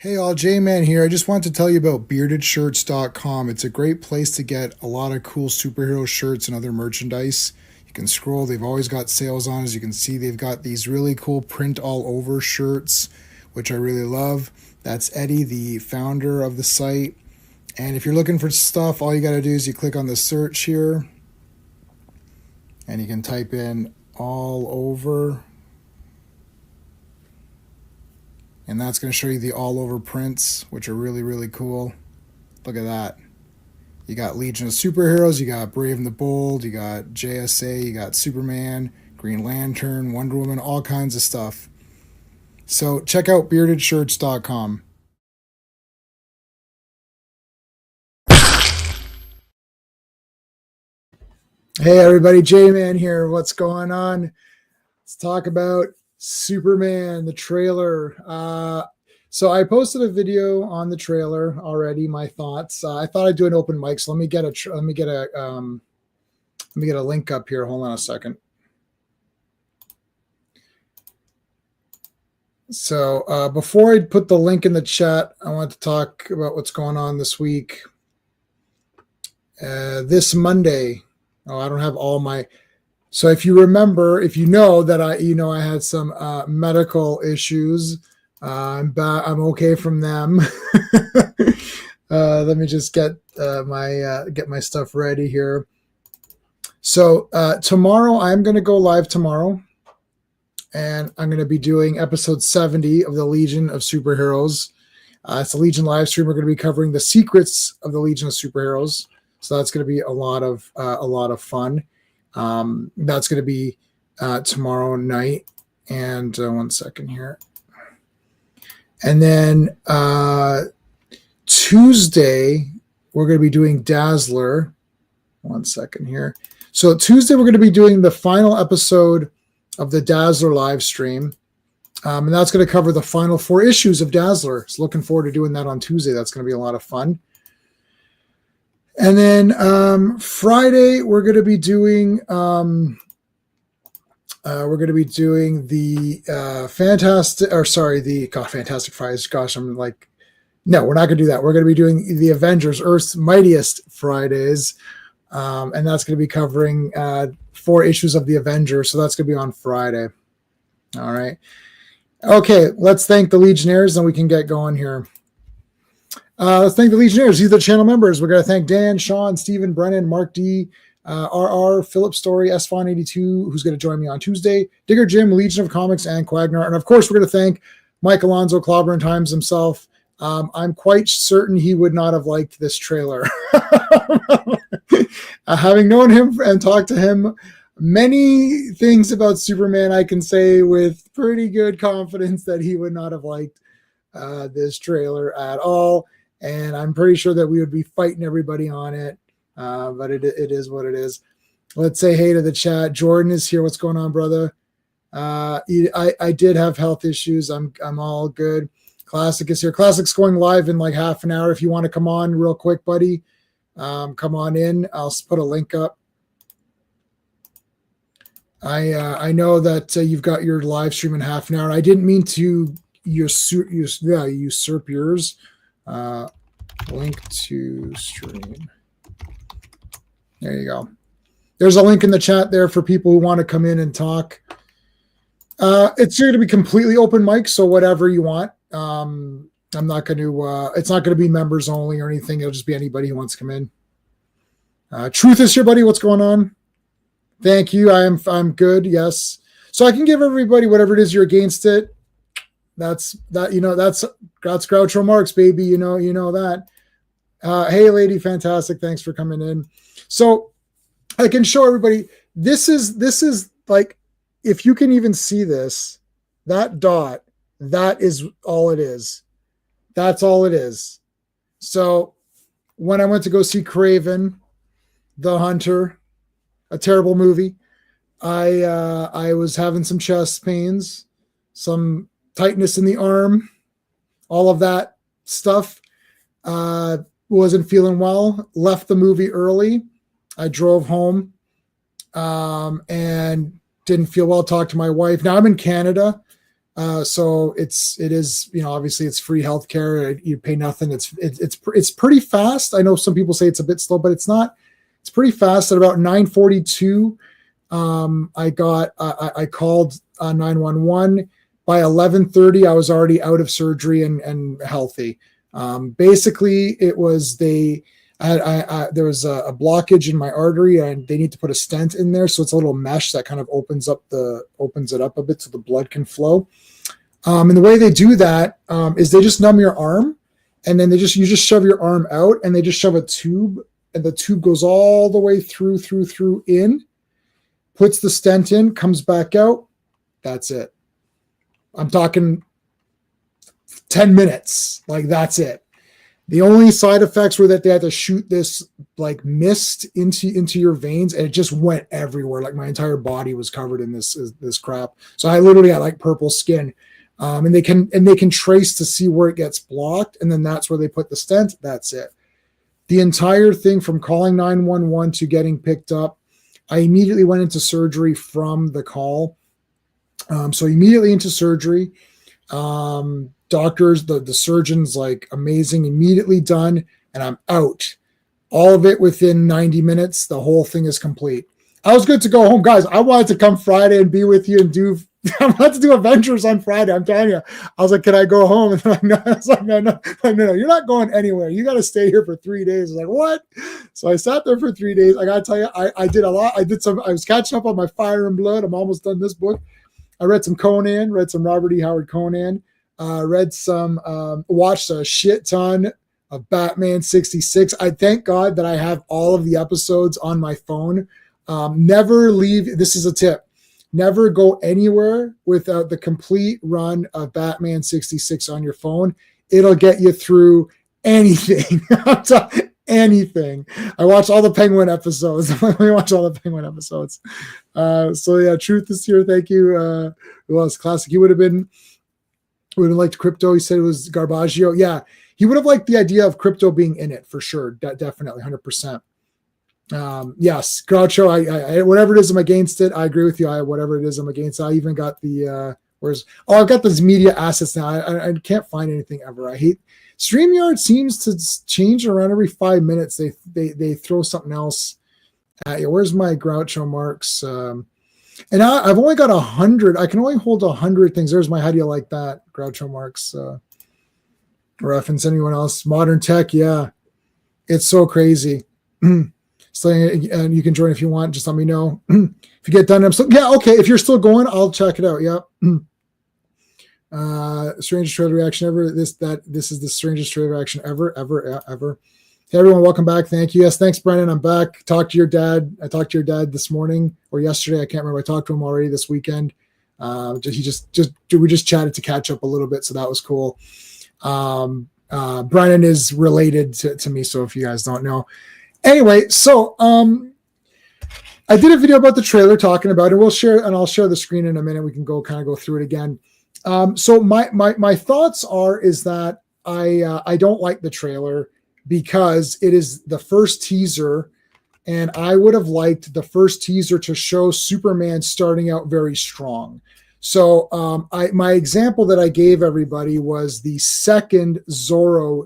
Hey all, J-Man here. I just want to tell you about beardedshirts.com. It's a great place to get a lot of cool superhero shirts and other merchandise. You can scroll, they've always got sales on. As you can see, they've got these really cool print all over shirts, which I really love. That's Eddie, the founder of the site. And if you're looking for stuff, all you got to do is you click on the search here and you can type in all over. And that's going to show you the all over prints, which are really, really cool. Look at that. You got Legion of Superheroes, you got Brave and the Bold, you got JSA, you got Superman, Green Lantern, Wonder Woman, all kinds of stuff. So check out beardedshirts.com. Hey everybody, J-Man here. What's going on? Let's talk about Superman, the trailer. So I posted a video on the trailer already. My thoughts. I thought I'd do an open mic. So let me get a link up here. Hold on a second. So before I put the link in the chat, I want to talk about what's going on this week. This Monday. Oh, I don't have all my. So if you remember, if you know that I had some medical issues, I'm okay from them. Let me just get my stuff ready here. So tomorrow I'm going to go live tomorrow, and I'm going to be doing episode 70 of the Legion of Superheroes. It's a Legion live stream. We're going to be covering the secrets of the Legion of Superheroes. So that's going to be a lot of fun. That's going to be tomorrow night. And one second here. And then Tuesday, we're going to be doing Dazzler. One second here. So Tuesday, we're going to be doing the final episode of the Dazzler live stream. And that's going to cover the final 4 issues of Dazzler. So looking forward to doing that on Tuesday. That's going to be a lot of fun. And then Friday we're going to be doing the Fantastic Fridays. Gosh, I'm like, no, we're not going to do that. We're going to be doing the Avengers, Earth's Mightiest Fridays, and that's going to be covering 4 issues of the Avengers. So that's going to be on Friday. All right. Okay, let's thank the Legionnaires, and we can get going here. Let's thank the Legionnaires. These are the channel members. We're going to thank Dan, Sean, Stephen, Brennan, Mark D, RR, Philip Story, S-Fawn82, who's going to join me on Tuesday, Digger Jim, Legion of Comics, and Quagnar. And of course, we're going to thank Mike Alonso, Clobberin Times himself. I'm quite certain he would not have liked this trailer. Having known him and talked to him, many things about Superman I can say with pretty good confidence that he would not have liked this trailer at all. And I'm pretty sure that we would be fighting everybody on it. But it is what it is. Let's say hey to the chat. Jordan is here. What's going on, brother? I did have health issues. I'm all good. Classic is here. Classic's going live in like half an hour. If you want to come on real quick, buddy, come on in. I'll put a link up. I know that you've got your live stream in half an hour. I didn't mean to usurp yours. Link to stream. There you go. There's a link in the chat there for people who want to come in and talk. It's going to be completely open mic, so whatever you want. I'm not going to. It's not going to be members only or anything. It'll just be anybody who wants to come in. Truth is here, buddy. What's going on? Thank you. I'm good. Yes. So I can give everybody whatever it is you're against it. That's Groucho Marx, baby. You know that. Hey, lady, fantastic. Thanks for coming in. So I can show everybody. This is like, if you can even see this, that dot, that is all it is. That's all it is. So when I went to go see Craven the Hunter, a terrible movie, I was having some chest pains, some tightness in the arm, all of that stuff. Wasn't feeling well, left the movie early. I drove home and didn't feel well, talked to my wife. Now I'm in Canada. So it is, obviously it's free healthcare. You pay nothing. It's pretty fast. I know some people say it's a bit slow, but it's not. It's pretty fast. At about 9:42, I called 911. By 11:30, I was already out of surgery and healthy. Basically, it was there was a blockage in my artery, and they need to put a stent in there. So it's a little mesh that kind of opens it up a bit so the blood can flow. And the way they do that is they just numb your arm, and then you just shove your arm out, and they just shove a tube, and the tube goes all the way through in, puts the stent in, comes back out. That's it. I'm talking 10 minutes. Like, that's it. The only side effects were that they had to shoot this like mist into your veins, and it just went everywhere. Like, my entire body was covered in this crap. So I literally had like purple skin. And they can trace to see where it gets blocked, and then that's where they put the stent. That's it. The entire thing from calling 911 to getting picked up, I immediately went into surgery from the call. So immediately into surgery. Doctors, the surgeons, like, amazing, immediately done, and I'm out. All of it within 90 minutes. The whole thing is complete. I was good to go home, guys. I wanted to come Friday and be with you and do. I'm about to do Avengers on Friday. I'm telling you. I was like, can I go home? And they're like, no. I was like, no. Like, no, you're not going anywhere. You got to stay here for 3 days. I was like, what? So I sat there for 3 days. I got to tell you, I did a lot. I was catching up on my Fire and Blood. I'm almost done this book. I read some Conan, read some Robert E. Howard Conan, watched a shit ton of Batman 66. I thank God that I have all of the episodes on my phone. Never leave. This is a tip. Never go anywhere without the complete run of Batman 66 on your phone. It'll get you through anything. Anything. I watch all the Penguin episodes. Let me watch all the Penguin episodes. So yeah, Truth is here. Thank you. Who else? Classic. He would have liked Krypto. He said it was Garbaggio. Yeah, he would have liked the idea of Krypto being in it for sure. Definitely, 100%. Yes, Groucho. I whatever it is, I'm against it. I agree with you. Whatever it is, I'm against. I even got the I've got those media assets now. I can't find anything ever. I hate StreamYard. Seems to change around every 5 minutes. They throw something else at you. Where's my Groucho marks? And I've only got 100. I can only hold 100 things. There's my how do you like that Groucho marks reference. Anyone else? Modern tech. Yeah, it's so crazy. So, and you can join if you want. Just let me know if you get done. Yeah, okay. If you're still going, I'll check it out. Yeah. Strangest trailer reaction ever. This is the strangest trailer reaction ever. Hey everyone, welcome back. Thank you. Yes, thanks, Brennan. I'm back. Talked to your dad. I talked to your dad this morning or yesterday. I can't remember. I talked to him already this weekend. We just chatted to catch up a little bit, so that was cool. Brennan is related to me, so if you guys don't know. Anyway, so I did a video about the trailer talking about it. I'll share the screen in a minute. We can go through it again. So my thoughts is that I don't like the trailer because it is the first teaser, and I would have liked the first teaser to show Superman starting out very strong. So my example that I gave everybody was the second Zorro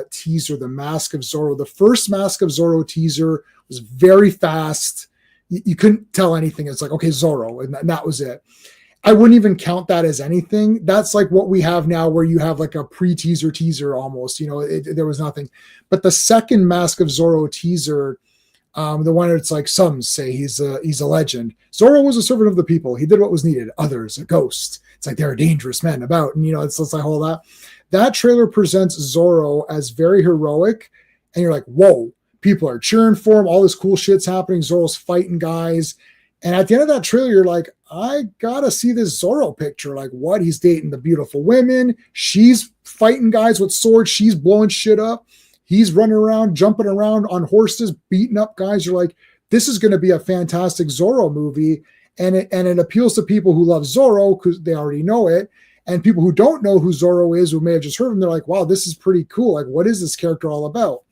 teaser, the Mask of Zorro. The first Mask of Zorro teaser was very fast. You couldn't tell anything. It's like, okay, Zorro, and that was it. I wouldn't even count that as anything. That's like what we have now, where you have like a pre-teaser almost. There was nothing. But the second Mask of Zorro teaser, the one that's like, some say he's a legend. Zorro was a servant of the people. He did what was needed. Others, a ghost. It's like there are dangerous men about, and it's like all that. That trailer presents Zorro as very heroic, and you're like, whoa, people are cheering for him. All this cool shit's happening. Zorro's fighting guys. And at the end of that trailer, you're like, I gotta see this Zorro picture. Like, what? He's dating the beautiful women. She's fighting guys with swords. She's blowing shit up. He's running around, jumping around on horses, beating up guys. You're like, this is going to be a fantastic Zorro movie. And it appeals to people who love Zorro because they already know it. And people who don't know who Zorro is, who may have just heard him, they're like, wow, this is pretty cool. Like, what is this character all about?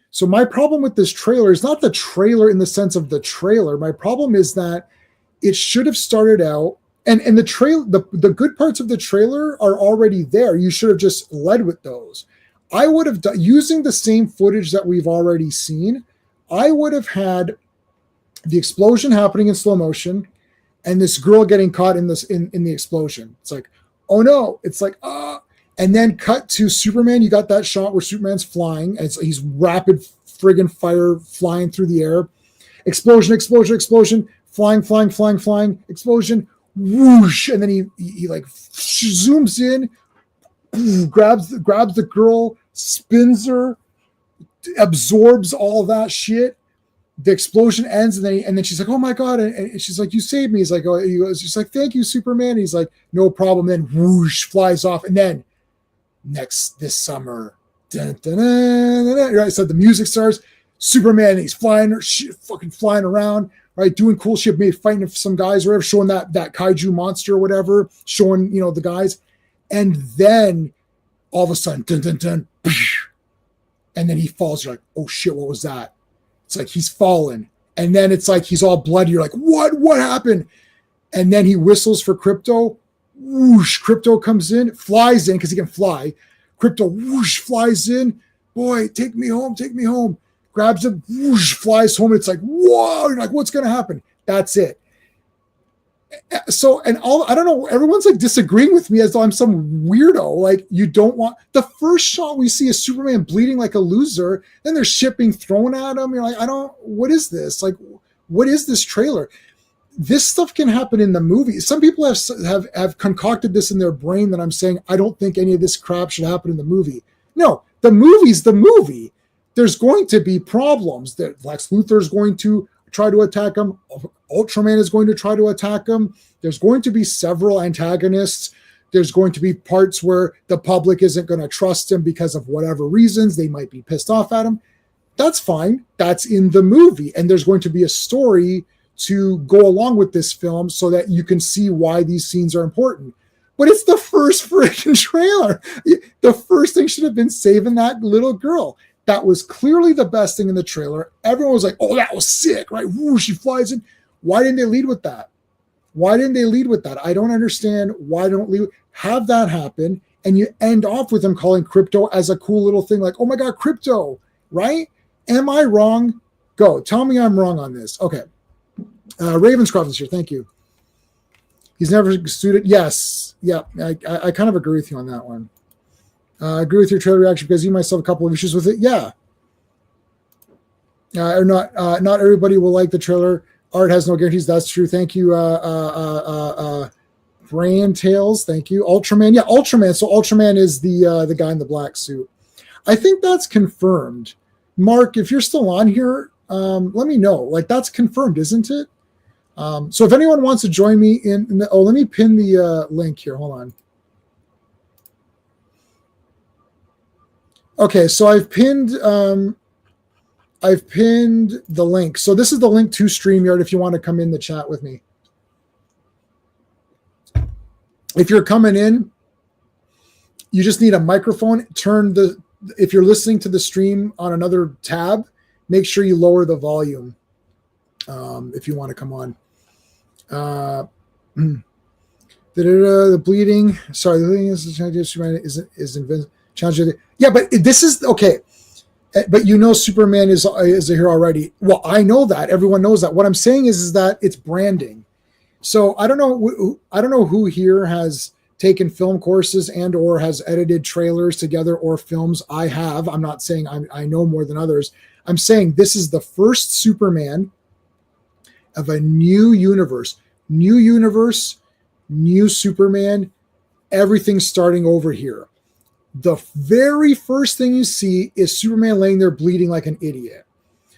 So my problem with this trailer is not the trailer in the sense of the trailer. My problem is that it should have started out, And the good parts of the trailer are already there. You should have just led with those. I would have done, using the same footage that we've already seen. I would have had the explosion happening in slow motion, and this girl getting caught in the explosion. It's like, oh no! It's like and then cut to Superman. You got that shot where Superman's flying, and he's rapid friggin' fire flying through the air. Explosion, explosion, explosion. Flying, flying, flying, flying. Explosion. Whoosh! And then he like zooms in, grabs the girl, spins her, absorbs all that shit. The explosion ends, and then she's like, "Oh my god!" And she's like, "You saved me." He's like, "Oh," she's like, "Thank you, Superman." And he's like, "No problem." Then whoosh, flies off, and then this summer, dun, dun, dun, dun, dun, right? So the music starts. Superman, he's fucking flying around, right, doing cool shit, maybe fighting some guys, or whatever, showing that kaiju monster or whatever, showing the guys, and then all of a sudden, dun dun dun, and then he falls. You're like, "Oh shit, what was that?" It's like he's fallen, and then it's like he's all bloody. You're like, what happened? And then he whistles for Krypto. Whoosh! Krypto comes in, flies in because he can fly. Krypto whoosh flies in. Boy, take me home, take me home. Grabs him, whoosh, flies home. It's like, whoa! You're like, what's gonna happen? That's it. So, and I don't know. Everyone's like disagreeing with me as though I'm some weirdo. Like, you don't want the first shot we see is Superman bleeding like a loser. Then there's shit being thrown at him. You're like, what is this? Like, what is this trailer? This stuff can happen in the movie. Some people have concocted this in their brain that I'm saying I don't think any of this crap should happen in the movie. No, the movie's the movie. There's going to be problems. That Lex Luthor is going to try to attack him. Ultraman is going to try to attack him. There's going to be several antagonists. There's going to be parts where the public isn't going to trust him because of whatever reasons. They might be pissed off at him. That's fine. That's in the movie. And there's going to be a story to go along with this film so that you can see why these scenes are important. But it's the first freaking trailer. The first thing should have been saving that little girl. That was clearly the best thing in the trailer. Everyone was like, "Oh, that was sick," right? Woo, she flies in. Why didn't they lead with that? Why didn't they lead with that? I don't understand. Why don't lead? Have that happen, and you end off with them calling Krypto as a cool little thing, like, "Oh my god, Krypto," right? Am I wrong? Go. Tell me I'm wrong on this. Okay. Ravenscroft is here. Thank you. He's never a student. Yes. Yeah. I kind of agree with you on that one. I agree with your trailer reaction because you myself have a couple of issues with it. Yeah. Or not everybody will like the trailer. Art has no guarantees. That's true. Thank you. Brand Tails. Thank you. Ultraman. Yeah, Ultraman. So Ultraman is the guy in the black suit. I think that's confirmed. Mark, if you're still on here, let me know. Like, that's confirmed, isn't it? So if anyone wants to join me let me pin the link here. Hold on. Okay, so I've pinned the link. So this is the link to StreamYard if you want to come in the chat with me. If you're coming in, you just need a microphone. If you're listening to the stream on another tab, make sure you lower the volume if you want to come on. The bleeding. Sorry, the bleeding is invincible. Yeah, but this is okay. But Superman is a hero already. Well, I know that. Everyone knows that. What I'm saying is that it's branding. So I don't know who here has taken film courses and or has edited trailers together or films. I have. I'm not saying I know more than others. I'm saying this is the first Superman of a new universe. New universe, new Superman, everything's starting over here. The very first thing you see is Superman laying there bleeding like an idiot.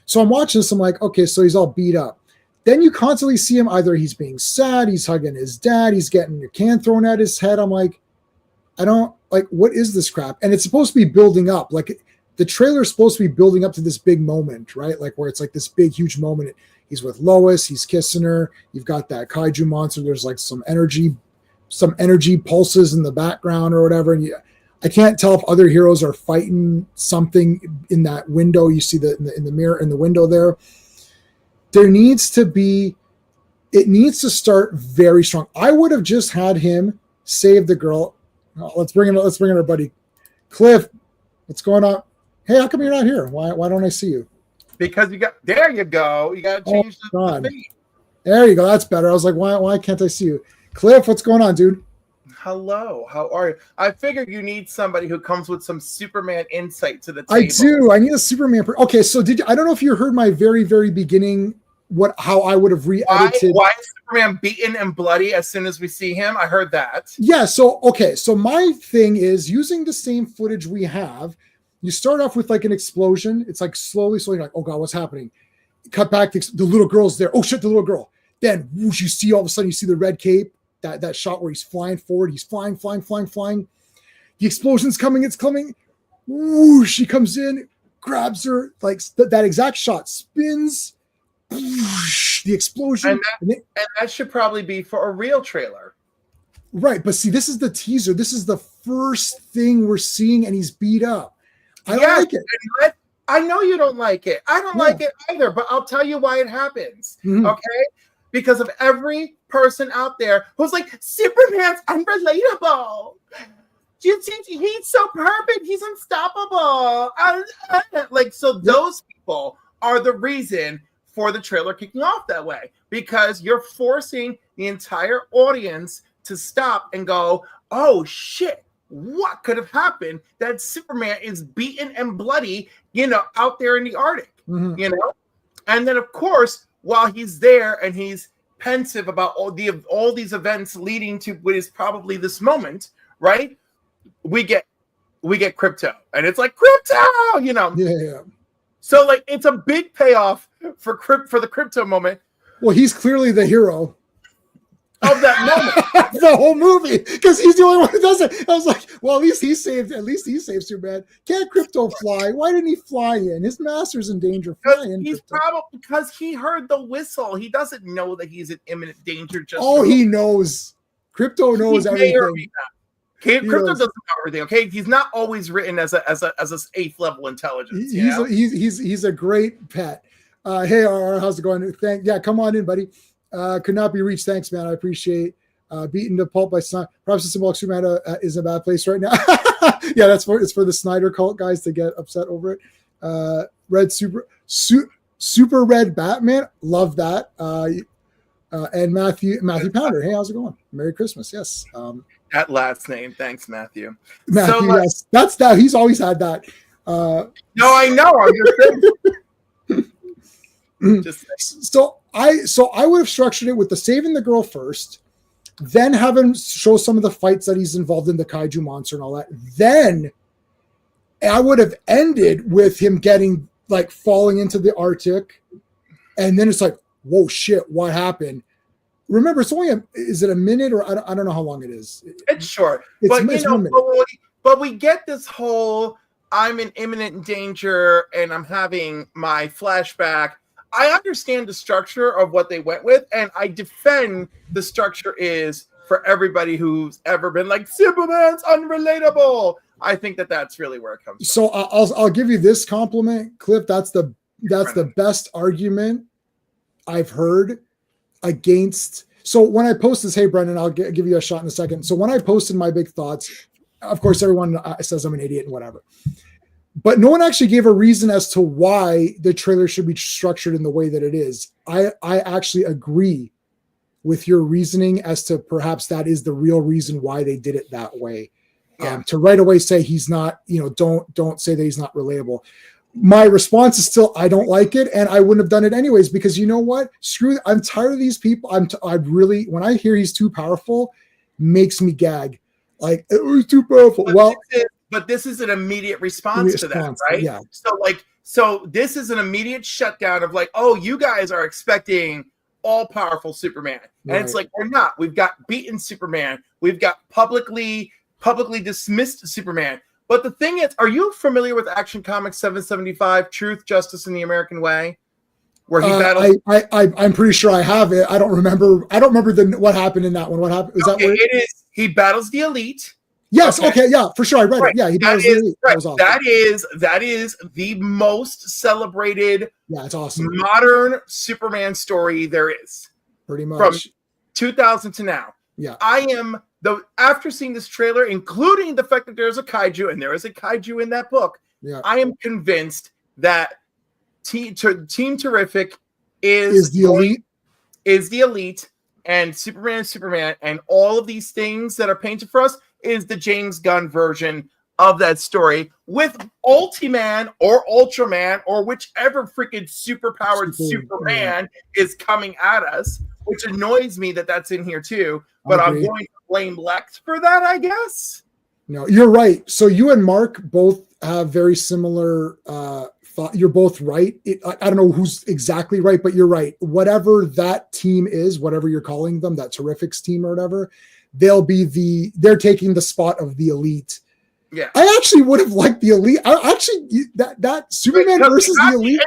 So I'm watching this, I'm like, okay, so he's all beat up. Then you constantly see him, either he's being sad, he's hugging his dad, he's getting a can thrown at his head. I'm like, what is this crap? And it's supposed to be building up. Like, the trailer is supposed to be building up to this big moment, right? Like, where it's like this big, huge moment. He's with Lois, he's kissing her. You've got that kaiju monster. There's like some energy pulses in the background or whatever. And I can't tell if other heroes are fighting something in that window. You see in the mirror in the window there. There needs to be it needs to start very strong. I would have just had him save the girl. Oh, let's bring in our buddy Cliff. What's going on? Hey, how come you're not here? Why don't I see you? Because there you go. You got to change the feed. There you go. That's better. I was like, why can't I see you? Cliff, what's going on, dude? Hello. How are you? I figured you need somebody who comes with some Superman insight to the table. I do. I need a Superman. Okay, so I don't know if you heard my very, very beginning, how I would have re-edited. Why is Superman beaten and bloody as soon as we see him? I heard that. Yeah, so my thing is using the same footage we have. You start off with like an explosion. It's like slowly, like, oh God, what's happening? Cut back, the little girl's there. Oh shit, the little girl. Then whoosh, you see all of a sudden, you see the red cape, that shot where he's flying forward. He's flying. The explosion's coming, it's coming. Whoosh, he comes in, grabs her, like that exact shot, spins, whoosh, the explosion. And that should probably be for a real trailer. Right, but see, this is the teaser. This is the first thing we're seeing, and he's beat up. I don't like it. I know you don't like it. I don't like it either, but I'll tell you why it happens. Mm-hmm. Okay? Because of every person out there who's like, Superman's unrelatable. He's so perfect. He's unstoppable. Those people are the reason for the trailer kicking off that way, because you're forcing the entire audience to stop and go, oh shit, what could have happened that Superman is beaten and bloody, out there in the Arctic, And then, of course, while he's there and he's pensive about all these events leading to what is probably this moment, right? We get Krypto, and it's like Krypto, Yeah. So like it's a big payoff for the Krypto moment. Well, he's clearly the hero of that moment, the whole movie, because he's the only one who does it. I was like, well, at least he saved Superman. Can't Krypto fly? Why didn't he fly in? His master's in danger. He's probably because he heard the whistle. He doesn't know that he's in imminent danger. He knows. Krypto knows everything. Krypto doesn't know everything. Okay, he's not always written as a 8th level intelligence. He's a great pet. Hey, RR, how's it going? Come on in, buddy. Could not be reached. Thanks, man. I appreciate beaten to pulp by Snyder. Perhaps the symbolic Superman is in a bad place right now. Yeah, it's for the Snyder cult guys to get upset over it. Red super red Batman. Love that. And Matthew Pounder. Hey, how's it going? Merry Christmas. Yes. That last name. Thanks, Matthew. Yes. That's that. He's always had that. No, I know. I'm just saying. So I would have structured it with the saving the girl first, then have him show some of the fights that he's involved in, the kaiju monster and all that. Then I would have ended with him getting falling into the Arctic, and then it's like, whoa, shit, what happened? Remember, it's only is it a minute, or I don't know how long it is. It's short, but we get this whole I'm in imminent danger and I'm having my flashback. I understand the structure of what they went with, and I defend the structure is for everybody who's ever been like, Superman's unrelatable. I think that's really where it comes from. So I'll give you this compliment, Cliff. That's the best argument I've heard against. So when I post this, hey, Brendan, I'll give you a shot in a second. So when I posted my big thoughts, of course, everyone says I'm an idiot and whatever. But no one actually gave a reason as to why the trailer should be structured in the way that it is. I actually agree with your reasoning as to perhaps that is the real reason why they did it that way. Yeah. To right away say he's not, don't say that he's not relatable. My response is still, I don't like it, and I wouldn't have done it anyways, because you know what? I'm tired of these people. I really, when I hear he's too powerful, makes me gag. Like, it was too powerful. But this is an immediate response to that, right? Yeah. So this is an immediate shutdown of oh, you guys are expecting all-powerful Superman. And It's like, we're not. We've got beaten Superman. We've got publicly dismissed Superman. But the thing is, are you familiar with Action Comics 775, Truth, Justice, and the American Way? Where he battles. I'm pretty sure I have it. I don't remember what happened in that one. What happened? Is that where it is? He battles the Elite. Yes. Okay. Yeah, for sure. I read it. Yeah, he battles the Elite. Right. That was awesome. That is the most celebrated. Yeah, it's awesome. Modern Superman story there is. Pretty much. From 2000 to now. Yeah. After seeing this trailer, including the fact that there's a kaiju, and there is a kaiju in that book, I am convinced that Team Terrific is the elite. Is the elite, and Superman, and all of these things that are painted for us is the James Gunn version of that story, with Ultiman or Ultraman or whichever freaking superpowered Superman is coming at us, which annoys me that that's in here too. But I'm going to blame Lex for that, I guess. No, you're right. So you and Mark both have very similar thought. You're both right. I don't know who's exactly right, but you're right. Whatever that team is, whatever you're calling them, that Terrifics team or whatever, they're taking the spot of the elite. Yeah, I actually would have liked the elite. That Superman versus the elite,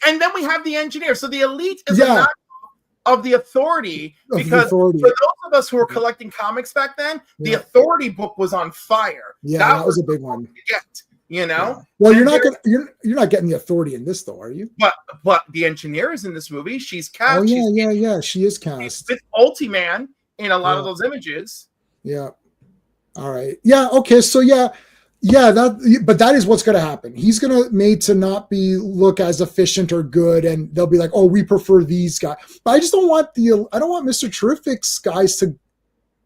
and then we have the engineer. So the elite is a knockoff of the Authority, because for those of us who were collecting comics back then, the Authority book was on fire. Yeah, that was a big one. You know, well, you're not getting the Authority in this though, are you? But the engineer is in this movie. She's cast. Oh yeah, she is cast with Ultiman in a lot of those images. Yeah. All right. Yeah. Okay. So but that is what's going to happen. He's going to made to not look as efficient or good, and they'll be like, "Oh, we prefer these guys." But I just don't want Mr. Terrific's guys to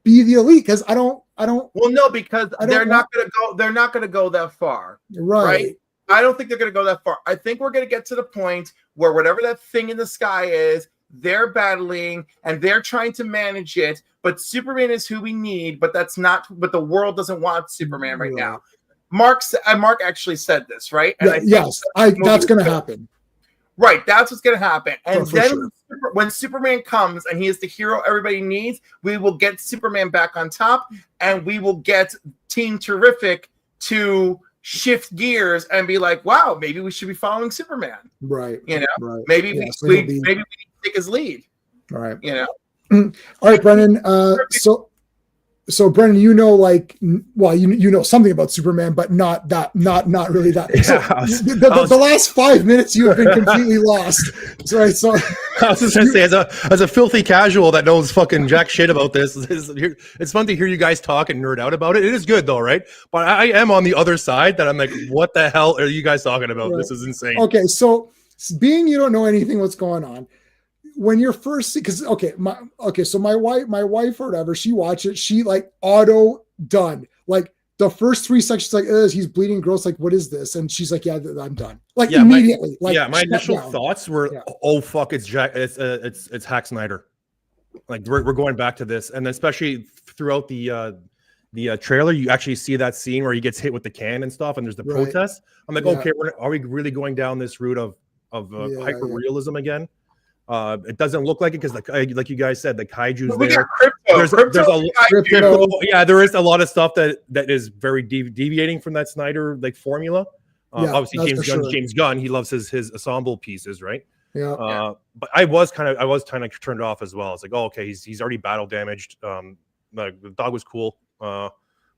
be the elite, because I don't. Well, no, because they're not going to go. They're not going to go that far, right? I don't think they're going to go that far. I think we're going to get to the point where whatever that thing in the sky is, they're battling and they're trying to manage it. But Superman is who we need. But that's not. But the world doesn't want Superman right now. Mark actually said this, right? And that's going to happen. Right, that's what's going to happen. And then when Superman comes and he is the hero everybody needs, we will get Superman back on top, and we will get Team Terrific to shift gears and be like, "Wow, maybe we should be following Superman." Right. You know, right. Maybe we need to take his lead. Right. You know. All right, Brennan. So Brennan, you know something about Superman, but not really that. So the last 5 minutes you have been completely lost. So I was just gonna say, as a filthy casual that knows fucking jack shit about this, it's fun to hear you guys talk and nerd out about it. It is good though, right? But I am on the other side that I'm like, what the hell are you guys talking about? Right. This is insane. Okay, so being you don't know anything what's going on. When you're first, because so my wife or whatever, she watched it, she like auto done, like the first 3 sections, like he's bleeding gross, like what is this? And she's like, yeah, I'm done, like immediately. My initial thoughts were, oh fuck, it's Hack Snyder, like we're going back to this. And especially throughout the trailer, you actually see that scene where he gets hit with the can and stuff, and there's the protest. I'm like, okay, are we really going down this route of hyper realism again? It doesn't look like it because, like you guys said, the kaiju's there. There is a lot of stuff that is very deviating from that Snyder formula. Obviously, James Gunn, he loves his ensemble pieces, right? Yeah. But I was kind of turned off as well. It's like, oh, okay, he's already battle damaged. The dog was cool, but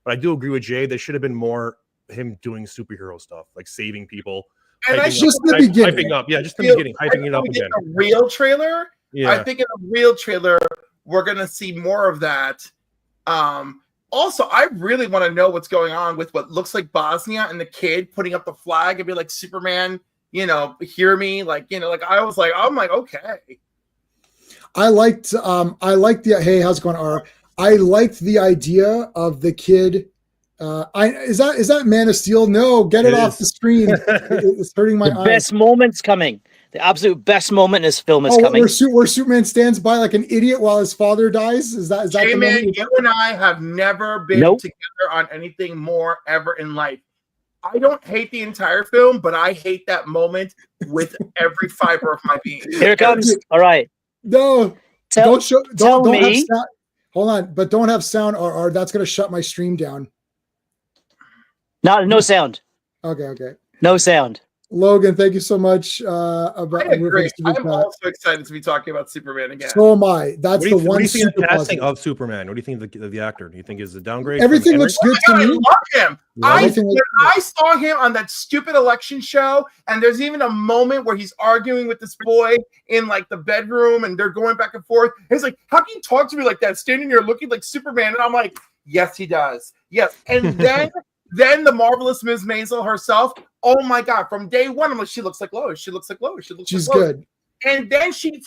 I do agree with Jay. There should have been more him doing superhero stuff, like saving people. And hyping up, just the beginning, hyping it up again. A real trailer, I think in a real trailer, we're gonna see more of that. Also, I really want to know what's going on with what looks like Bosnia and the kid putting up the flag and be like, Superman, hear me, I was like, I'm like, okay. I liked the hey, how's it going, R? I liked the idea of the kid. Is that Man of Steel? No, get it off the screen. It's hurting my eyes. The best moment's coming. The absolute best moment in this film is coming. Where Superman stands by like an idiot while his father dies. Is that the moment? You and I have never been together on anything more ever in life. I don't hate the entire film, but I hate that moment with every fiber of my being. Here it comes. All right. No, don't me. Have sound. Hold on, but don't have sound, or that's gonna shut my stream down. No sound. Okay. No sound. Logan, thank you so much. I agree. I'm also excited to be talking about Superman again. So am I. That's the one. What do you think of the casting positive of Superman? What do you think of the actor? Do you think is a downgrade? Everything looks good to me. I love him. I saw him on that stupid election show, and there's even a moment where he's arguing with this boy in like the bedroom, and they're going back and forth. And he's like, "How can you talk to me like that, standing here looking like Superman?" And I'm like, "Yes, he does. Yes." And then the marvelous Ms. Maisel herself. Oh my God! From day one, I'm like, she looks like Lois. She looks like Lois. She's like Lois. Good. And then she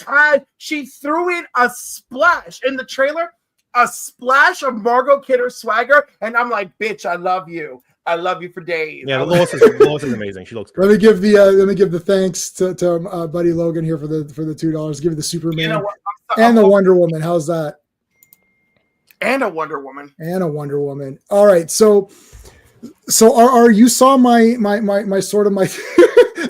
threw in a splash in the trailer, a splash of Margot Kidder swagger, and I'm like, bitch, I love you. I love you for days. Yeah, Lois is amazing. She looks great. Let me give the thanks to buddy Logan here for the $2. Give it the Superman, you know and the Wonder Woman. How's that? And a Wonder Woman. All right, so are you saw my sort of my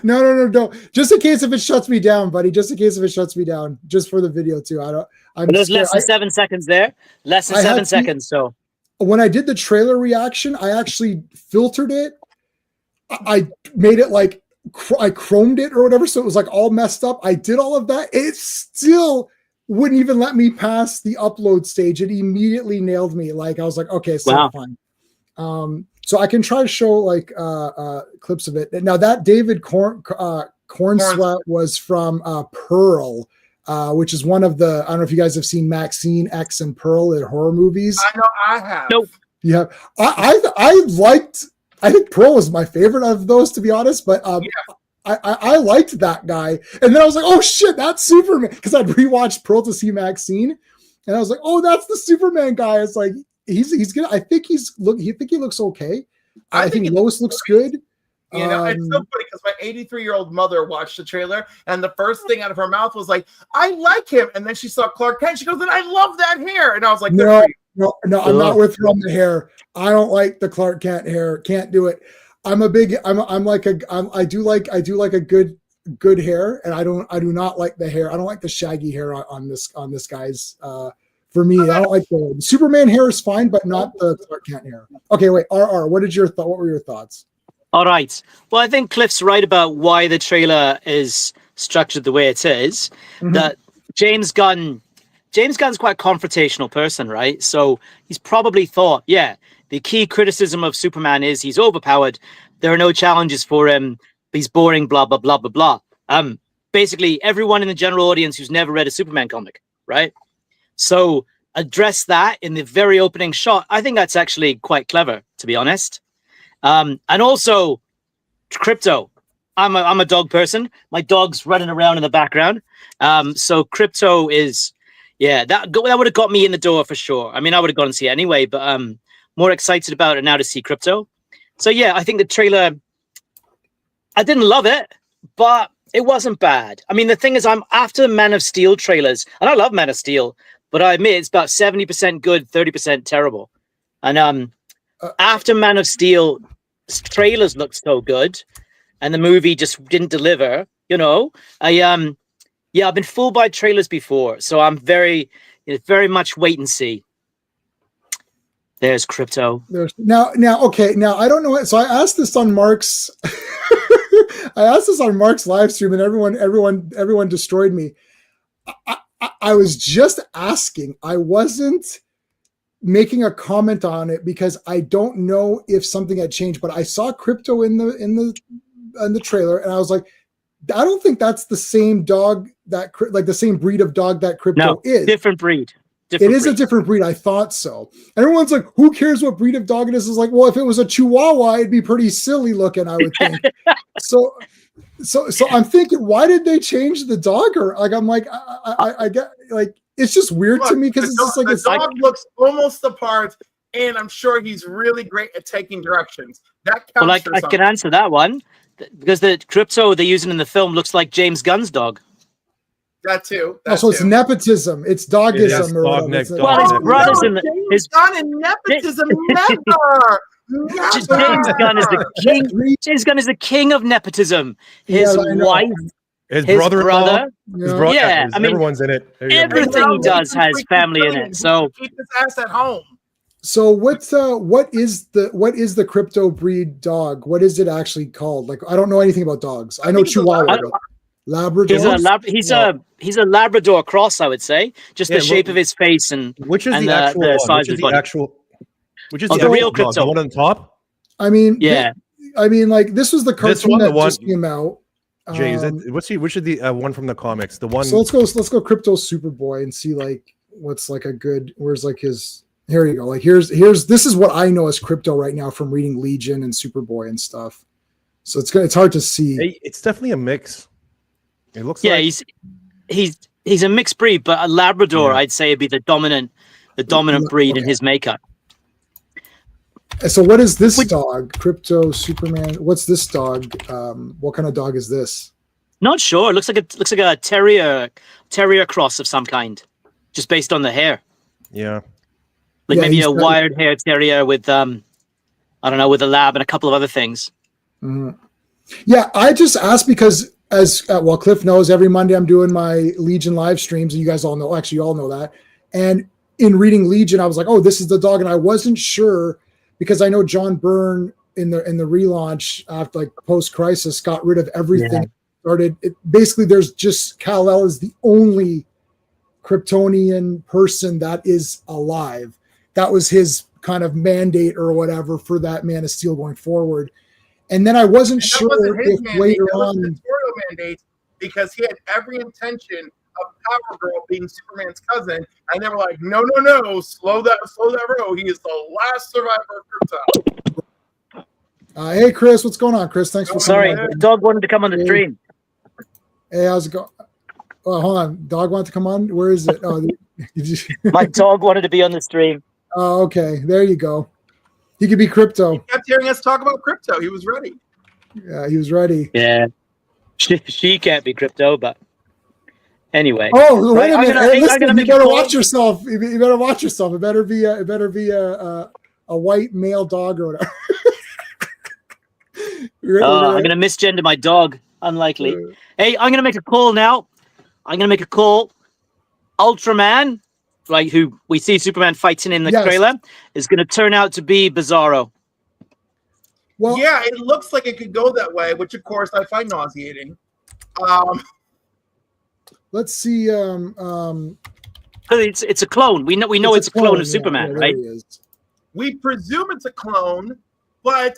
no. Just in case if it shuts me down, buddy. Just in case if it shuts me down, just for the video too. There's less than 7 seconds there. Less than 7 seconds. So when I did the trailer reaction, I actually filtered it. I made it like I chromed it or whatever, so it was like all messed up. I did all of that. It still wouldn't even let me pass the upload stage. It immediately nailed me. Like I was like, okay, so fine. So I can try to show like clips of it. Now that David Cornsweet was from Pearl, which is one of the, I don't know if you guys have seen Maxine, X, and Pearl in horror movies. I know I have. Nope. Yeah. I think Pearl was my favorite of those, to be honest, but I liked that guy. And then I was like, oh shit, that's Superman. Because I'd rewatched Pearl to see Maxine. And I was like, oh, that's the Superman guy. It's like, he's good. I think he looks okay. I think Lois looks good. You know, it's so funny because my 83-year-old mother watched the trailer, and the first thing out of her mouth was like, "I like him," and then she saw Clark Kent. She goes, "And I love that hair," and I was like, "No, I'm not with her on the hair. I don't like the Clark Kent hair. Can't do it. I do like a good hair, and I do not like the hair. I don't like the shaggy hair on this guy's." For me, I don't like the Superman hair is fine, but not the Clark Kent hair. Okay, wait, RR, what were your thoughts? All right. Well, I think Cliff's right about why the trailer is structured the way it is. Mm-hmm. That James Gunn's quite a confrontational person, right? So he's probably thought, the key criticism of Superman is he's overpowered. There are no challenges for him. He's boring, blah, blah, blah, blah, blah. Basically, everyone in the general audience who's never read a Superman comic, right? So address that in the very opening shot. I think that's actually quite clever, to be honest. And also Krypto. I'm a dog person. My dog's running around in the background. So Krypto is, that would have got me in the door for sure. I mean, I would have gone and see it anyway, but I'm more excited about it now to see Krypto. So I think the trailer, I didn't love it, but it wasn't bad. I mean, the thing is, I'm after Man of Steel trailers, and I love Man of Steel, but I admit it's about 70% good, 30% terrible. And after Man of Steel, trailers looked so good, and the movie just didn't deliver. You know, I've been fooled by trailers before, so I'm very much wait and see. There's Krypto. Now, I don't know. So I asked this on Mark's. Live stream, and everyone destroyed me. I was just asking. I wasn't making a comment on it because I don't know if something had changed. But I saw Krypto in the trailer, and I was like, I don't think that's the same dog the same breed of dog that Krypto is. Different breed. It is a different breed. I thought so. Everyone's like, who cares what breed of dog it is? It's like, well, if it was a Chihuahua, it'd be pretty silly looking, I would think. So I'm thinking, why did they change the dog? Or like, I'm like, I get like, it's just weird to me because it's just like the dog looks almost the part, and I'm sure he's really great at taking directions. That counts. Well, I can answer that one because the Krypto they're using in the film looks like James Gunn's dog. That too. It's nepotism. It's dogism. His Gunn and nepotism never. James Gunn is the king. James Gunn is the king of nepotism. His wife, his brother. I mean, everyone's in it. Everything he does has family in it. So keep his ass at home. So what is the Krypto breed dog? What is it actually called? Like, I don't know anything about dogs. I know Chihuahua. Labrador. He's a Labrador cross, I would say. Just the shape of his face and which is and the actual the one? size of his body. Which is the real Krypto? The one on top? I mean, yeah. Like this was the cartoon that just came out. Jay, is it which is the one from the comics? The one. So let's go Krypto Superboy and see like what's like a good. Where's like his. Here you go. Like here's this is what I know as Krypto right now from reading Legion and Superboy and stuff. So it's hard to see. It's definitely a mix. It looks like he's a mixed breed, but a Labrador I'd say would be the dominant breed in his makeup. So what is this dog? Krypto Superman. What's this dog? What kind of dog is this? Not sure. It looks like a terrier cross of some kind, just based on the hair. Yeah. Like maybe a wired hair terrier with I don't know, with a lab and a couple of other things. Mm-hmm. Yeah, I just asked because Cliff knows every Monday I'm doing my Legion live streams, and you guys all know. Actually, you all know that. And in reading Legion, I was like, "Oh, this is the dog," and I wasn't sure because I know John Byrne in the relaunch after like post crisis got rid of everything. Yeah. Started basically. There's just Kal-El is the only Kryptonian person that is alive. That was his kind of mandate or whatever for that Man of Steel going forward. And then I wasn't sure if later on the editorial mandate because he had every intention of Power Girl being Superman's cousin, and they were like, no, slow that row. He is the last survivor of Krypton. Hey Chris, what's going on, Chris? Thanks for coming on. The dog wanted to come on the stream. Hey, how's it going? Oh, hold on. Dog wanted to come on? Where is it? Oh, my dog wanted to be on the stream. Oh, okay. There you go. He could be Krypto. He kept hearing us talk about Krypto. He was ready. Yeah, he was ready. Yeah. She can't be Krypto, but anyway. Oh, wait a minute. Hey, listen, you better watch yourself. You better watch yourself. It better be a white male dog or whatever. I'm going to misgender my dog. Unlikely. Hey, I'm going to make a call now. Ultraman, like who we see Superman fighting in the trailer, is going to turn out to be Bizarro. Well, yeah, it looks like it could go that way, which of course I find nauseating. Let's see. It's a clone. We know it's a clone of Superman, right? We presume it's a clone, but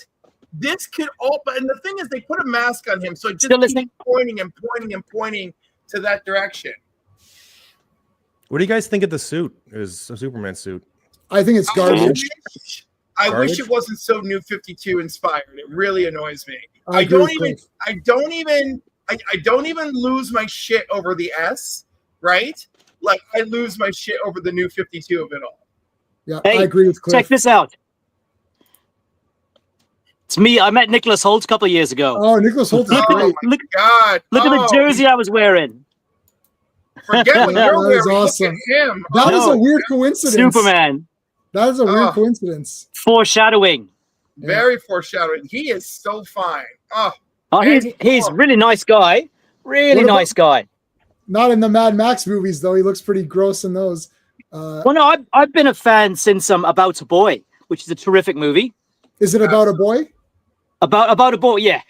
this could open. And the thing is, they put a mask on him, so it just keeps pointing to that direction. What do you guys think of the suit? Is a Superman suit? I think it's garbage. I wish it wasn't so New 52 inspired. It really annoys me. I don't even lose my shit over the S, right? Like I lose my shit over the New 52 of it all. Yeah, hey, I agree with Cliff. Check this out. It's me. I met Nicholas Holt a couple of years ago. Oh, Nicholas Holt is great. Look at the jersey I was wearing. Forget what you're wearing. That is awesome. Look at him. That is a weird coincidence. Superman. That is a weird coincidence. Foreshadowing. Very foreshadowing. He is so fine. He's really nice guy. Really nice guy. Not in the Mad Max movies though. He looks pretty gross in those. Well, no, I've been a fan since About a Boy, which is a terrific movie. Is it about a boy? About a boy, yeah.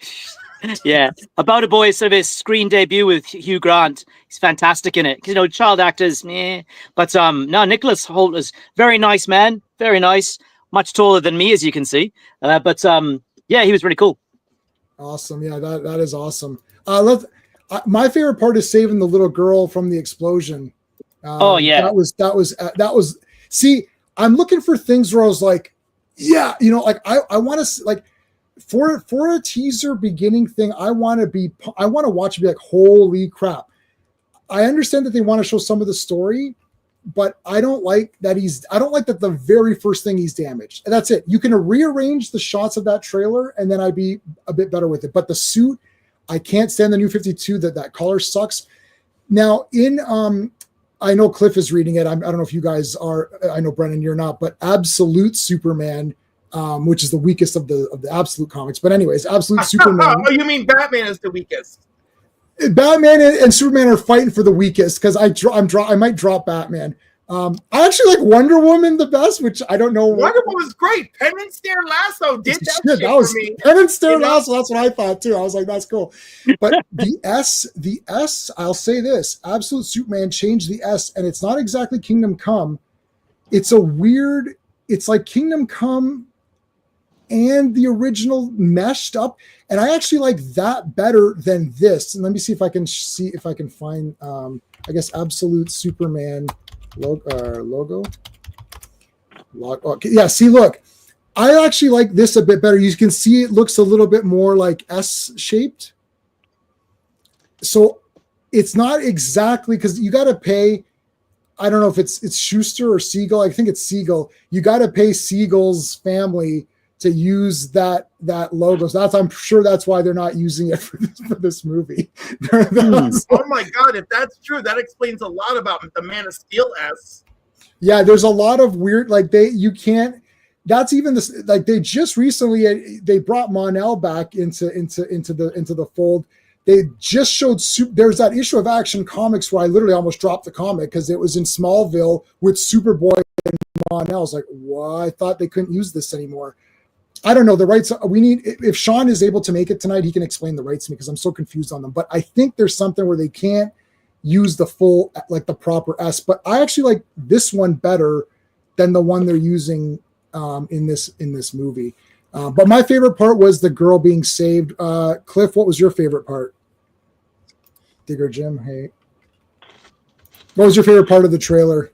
Yeah, About a Boy is sort of his screen debut with Hugh Grant. He's fantastic in it. You know, child actors, meh. But no, Nicholas Holt is very nice man, very nice. Much taller than me, as you can see. But yeah, he was really cool. Awesome. Yeah, that is awesome. My favorite part is saving the little girl from the explosion. Oh yeah, that was. See, I'm looking for things where I was like, yeah, you know, like I want to like. For a teaser beginning thing, I want to watch and be like, holy crap. I understand that they want to show some of the story, but I don't like that the very first thing he's damaged. And that's it. You can rearrange the shots of that trailer and then I'd be a bit better with it. But the suit, I can't stand the New 52, that color sucks. Now I know Cliff is reading it. I don't know if you guys are, I know Brennan, you're not, but Absolute Superman, which is the weakest of the Absolute comics. But anyways, Absolute Superman. Oh, you mean Batman is the weakest? Batman and Superman are fighting for the weakest because I might drop Batman. I actually like Wonder Woman the best, which I don't know. Wonder Woman was great. Penn and Stare Lasso did that shit was for me. Penn and Stare Lasso. That's what I thought too. I was like, that's cool. But the S, I'll say this: Absolute Superman changed the S, and it's not exactly Kingdom Come. It's a weird. It's like Kingdom Come and the original meshed up, and I actually like that better than this. And let me see if I can find. I guess Absolute Superman logo. Okay, yeah, see, look, I actually like this a bit better. You can see it looks a little bit more like S-shaped. So it's not exactly, because you got to pay, I don't know if it's Schuster or Siegel. I think it's Siegel. You got to pay Siegel's family to use that logo. So I'm sure that's why they're not using it for this movie. Oh my God, if that's true, that explains a lot about the Man of Steel S. Yeah, there's a lot of weird, like that's even this, like they just recently, they brought Mon-El back into the fold. They just showed, there's that issue of Action Comics where I literally almost dropped the comic because it was in Smallville with Superboy and Mon-El. I was like, what? I thought they couldn't use this anymore. I don't know the rights. We need, if Sean is able to make it tonight, he can explain the rights to me because I'm so confused on them. But I think there's something where they can't use the full, like the proper S. But I actually like this one better than the one they're using in this movie. But my favorite part was the girl being saved. Cliff, what was your favorite part? Digger Jim, hey. What was your favorite part of the trailer?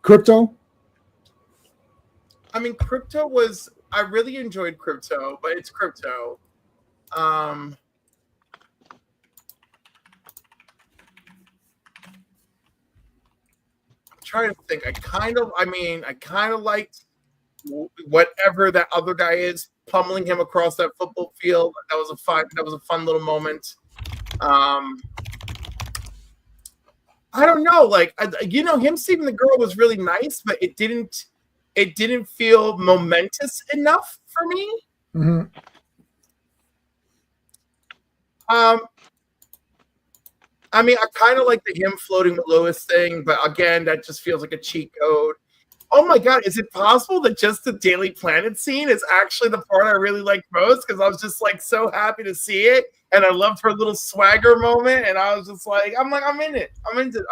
Krypto? I mean, Krypto was, I really enjoyed Krypto, but it's Krypto. I'm trying to think. I kind of liked whatever that other guy is pummeling him across that football field. That was a fun little moment. I don't know, like him saving the girl was really nice, but it didn't feel momentous enough for me. Mm-hmm. I mean, I kind of like the him floating with Lois thing, but again, that just feels like a cheat code. Oh my God, is it possible that just the Daily Planet scene is actually the part I really liked most? Because I was just like so happy to see it, and I loved her little swagger moment, and I was just like, I'm in it. I'm into it.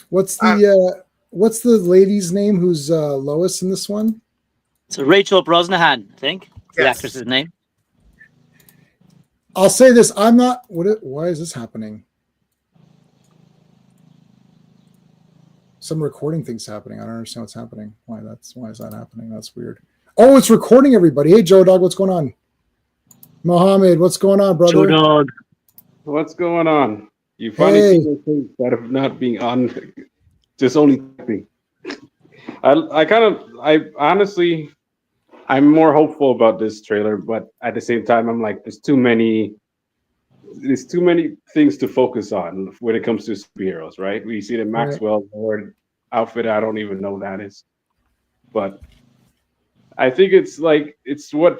What's the lady's name who's Lois in this one? So Rachel Brosnahan, I think. Yes. The actress's name. I'll say this. I'm not. Why is this happening? Some recording thing's happening. I don't understand what's happening. Why is that happening? That's weird. Oh, it's recording everybody. Hey, Joe Dog, what's going on? Mohammed, what's going on, brother? Joe Dog. What's going on? You finally see things that of not being on, just only typing. I honestly, I'm more hopeful about this trailer, but at the same time, I'm like, there's too many things to focus on when it comes to superheroes, right? We see the Maxwell Lord outfit. I don't even know what that is, but I think it's what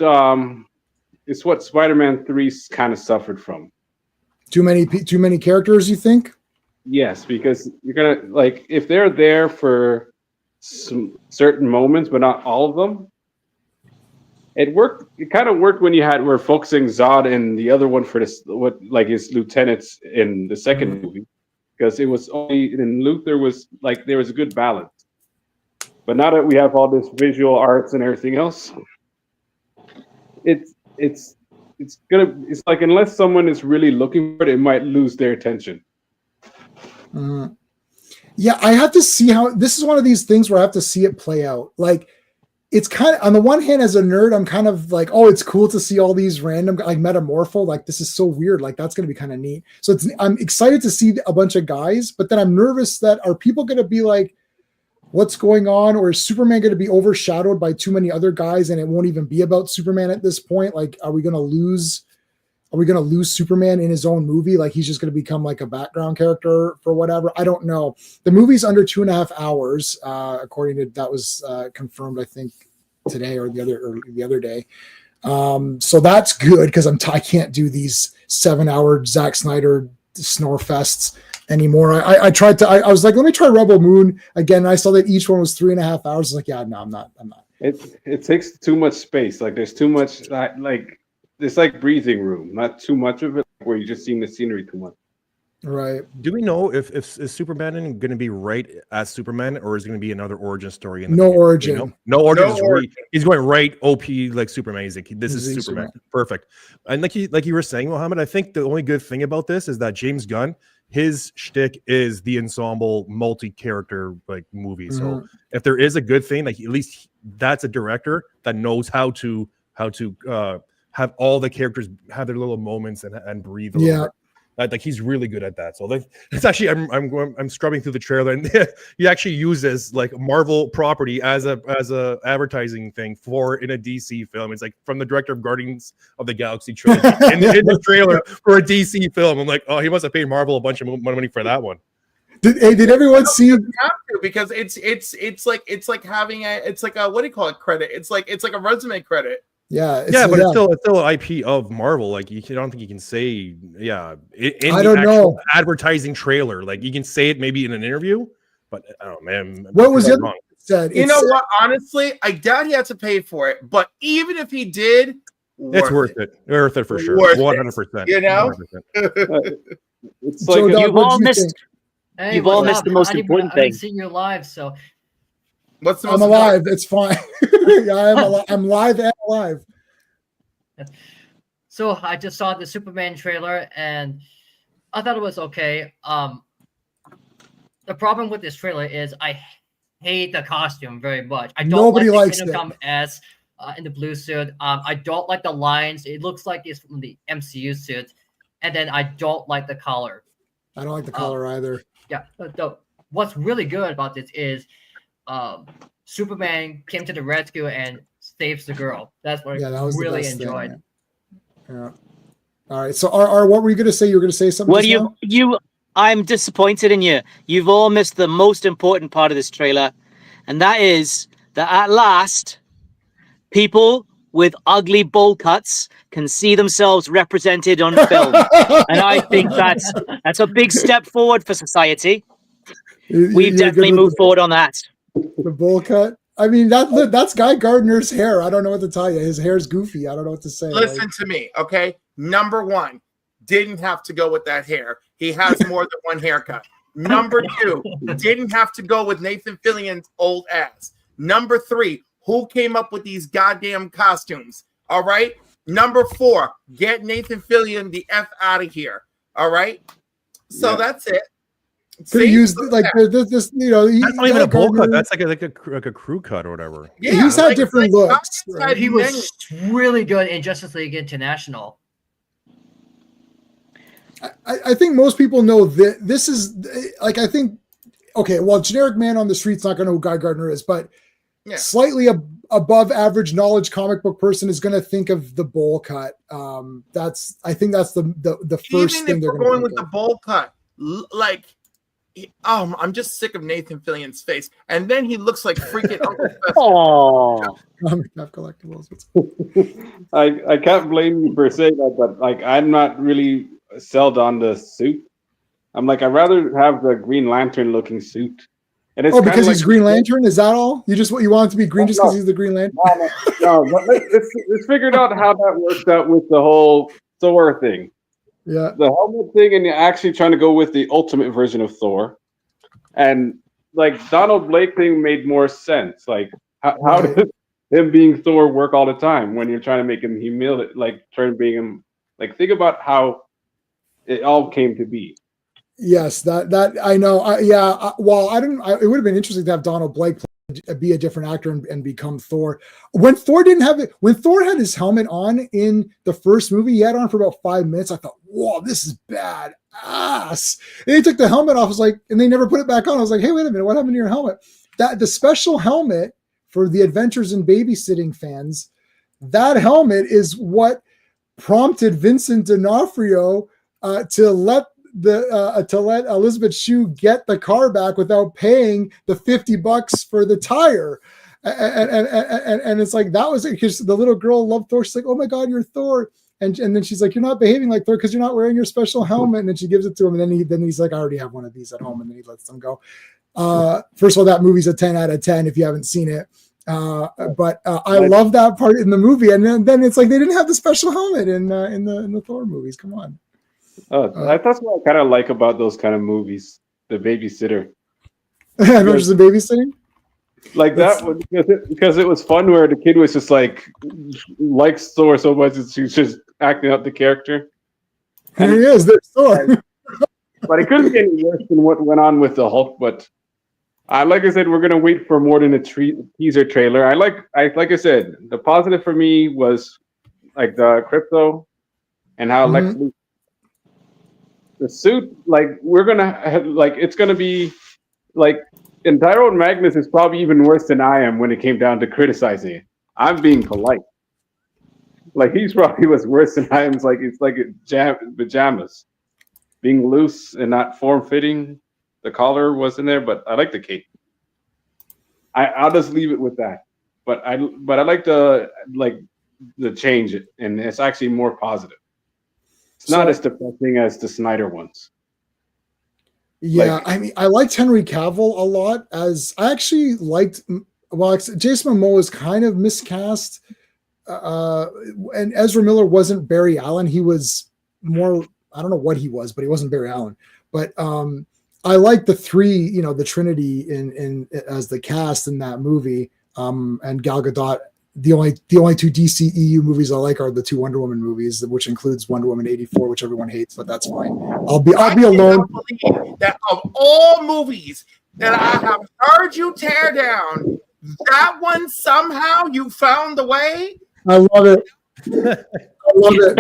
Spider-Man 3 kind of suffered from. Too many characters, you think? Yes, because you're gonna, like, if they're there for some certain moments, but not all of them. It worked. It kind of worked when we're focusing Zod and the other one for his lieutenants in the second movie, because it was only in Luthor was like there was a good balance. But now that we have all this visual arts and everything else, it's like unless someone is really looking for it, it might lose their attention. Yeah, I have to see how this is one of these things where I have to see it play out. Like, it's kind of, on the one hand, as a nerd, I'm kind of like, oh, it's cool to see all these random, like, metamorpho. Like, this is so weird. Like, that's going to be kind of neat. So I'm excited to see a bunch of guys, but then I'm nervous that are people going to be like, what's going on? Or is Superman going to be overshadowed by too many other guys and it won't even be about Superman at this point? Like, are we going to lose Superman in his own movie? Like, he's just going to become like a background character for whatever. I don't know. The movie's under 2.5 hours, according to that was confirmed, I think today or the other day. So that's good because I can't do these 7-hour Zack Snyder snore fests. anymore. I tried to. I was like, let me try Rebel Moon again. And I saw that each one was 3.5 hours. I was like, yeah, no, I'm not. It takes too much space. Like there's too much. Like it's like breathing room. Not too much of it, where you're just seeing the scenery too much. Right. Do we know if is Superman going to be right as Superman, or is it going to be another origin story? No origin. You know? No origin. No origin. He's going right OP like Superman. He's like, this is He's Superman. Superman. Perfect. And like you were saying, Mohammed, I think the only good thing about this is that James Gunn, his shtick is the ensemble multi-character like movie. So if there is a good thing, like at least that's a director that knows how to have all the characters have their little moments and breathe a little bit. Like he's really good at that. So it's actually I'm scrubbing through the trailer, and he actually uses like Marvel property as a advertising thing in a DC film. It's like from the director of Guardians of the Galaxy trilogy in the trailer for a DC film. I'm like, oh, he must have paid Marvel a bunch of money for that one. Did everyone see? Have to, because it's like having it's like a, what do you call it, credit? It's like a resume credit. Yeah, it's still an IP of Marvel. Like I don't think you can say in I don't know advertising trailer. Like you can say it maybe in an interview, but oh man, what was it said? You know what? Honestly, I doubt he had to pay for it. But even if he did, it's worth it. Worth it for sure. 100%. You know, it's like you've all missed. Hey, you've all missed the most important thing. I haven't seen your live, so what's the I'm alive. It's fine. Yeah, I'm live and alive. So I just saw the Superman trailer and I thought it was okay. The problem with this trailer is I hate the costume very much. I don't Nobody likes him it. come as in the blue suit. I don't like the lines. It looks like it's from the MCU suit, and then I don't like the collar. I don't like the color either. Yeah. What's really good about this is Superman came to the rescue and saves the girl. That's what I really enjoyed. Yeah. All right. So, what were you going to say? You were going to say something. Well, I'm disappointed in you. You've all missed the most important part of this trailer, and that is that at last, people with ugly bowl cuts can see themselves represented on film, and I think that's a big step forward for society. We've definitely moved forward on that. The bowl cut. I mean, that's Guy Gardner's hair. I don't know what to tell you. His hair's goofy. I don't know what to say. Listen to me, okay? Number one, didn't have to go with that hair. He has more than one haircut. Number two, didn't have to go with Nathan Fillion's old ass. Number three, who came up with these goddamn costumes? All right? Number four, get Nathan Fillion the F out of here. All right? So that's it. Could have used like this, you know. That's not even a bowl cut. That's like a crew cut or whatever. Yeah, he's had different looks. Right? He was really good in Justice League International. I think most people know that this is like, I think, okay, well, generic man on the street's not going to know who Guy Gardner is, but slightly above average knowledge comic book person is going to think of the bowl cut. I think that's the first even thing if they're going with of. the bowl cut. Like, I'm just sick of Nathan Fillion's face, and then he looks like freaking Uncle Fester. Oh, Comic collectibles. I can't blame you per se, but like I'm not really sold on the suit. I'm like, I'd rather have the Green Lantern looking suit. And it's because he's Green Lantern? Is that all? You want it to be green just because he's the Green Lantern? No, but let's figure out how that works out with the whole Thor thing. Yeah, the helmet thing, and you're actually trying to go with the ultimate version of Thor, and like Donald Blake thing made more sense. Like, how does him being Thor work all the time when you're trying to make him humiliate, like being him? Like, think about how it all came to be. Yes, that I know. Well, it would have been interesting to have Donald Blake be a different actor and become Thor. When Thor had his helmet on in the first movie, he had on for about 5 minutes. I thought, whoa, this is bad ass. And he took the helmet off. I was like, and they never put it back on. I was like, hey, wait a minute, what happened to your helmet? That the special helmet for the Adventures in Babysitting fans, that helmet is what prompted Vincent D'Onofrio to let Elizabeth Shue get the car back without paying the $50 for the tire. And it's like, that was because the little girl loved Thor. She's like, oh my God, you're Thor. And then she's like, "You're not behaving like Thor because you're not wearing your special helmet." And then she gives it to him, and then he's like, "I already have one of these at home," and then he lets them go. First of all, that movie's a 10 out of 10 if you haven't seen it. But I love that part in the movie, and then it's like they didn't have the special helmet in the Thor movies. Come on. That's what I kind of like about those kind of movies. The babysitter. Versus the babysitting. Like that one, because it was fun where the kid was just like likes Thor so much that she's just acting out the character. Here he is, there's Thor. But it couldn't get any worse than what went on with the Hulk. But like I said, we're gonna wait for more than a teaser trailer. Like I said, the positive for me was like the Krypto and how Lex Luthor. The suit, like we're gonna have, like it's gonna be like. And Tyrone Magnus is probably even worse than I am when it came down to criticizing it. I'm being polite. Like he's probably was worse than I am. It's like pajamas, being loose and not form fitting. The collar was in there, but I like the cape. I'll just leave it with that. But I like the change, and it's actually more positive. It's not as depressing as the Snyder ones. Yeah, I mean, I liked Henry Cavill a lot. As I actually liked, Jason Momoa is kind of miscast, and Ezra Miller wasn't Barry Allen. He was more, I don't know what he was, but he wasn't Barry Allen. But I like the three, the Trinity in as the cast in that movie, and Gal Gadot. The only two DCEU movies I like are the two Wonder Woman movies, which includes Wonder Woman 84, which everyone hates, but that's fine. I'll be alone. That of all movies that I have heard you tear down, that one somehow you found the way. I love it. I love it.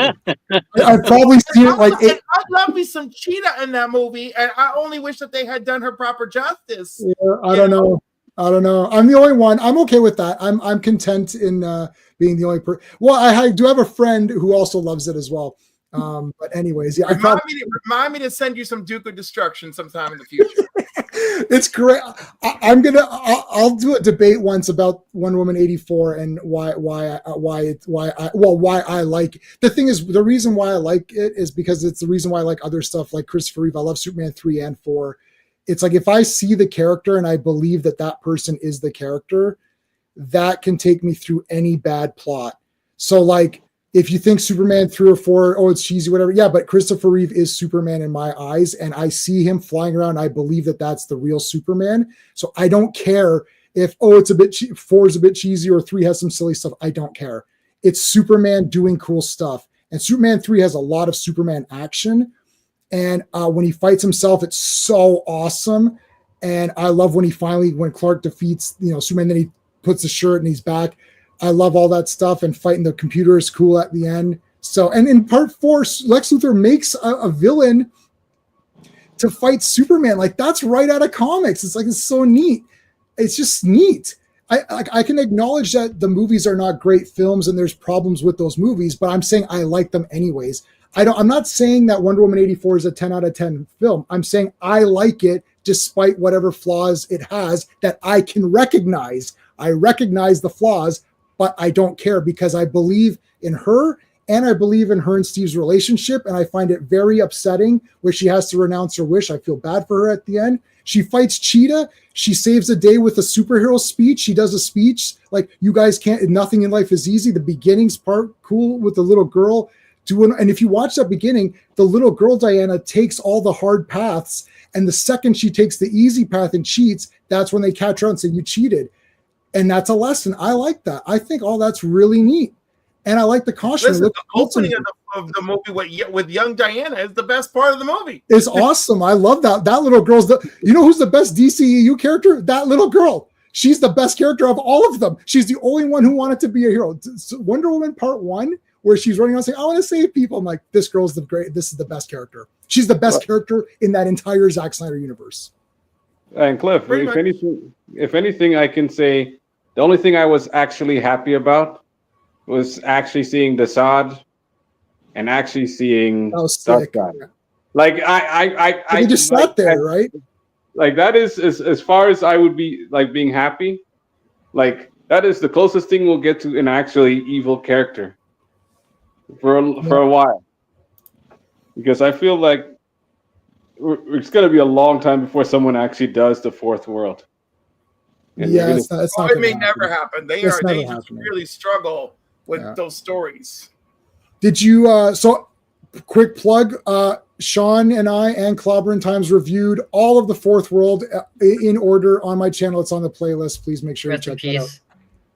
I've probably seen it like eight. I love me some Cheetah in that movie, and I only wish that they had done her proper justice. Yeah, I don't know. I'm the only one. I'm okay with that. I'm content in being the only person. Well, I do have a friend who also loves it as well. But anyways, yeah. Remind me to send you some Duke of Destruction sometime in the future. It's great. I'll do a debate once about Wonder Woman 84 and why I like it. The thing is, the reason why I like it is because it's the reason why I like other stuff like Christopher Reeve. I love Superman 3 and 4. It's like if I see the character and I believe that person is the character, that can take me through any bad plot. So like if you think Superman 3 or 4, oh, it's cheesy, whatever. Yeah, but Christopher Reeve is Superman in my eyes, and I see him flying around. I believe that's the real Superman. So I don't care if, it's a bit 4 is a bit cheesy or 3 has some silly stuff. I don't care. It's Superman doing cool stuff. And Superman 3 has a lot of Superman action. And when he fights himself, it's so awesome. And I love when Clark defeats, Superman, then he puts the shirt and he's back. I love all that stuff, and fighting the computer is cool at the end. So, and in part 4, Lex Luthor makes a villain to fight Superman. Like that's right out of comics. It's so neat. It's just neat. I can acknowledge that the movies are not great films and there's problems with those movies, but I'm saying I like them anyways. I'm not saying that Wonder Woman 84 is a 10 out of 10 film. I'm saying I like it despite whatever flaws it has that I can recognize. I recognize the flaws, but I don't care because I believe in her and I believe in her and Steve's relationship. And I find it very upsetting where she has to renounce her wish. I feel bad for her at the end. She fights Cheetah. She saves the day with a superhero speech. She does a speech like, you guys can't, nothing in life is easy. The beginning's part cool with the little girl. And if you watch that beginning, the little girl Diana takes all the hard paths, and the second she takes the easy path and cheats, that's when they catch her and say, you cheated. And that's a lesson. I like that. I think all that's really neat. And I like the caution. Listen, the opening of the movie with young Diana is the best part of the movie. It's awesome. I love that. That little girl's who's the best DCEU character? That little girl. She's the best character of all of them. She's the only one who wanted to be a hero. Wonder Woman Part 1, where she's running around saying, I want to save people. I'm like, this girl's this is the best character. She's the best character in that entire Zack Snyder universe. And Cliff, if anything, I can say the only thing I was actually happy about was actually seeing Desaad and actually seeing Darkseid. Like I just sat there, right? Like that is as far as I would be like being happy. Like that is the closest thing we'll get to an actually evil character. for a while, because I feel like it's going to be a long time before someone actually does the fourth world. And Yeah, it's not it may happen. never happen. They It's never just happening. really struggle with those stories. Did you so quick plug, Sean and I and Clobberin Times reviewed all of the fourth world in order on my channel. It's on the playwist. Please make sure you check that out.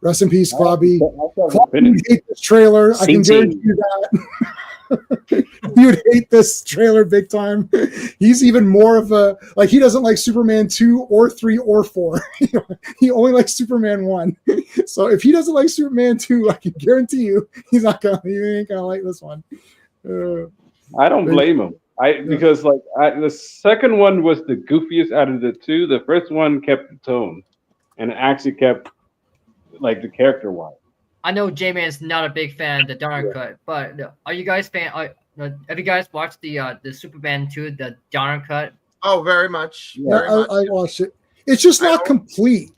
Rest in peace, Clobby. Clobby would hate this trailer. I can guarantee you that. He would hate this trailer big time. He's even more of a, like, he doesn't like Superman 2 or 3 or 4. He only likes Superman 1. So if he doesn't like Superman 2, I can guarantee you he ain't gonna like this one. I don't blame him. Because the second one was the goofiest out of the two. The first one kept the tone and actually kept like the character wise. I know J-Man's not a big fan of the Donner cut, but are you guys have you guys watched the Superman 2, the Donner cut? Oh, very much. Yeah, I watched it. It's just not complete.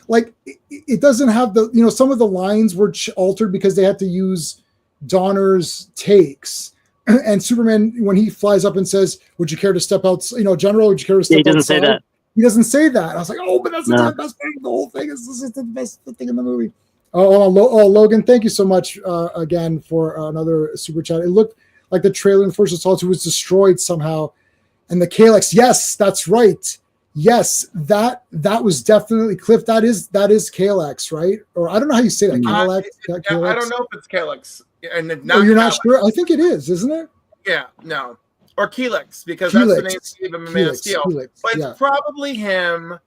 Like it doesn't have the, some of the lines were altered because they had to use Donner's takes. And Superman, when he flies up and says, "Would you care to step out?" General, would you care to step outside? He doesn't say that. He doesn't say that. I was like, oh, but that's the best thing. The whole thing is this is the best thing in the movie. Oh, Logan, thank you so much again for another super chat. It looked like the trailer in First Assault was destroyed somehow. And the Kalex, yes, that's right. Yes, that was definitely Cliff. That is Kalex, right? Or I don't know how you say that. Kalex. I don't know if it's Kalex. And you're not sure? I think it is, isn't it? Yeah, no. Or Kelix, because that's the name they gave him in Man of Steel. But it's probably him.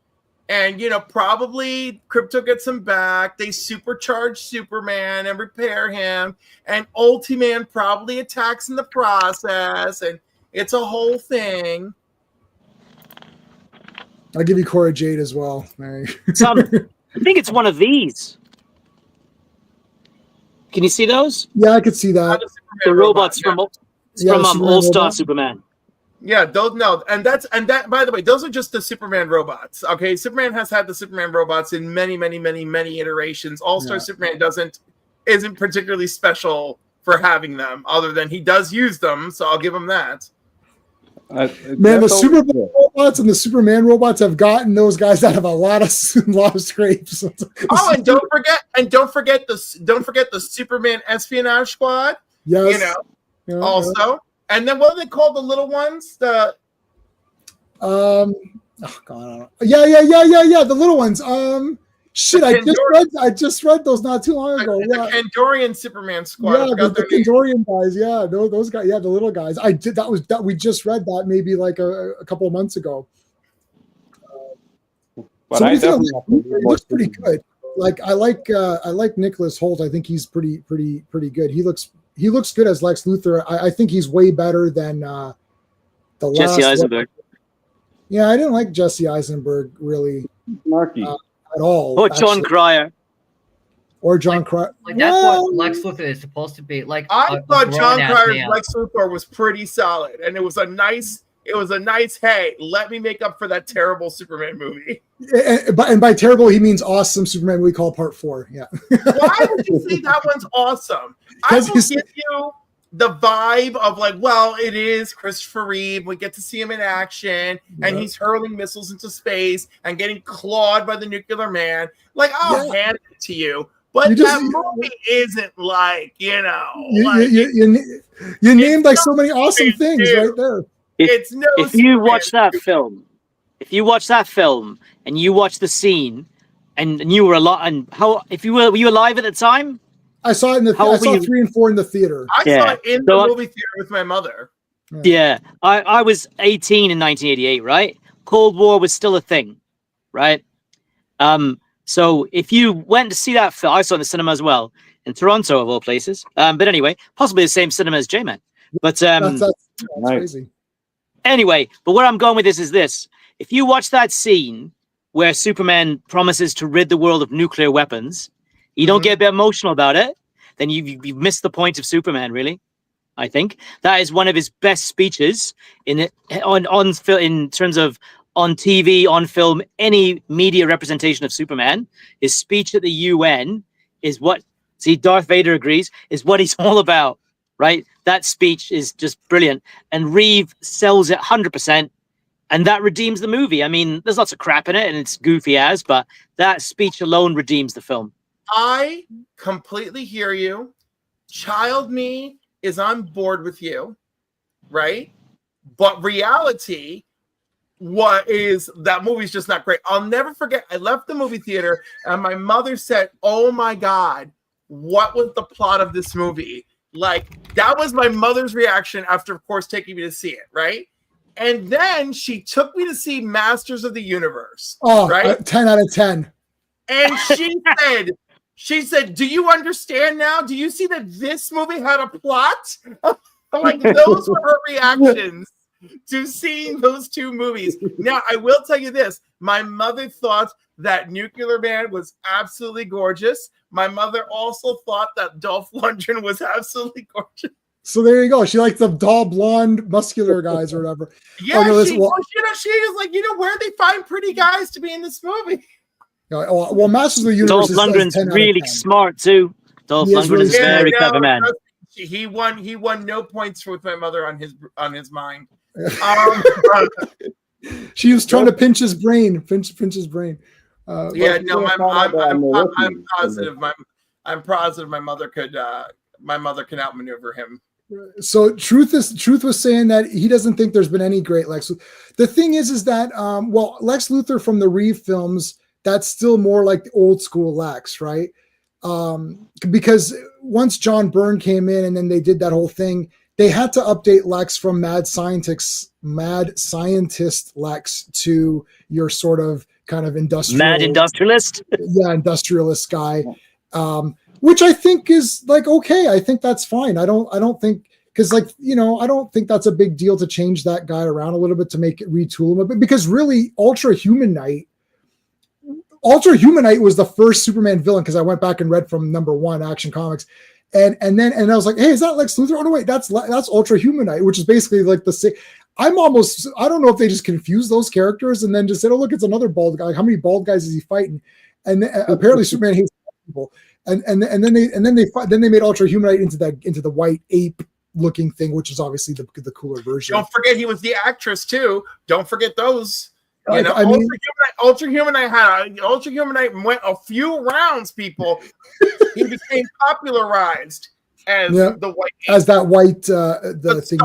And, probably Krypto gets him back. They supercharge Superman and repair him. And Ultiman probably attacks in the process. And it's a whole thing. I'll give you Cora Jade as well. I think it's one of these. Can you see those? Yeah, I could see that. The robots from All Star Superman. Yeah, those and that. By the way, those are just the Superman robots. Okay, Superman has had the Superman robots in many iterations. All Star Superman isn't particularly special for having them, other than he does use them. So I'll give him that. Man, the Superman robots and the Superman robots have gotten those guys that have a lot of scrapes. Oh, and don't forget the Superman Espionage Squad. Yes, also. Yeah. And then what are they called? The little ones? The oh god, yeah. The little ones. I just read those not too long ago. The Kandorian Superman squad. Yeah, the Kandorian guys. Yeah, those guys. Yeah, the little guys. I did that. We just read that maybe like a couple of months ago. But so it looks pretty good. Like I like Nicholas Hoult. I think he's pretty good. He looks good as Lex Luthor. I think he's way better than the Jesse Eisenberg. Yeah, I didn't like Jesse Eisenberg really at all. Or John Cryer. Or John Cryer. Like that's what Lex Luthor is supposed to be. Like I thought John Cryer's Lex Luthor was pretty solid, and it was a nice. Hey, let me make up for that terrible Superman movie. And by terrible, he means awesome Superman we call Part 4. Yeah. Why would you say that one's awesome? I will give you the vibe of like, well, it is Christopher Reeve. We get to see him in action, and he's hurling missiles into space and getting clawed by the nuclear man. Like, I'll hand it to you. But that movie isn't like, you named like so many awesome things right there. If you watch that film and you watch the scene and you were alive, and were you alive at the time? I saw it I saw 3 and 4 in the theater. I saw it in the movie theater with my mother. Yeah. I was 18 in 1988, right? Cold War was still a thing, right? So if you went to see that film, I saw it in the cinema as well, in Toronto of all places. But anyway, possibly the same cinema as J-Man. But that's crazy. Anyway, but where I'm going with this is this. If you watch that scene where Superman promises to rid the world of nuclear weapons, you don't get a bit emotional about it, then you've missed the point of Superman, really. I think that is one of his best speeches in terms of on TV, on film, any media representation of Superman. His speech at the UN is what, Darth Vader agrees, is what he's all about. right? That speech is just brilliant. And Reeve sells it 100%. And that redeems the movie. I mean, there's lots of crap in it and it's goofy as, but that speech alone redeems the film. I completely hear you. Child me is on board with you, right? But reality, what is that movie's just not great. I'll never forget. I left the movie theater and my mother said, "Oh my God, what was the plot of this movie?" Like, that was my mother's reaction after, of course, taking me to see it, right? And then she took me to see Masters of the Universe. Oh, right? 10 out of 10. And she said, "Do you understand now? Do you see that this movie had a plot?" Like, those were her reactions to seeing those two movies. Now, I will tell you this. My mother thought that Nuclear Man was absolutely gorgeous. My mother also thought that Dolph Lundgren was absolutely gorgeous. So there you go. She likes the tall, blonde, muscular guys or whatever. Yeah, Oh, no, she is like, where'd they find pretty guys to be in this movie? Well, Masters of the Universe Dolph Lundgren's really smart too. Dolph Lundgren is a very clever man. He won no points with my mother on his mind. She was trying to pinch his brain. Pinch his brain. I'm positive. I'm positive my mother can outmaneuver him. So Truth was saying that he doesn't think there's been any great Lex Luthor. The thing is that Lex Luthor from the Reeve films, that's still more like the old school Lex, right? Because once John Byrne came in and then they did that whole thing, they had to update Lex from mad scientist Lex to your sort of kind of industrialist. Yeah, industrialist guy. Which I think is like, okay, I think that's fine. I don't think, because I don't think that's a big deal to change that guy around a little bit to make it retool him a bit, because really Ultra Humanite was the first Superman villain, because I went back and read from #1 Action Comics. And I was like, hey, is that Lex Luthor? Oh no, wait, that's Ultra Humanite, which is basically like the same. I don't know if they just confused those characters and then just said, oh look, it's another bald guy. How many bald guys is he fighting? And apparently Superman hates people. And then they made Ultra Humanite into the white ape looking thing, which is obviously the cooler version. Don't forget he was the actress too. Don't forget those. Ultra Humanite went a few rounds, people. He became popularized as the white ape. As that white the thing.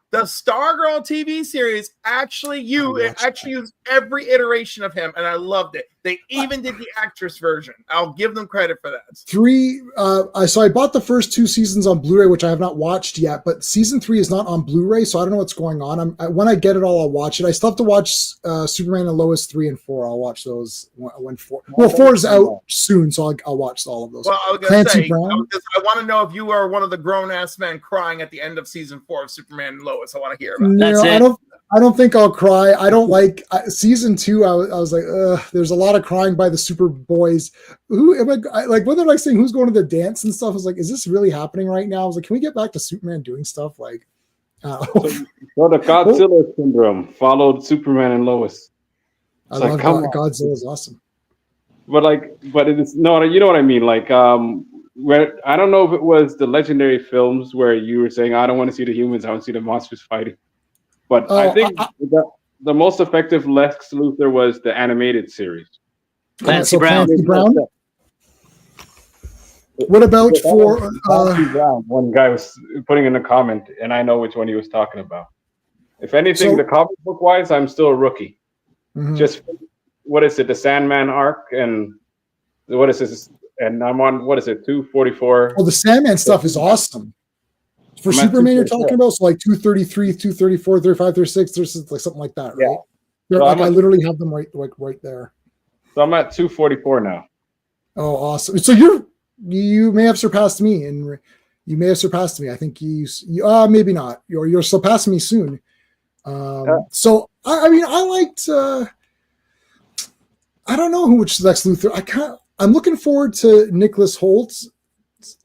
The Stargirl TV series actually used every iteration of him, and I loved it. They even did the actress version. I'll give them credit for that. So I bought the first 2 seasons on Blu-ray, which I have not watched yet, but season 3 is not on Blu-ray, so I don't know what's going on. When I get it all, I'll watch it. I still have to watch Superman and Lois 3 and 4. I'll watch those when 4. Well, 4 is out soon, so I'll watch all of those. Well, I was gonna say, I want to know if you are one of the grown-ass men crying at the end of season 4 of Superman and Lois. I want to hear about it. No, I don't think I'll cry. I don't like season 2. I was like, there's a lot of crying by the Superboys. Who am I like? When they're like saying who's going to the dance and stuff, I was like, is this really happening right now? I was like, can we get back to Superman doing stuff like? So the Godzilla syndrome followed Superman and Lois. I love Godzilla is awesome. But it is no, you know what I mean. Like, where I don't know if it was the Legendary films where you were saying, I don't want to see the humans, I want to see the monsters fighting. But I think the most effective Lex Luthor was the animated series. Clancy Brown. What about for Brown? One guy was putting in a comment, and I know which one he was talking about. If anything, the comic book wise, I'm still a rookie. Mm-hmm. Just what is it? The Sandman arc, and what is this? And I'm on 244. Well, the Sandman stuff is awesome. For Superman, you're talking about, so like 233, 234, 35, 36, there's like something like that, right? Yeah. So I literally have them right there. So I'm at 244 now. Oh, awesome! So you may have surpassed me, and you may have surpassed me. I think you maybe not. You're surpassing me soon. So I mean, I liked. I don't know which Lex Luthor. I'm looking forward to Nicholas Hoult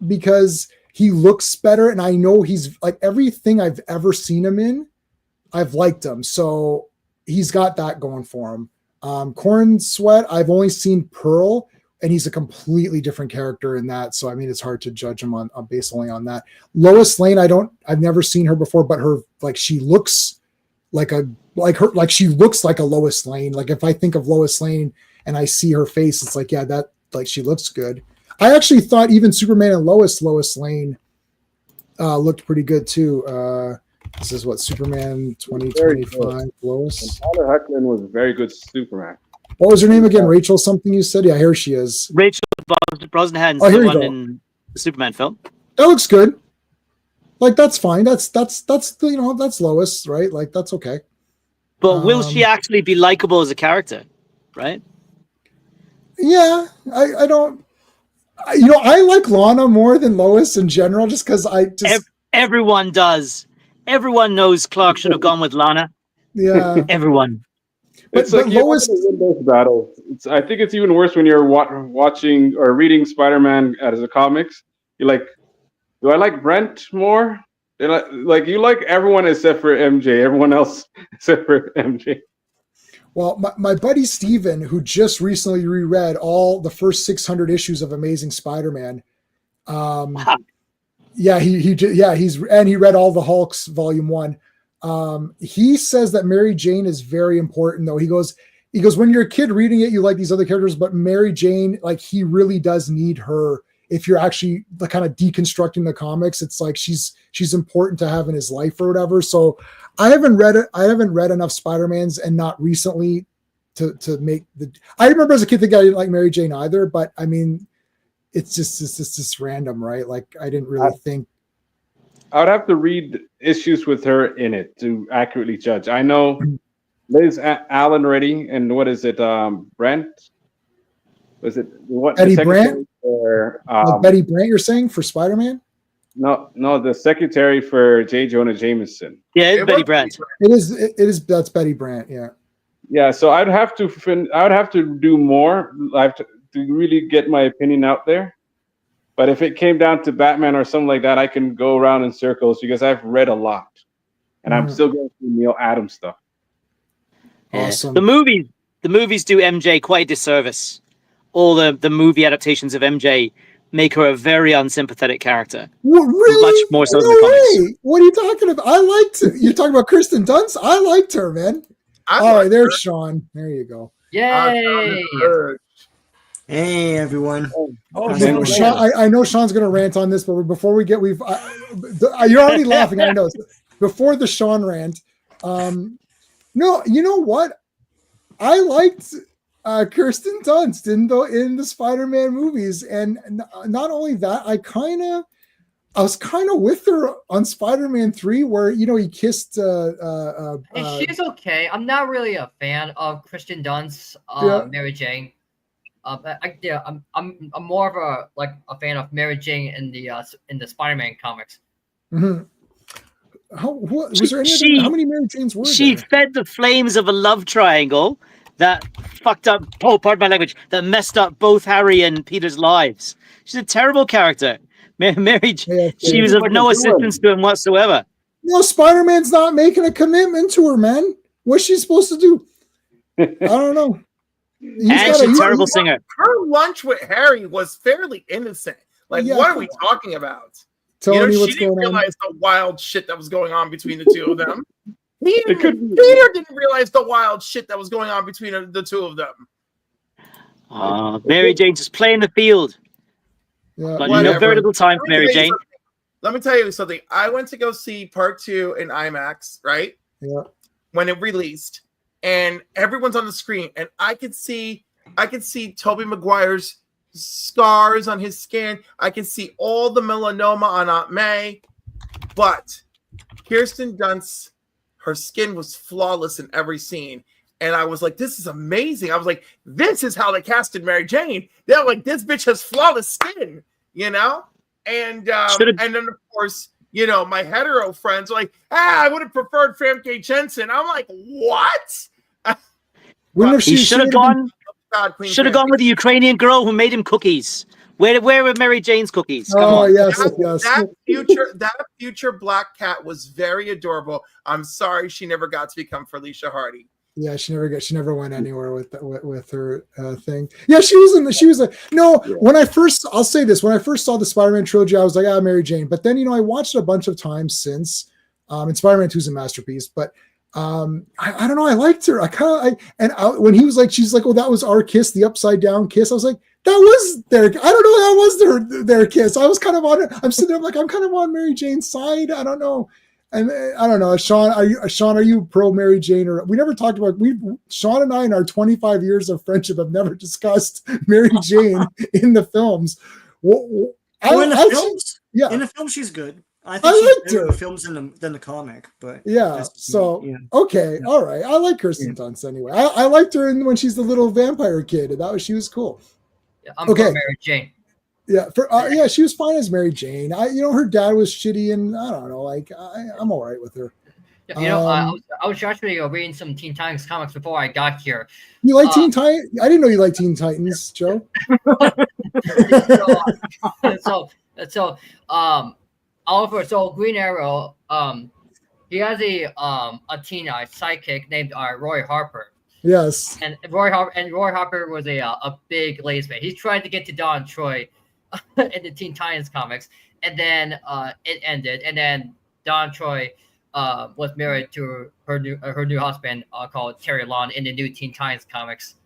because he looks better, and I know he's like everything I've ever seen him in. I've liked him, so he's got that going for him. Corn Sweat, I've only seen Pearl, and he's a completely different character in that. So I mean, it's hard to judge him on based only on that. Lois Lane, I've never seen her before, but her like she looks like she looks like a Lois Lane. Like if I think of Lois Lane and I see her face, it's like, yeah, that like she looks good. I actually thought even Superman and Lois Lane looked pretty good too. This is what Superman 2025 Lois. Tyler Hoechlin was a very good Superman. What was her name again? Rachel something you said? Yeah, here she is. Rachel Brosnahan's Oh, here the you one go. in the Superman film. That looks good. Like that's fine. That's you know, that's Lois, right? Like that's okay. But will she actually be likable as a character? Right? Yeah, I don't. You know, I like Lana more than Lois in general, just because everyone does. Everyone knows Clark should have gone with Lana. Yeah, everyone. It's but like you Lois. want to win those battles. I think it's even worse when you're watching or reading Spider-Man as a comics. You're like, do I like Brent more? Like you like everyone except for MJ. Everyone else except for MJ. Well, my buddy Steven, who just recently reread all the first 600 issues of Amazing Spider-Man. Wow. Yeah, he read all the Hulks Volume 1. He says that Mary Jane is very important, though. He goes, when you're a kid reading it, you like these other characters, but Mary Jane, like he really does need her. If you're actually like kind of deconstructing the comics, it's like she's important to have in his life or whatever. So I haven't read enough Spider-Mans and not recently to make the. I remember as a kid thinking I didn't like Mary Jane either, but I mean, it's just random, right? Like I didn't really think. I would have to read issues with her in it to accurately judge. I know Liz Allen already, and what is it? Brent? Was it what? Betty Brant? For, Betty Brant, you're saying for Spider-Man? No, the secretary for J. Jonah Jameson. Yeah, it's Betty Brant. It is. That's Betty Brant. Yeah. Yeah. So I'd have to do more. I have to really get my opinion out there. But if it came down to Batman or something like that, I can go around in circles because I've read a lot, and I'm still going through Neil Adams stuff. Awesome. The movies do MJ quite a disservice. All the movie adaptations of MJ make her a very unsympathetic character. What, really? Much more so than No the comics. way. What are you talking about? I liked it. You're talking about Kristen Dunst? I liked her, man. All right, there's Sean. There you go. Yay! Hey everyone. Sean, I know Sean's going to rant on this, but before we get, you're already laughing. I know. Before the Sean rant, no, you know what? I liked Kirsten Dunst in the Spider-Man movies, and not only that, I was kind of with her on Spider-Man 3, where he kissed. She's okay. I'm not really a fan of Kristen Dunst, Mary Jane. I'm more of a fan of Mary Jane in the Spider-Man comics. Mm-hmm. How many Mary Janes were She there? fed the flames of a love triangle that fucked up. Oh, pardon my language. That messed up both Harry and Peter's lives. She's a terrible character. Mary, she was of no assistance to him whatsoever. No, Spider-Man's not making a commitment to her, man. What's she supposed to do? I don't know. And she's a terrible singer. Her lunch with Harry was fairly innocent. Like, what are we talking about? Tell me what's she didn't going on. realize the wild shit that was going on between the two of them. Peter didn't realize the wild shit that was going on between the two of them. Mary Jane just playing the field. Yeah. But no very little time for Mary Jane. Let me tell you something. I went to go see Part 2 in IMAX, right? Yeah. When it released, and everyone's on the screen, and I could see Tobey Maguire's scars on his skin. I could see all the melanoma on Aunt May, but Kirsten Dunst, her skin was flawless in every scene. And I was like, this is amazing. I was like, this is how they casted Mary Jane. They're like, this bitch has flawless skin, And and then of course, my hetero friends are like, I would have preferred Famke Jensen. I'm like, what? He should have gone. Should have gone with the Ukrainian girl who made him cookies. Where were Mary Jane's cookies? Come on. Yes. That future black cat was very adorable. I'm sorry she never got to become Felicia Hardy. Yeah, she never went anywhere with her thing. Yeah, she was a no. Yeah. I'll say this: when I first saw the Spider-Man trilogy, I was like, Mary Jane. But then I watched it a bunch of times since. And Spider-Man 2 is a masterpiece. But I don't know. I liked her. When he was like, she's like, oh, that was our kiss, the upside down kiss. I was like, that was their. I don't know. That was their kiss. I was kind of on it. I'm sitting there like I'm kind of on Mary Jane's side. I don't know. And I don't know, Sean. Are you pro Mary Jane? Or we never talked about Sean and I in our 25 years of friendship have never discussed Mary Jane in the films. In the films, yeah, in the film she's good. I think she's better in the films than the comic. But yeah, okay, all right. I like Kirsten Dunst anyway. I liked her when she's the little vampire kid. She was cool. Yeah, I'm pro Mary Jane. Yeah, she was fine as Mary Jane. Her dad was shitty, and I don't know. I'm all right with her. I was actually reading some Teen Titans comics before I got here. You like Teen Titans? I didn't know you liked Teen Titans, Joe. So Green Arrow, he has a sidekick named Roy Harper. Yes, and Roy Harper was a big lazy man. He's trying to get to Dawn Troy in the Teen Titans comics, and then it ended, and then Dawn Troy was married to her new husband called Terry Lawn in the new Teen Titans comics.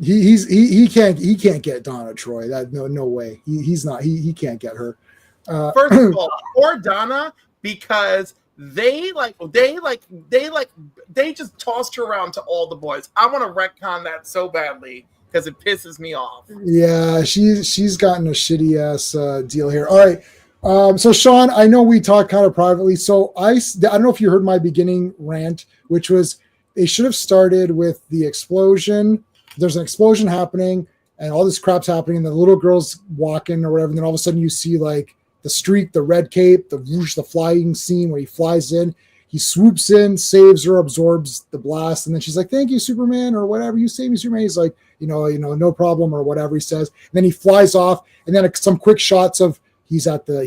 He can't get Donna Troy. That no way. He can't get her. First of all, or Donna, because they just tossed her around to all the boys. I want to retcon that so badly because it pisses me off. Yeah, she's gotten a shitty ass deal here. All right. So Sean, I know we talked kind of privately. So I don't know if you heard my beginning rant, which was they should have started with the explosion. There's an explosion happening and all this crap's happening. And the little girl's walking or whatever. And then all of a sudden you see like the streak, the red cape, the whoosh, the flying scene where he flies in. He swoops in, saves her, absorbs the blast, and then she's like, "Thank you, Superman," or whatever. You saved me, Superman. He's like, no problem, or whatever he says. And then he flies off, and then some quick shots of he's at the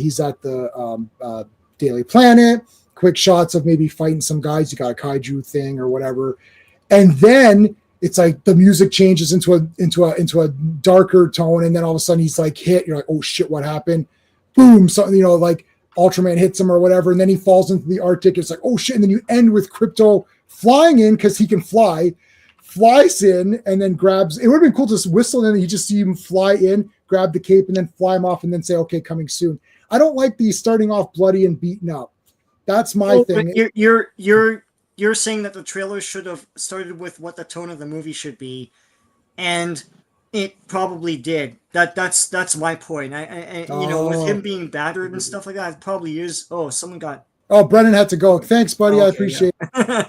Daily Planet. Quick shots of maybe fighting some guys. You got a kaiju thing or whatever, and then it's like the music changes into a darker tone, and then all of a sudden he's like hit. You're like, "Oh shit, what happened?" Boom! Something like Ultraman hits him or whatever, and then he falls into the Arctic. It's like, oh shit! And then you end with Krypto flying in because he can flies in, and then grabs. It would have been cool to just whistle, and then you just see him fly in, grab the cape, and then fly him off, and then say, "Okay, coming soon." I don't like these starting off bloody and beaten up. That's my thing. You're saying that the trailer should have started with what the tone of the movie should be, and it probably did. That's my point. With him being battered and stuff like that, it probably is. Oh, someone got. Oh, Brennan had to go. Thanks, buddy. I appreciate it.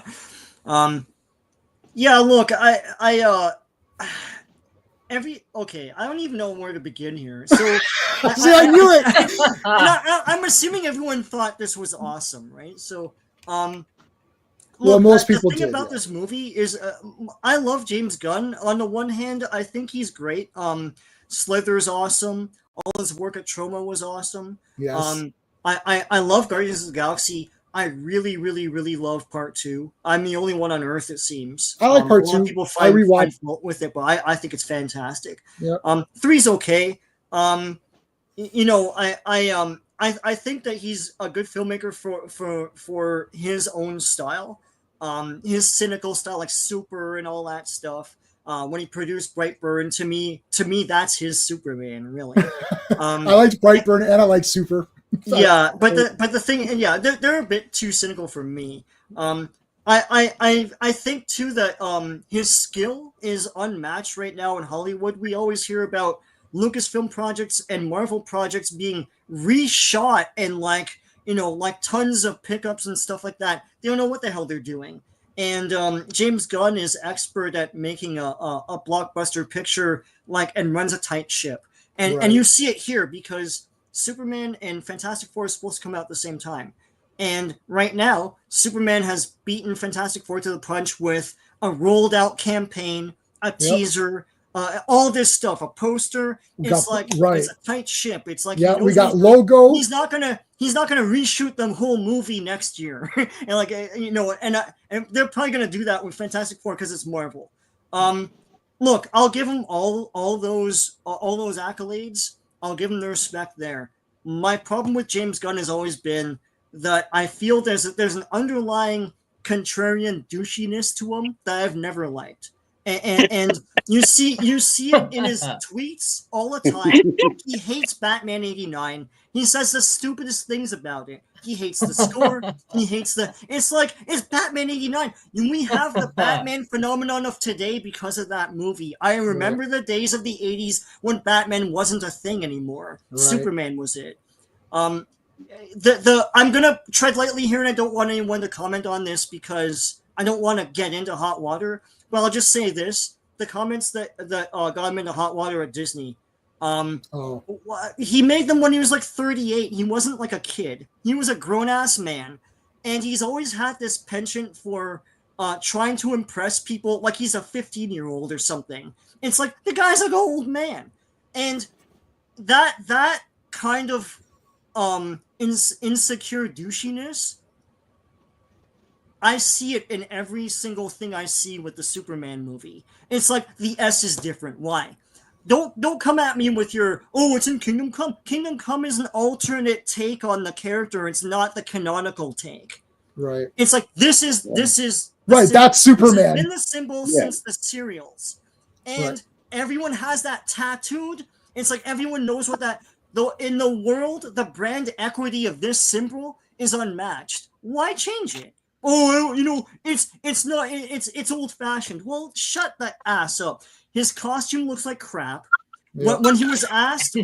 Yeah. Look, I don't even know where to begin here. So, see, I knew it. I'm assuming everyone thought this was awesome, right? So, well, most people the thing about this movie is I love James Gunn. On the one hand, I think he's great. Slither's awesome. All his work at Troma was awesome. Yes. I love Guardians of the Galaxy. I really, really, really love Part 2. I'm the only one on Earth, it seems. I like Part 2. A lot of people find fault with it, but I think it's fantastic. Yeah. 3's okay. I think that he's a good filmmaker for his own style. His cynical style, like Super and all that stuff. When he produced Brightburn, to me, that's his Superman, really. I liked Brightburn and I like Super. Yeah, but the thing, they're a bit too cynical for me. I think too that his skill is unmatched right now in Hollywood. We always hear about Lucasfilm projects and Marvel projects being reshot and like tons of pickups and stuff like that. They don't know what the hell they're doing. And James Gunn is expert at making a blockbuster picture and runs a tight ship. And you see it here because Superman and Fantastic Four is supposed to come out at the same time. And right now, Superman has beaten Fantastic Four to the punch with a rolled out campaign, a teaser, all this stuff, a poster. It's right. it's a tight ship. It's like we got logo. He's not gonna reshoot the whole movie next year, and like and they're probably gonna do that with Fantastic Four because it's Marvel. Look, I'll give him all those accolades. I'll give him the respect there. My problem with James Gunn has always been that I feel there's an underlying contrarian douchiness to him that I've never liked. And you see it in his tweets all the time. He hates Batman 89. He says the stupidest things about it. He hates the score. He hates it's Batman 89. We have the Batman phenomenon of today because of that movie. I remember the days of the 80s when Batman wasn't a thing anymore. Right. Superman was it. I'm gonna tread lightly here, and I don't want anyone to comment on this because I don't want to get into hot water. Well, I'll just say this: the comments that got him into hot water at Disney. He made them when he was like 38. He wasn't like a kid. He was a grown-ass man, and he's always had this penchant for trying to impress people like he's a 15-year-old or something. It's like the guy's like an old man, and that kind of insecure douchiness. I see it in every single thing I see with the Superman movie. It's like the S is different. Why? Don't come at me with your, it's in Kingdom Come. Kingdom Come is an alternate take on the character. It's not the canonical take. Right. It's like this is right. That's Superman. It's been the symbol since the serials, and everyone has that tattooed. It's like everyone knows what that. Though in the world, the brand equity of this symbol is unmatched. Why change it? It's old fashioned. Well, shut that ass up. His costume looks like crap. Yeah. When he was asked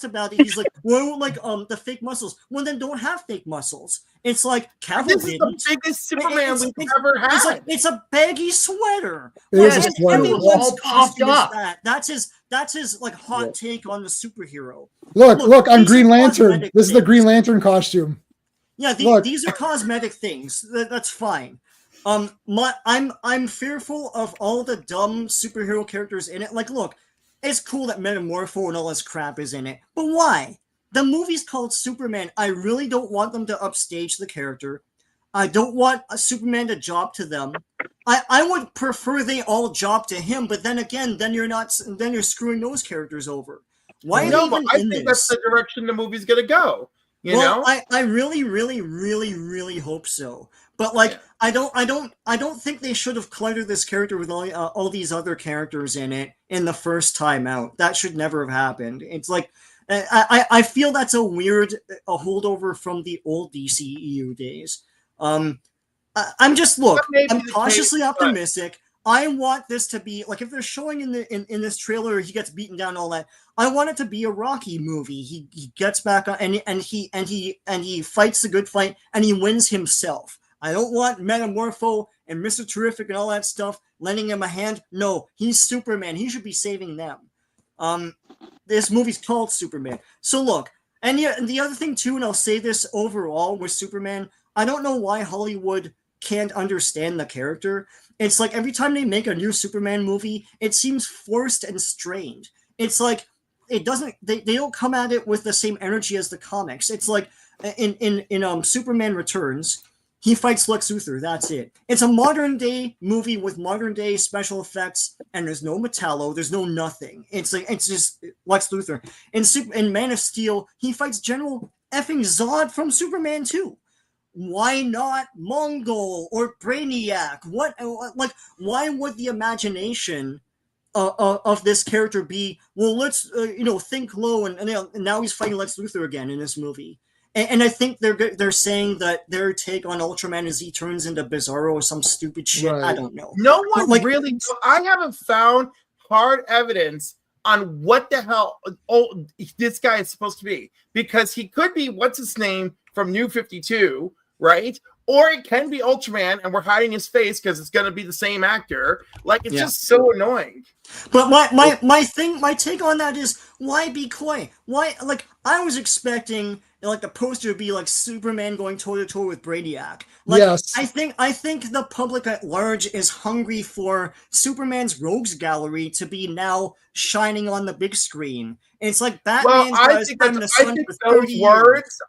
about it, he's like, well, like the fake muscles. Well, then don't have fake muscles. It's like Cavill This is the biggest Superman we've ever had. It's a baggy sweater. It is a sweater. Everyone's costume is that. That's his like hot take on the superhero. Look, I'm Green Lantern. This is the Green Lantern costume. Yeah, these are cosmetic things. That's fine. I'm fearful of all the dumb superhero characters in it. Like, look, it's cool that Metamorpho and all this crap is in it, but why? The movie's called Superman. I really don't want them to upstage the character. I don't want a Superman to job to them. I would prefer they all job to him, but then again, then you're screwing those characters over. Why? No, but I think that's the direction the movie's gonna go. You know? I really, really, really, really hope so. But like, I don't think they should have cluttered this character with all these other characters in it in the first time out. That should never have happened. It's like, I feel that's a holdover from the old DCEU days. I'm cautiously optimistic. I want this to be like, if they're showing in this trailer he gets beaten down and all that, I want it to be a Rocky movie. He gets back on and he fights the good fight and he wins himself. I don't want Metamorpho and Mr. Terrific and all that stuff lending him a hand. No, he's Superman. He should be saving them. This movie's called Superman. So look, and the other thing too, and I'll say this overall with Superman, I don't know why Hollywood can't understand the character. It's like every time they make a new Superman movie, it seems forced and strained. It's like it doesn't. They don't come at it with the same energy as the comics. It's like in Superman Returns, he fights Lex Luthor. That's it. It's a modern day movie with modern day special effects, and there's no Metallo. There's no nothing. It's just Lex Luthor. In Man of Steel, he fights General effing Zod from Superman 2. Why not Mongol or Brainiac? Why would the imagination of this character be? Well, let's think low, and now he's fighting Lex Luthor again in this movie. And I think they're saying that their take on Ultraman is he turns into Bizarro or some stupid shit. Right. I don't know. No one really. I haven't found hard evidence on what the hell this guy is supposed to be, because he could be what's his name from New 52. Right? Or it can be Ultraman and we're hiding his face because it's going to be the same actor. Like, it's just so annoying. But my take on that is, why be coy? Why, like, I was expecting like the poster to be like Superman going toe to toe with Brainiac. Like, Yes. I think the public at large is hungry for Superman's rogues gallery to be now shining on the big screen. And it's like Batman's got his time in the sun for 30 years.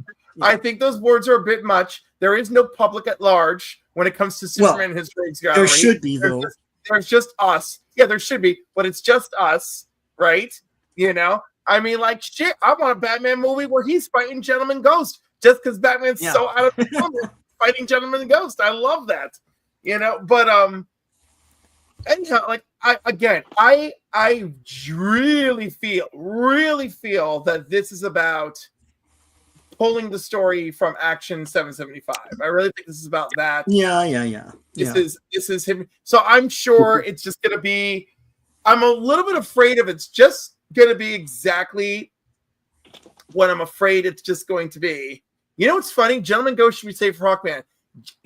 I think those words are a bit much. There is no public at large when it comes to Superman and his rogues gallery. There should be, though. There's just us. Yeah, there should be, but it's just us, right? You know, I mean, like, shit, I want a Batman movie where he's fighting Gentleman Ghost just because Batman's so out of the moment fighting Gentleman Ghost. I love that, you know. But anyhow, like, I really feel that this is about pulling the story from Action 775. I really think this is about that. Yeah. This is him. So I'm sure it's just gonna be. I'm a little bit afraid of it's just going to be exactly what I'm afraid it's just going to be. You know what's funny? Gentleman Ghost should be saved for Hawkman.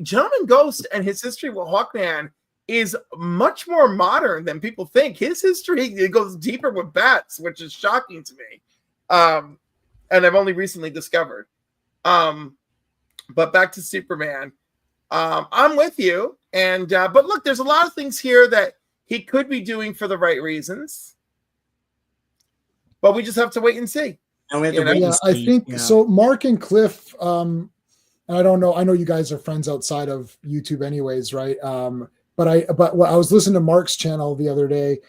Gentleman Ghost and his history with Hawkman is much more modern than people think. His history, it goes deeper with bats, which is shocking to me. And I've only recently discovered. But back to Superman. I'm with you. And but look, there's a lot of things here that he could be doing for the right reasons. But we just have to wait and see. I think so. Mark and Cliff, and I don't know. I know you guys are friends outside of YouTube, anyways, right? But I was listening to Mark's channel the other day,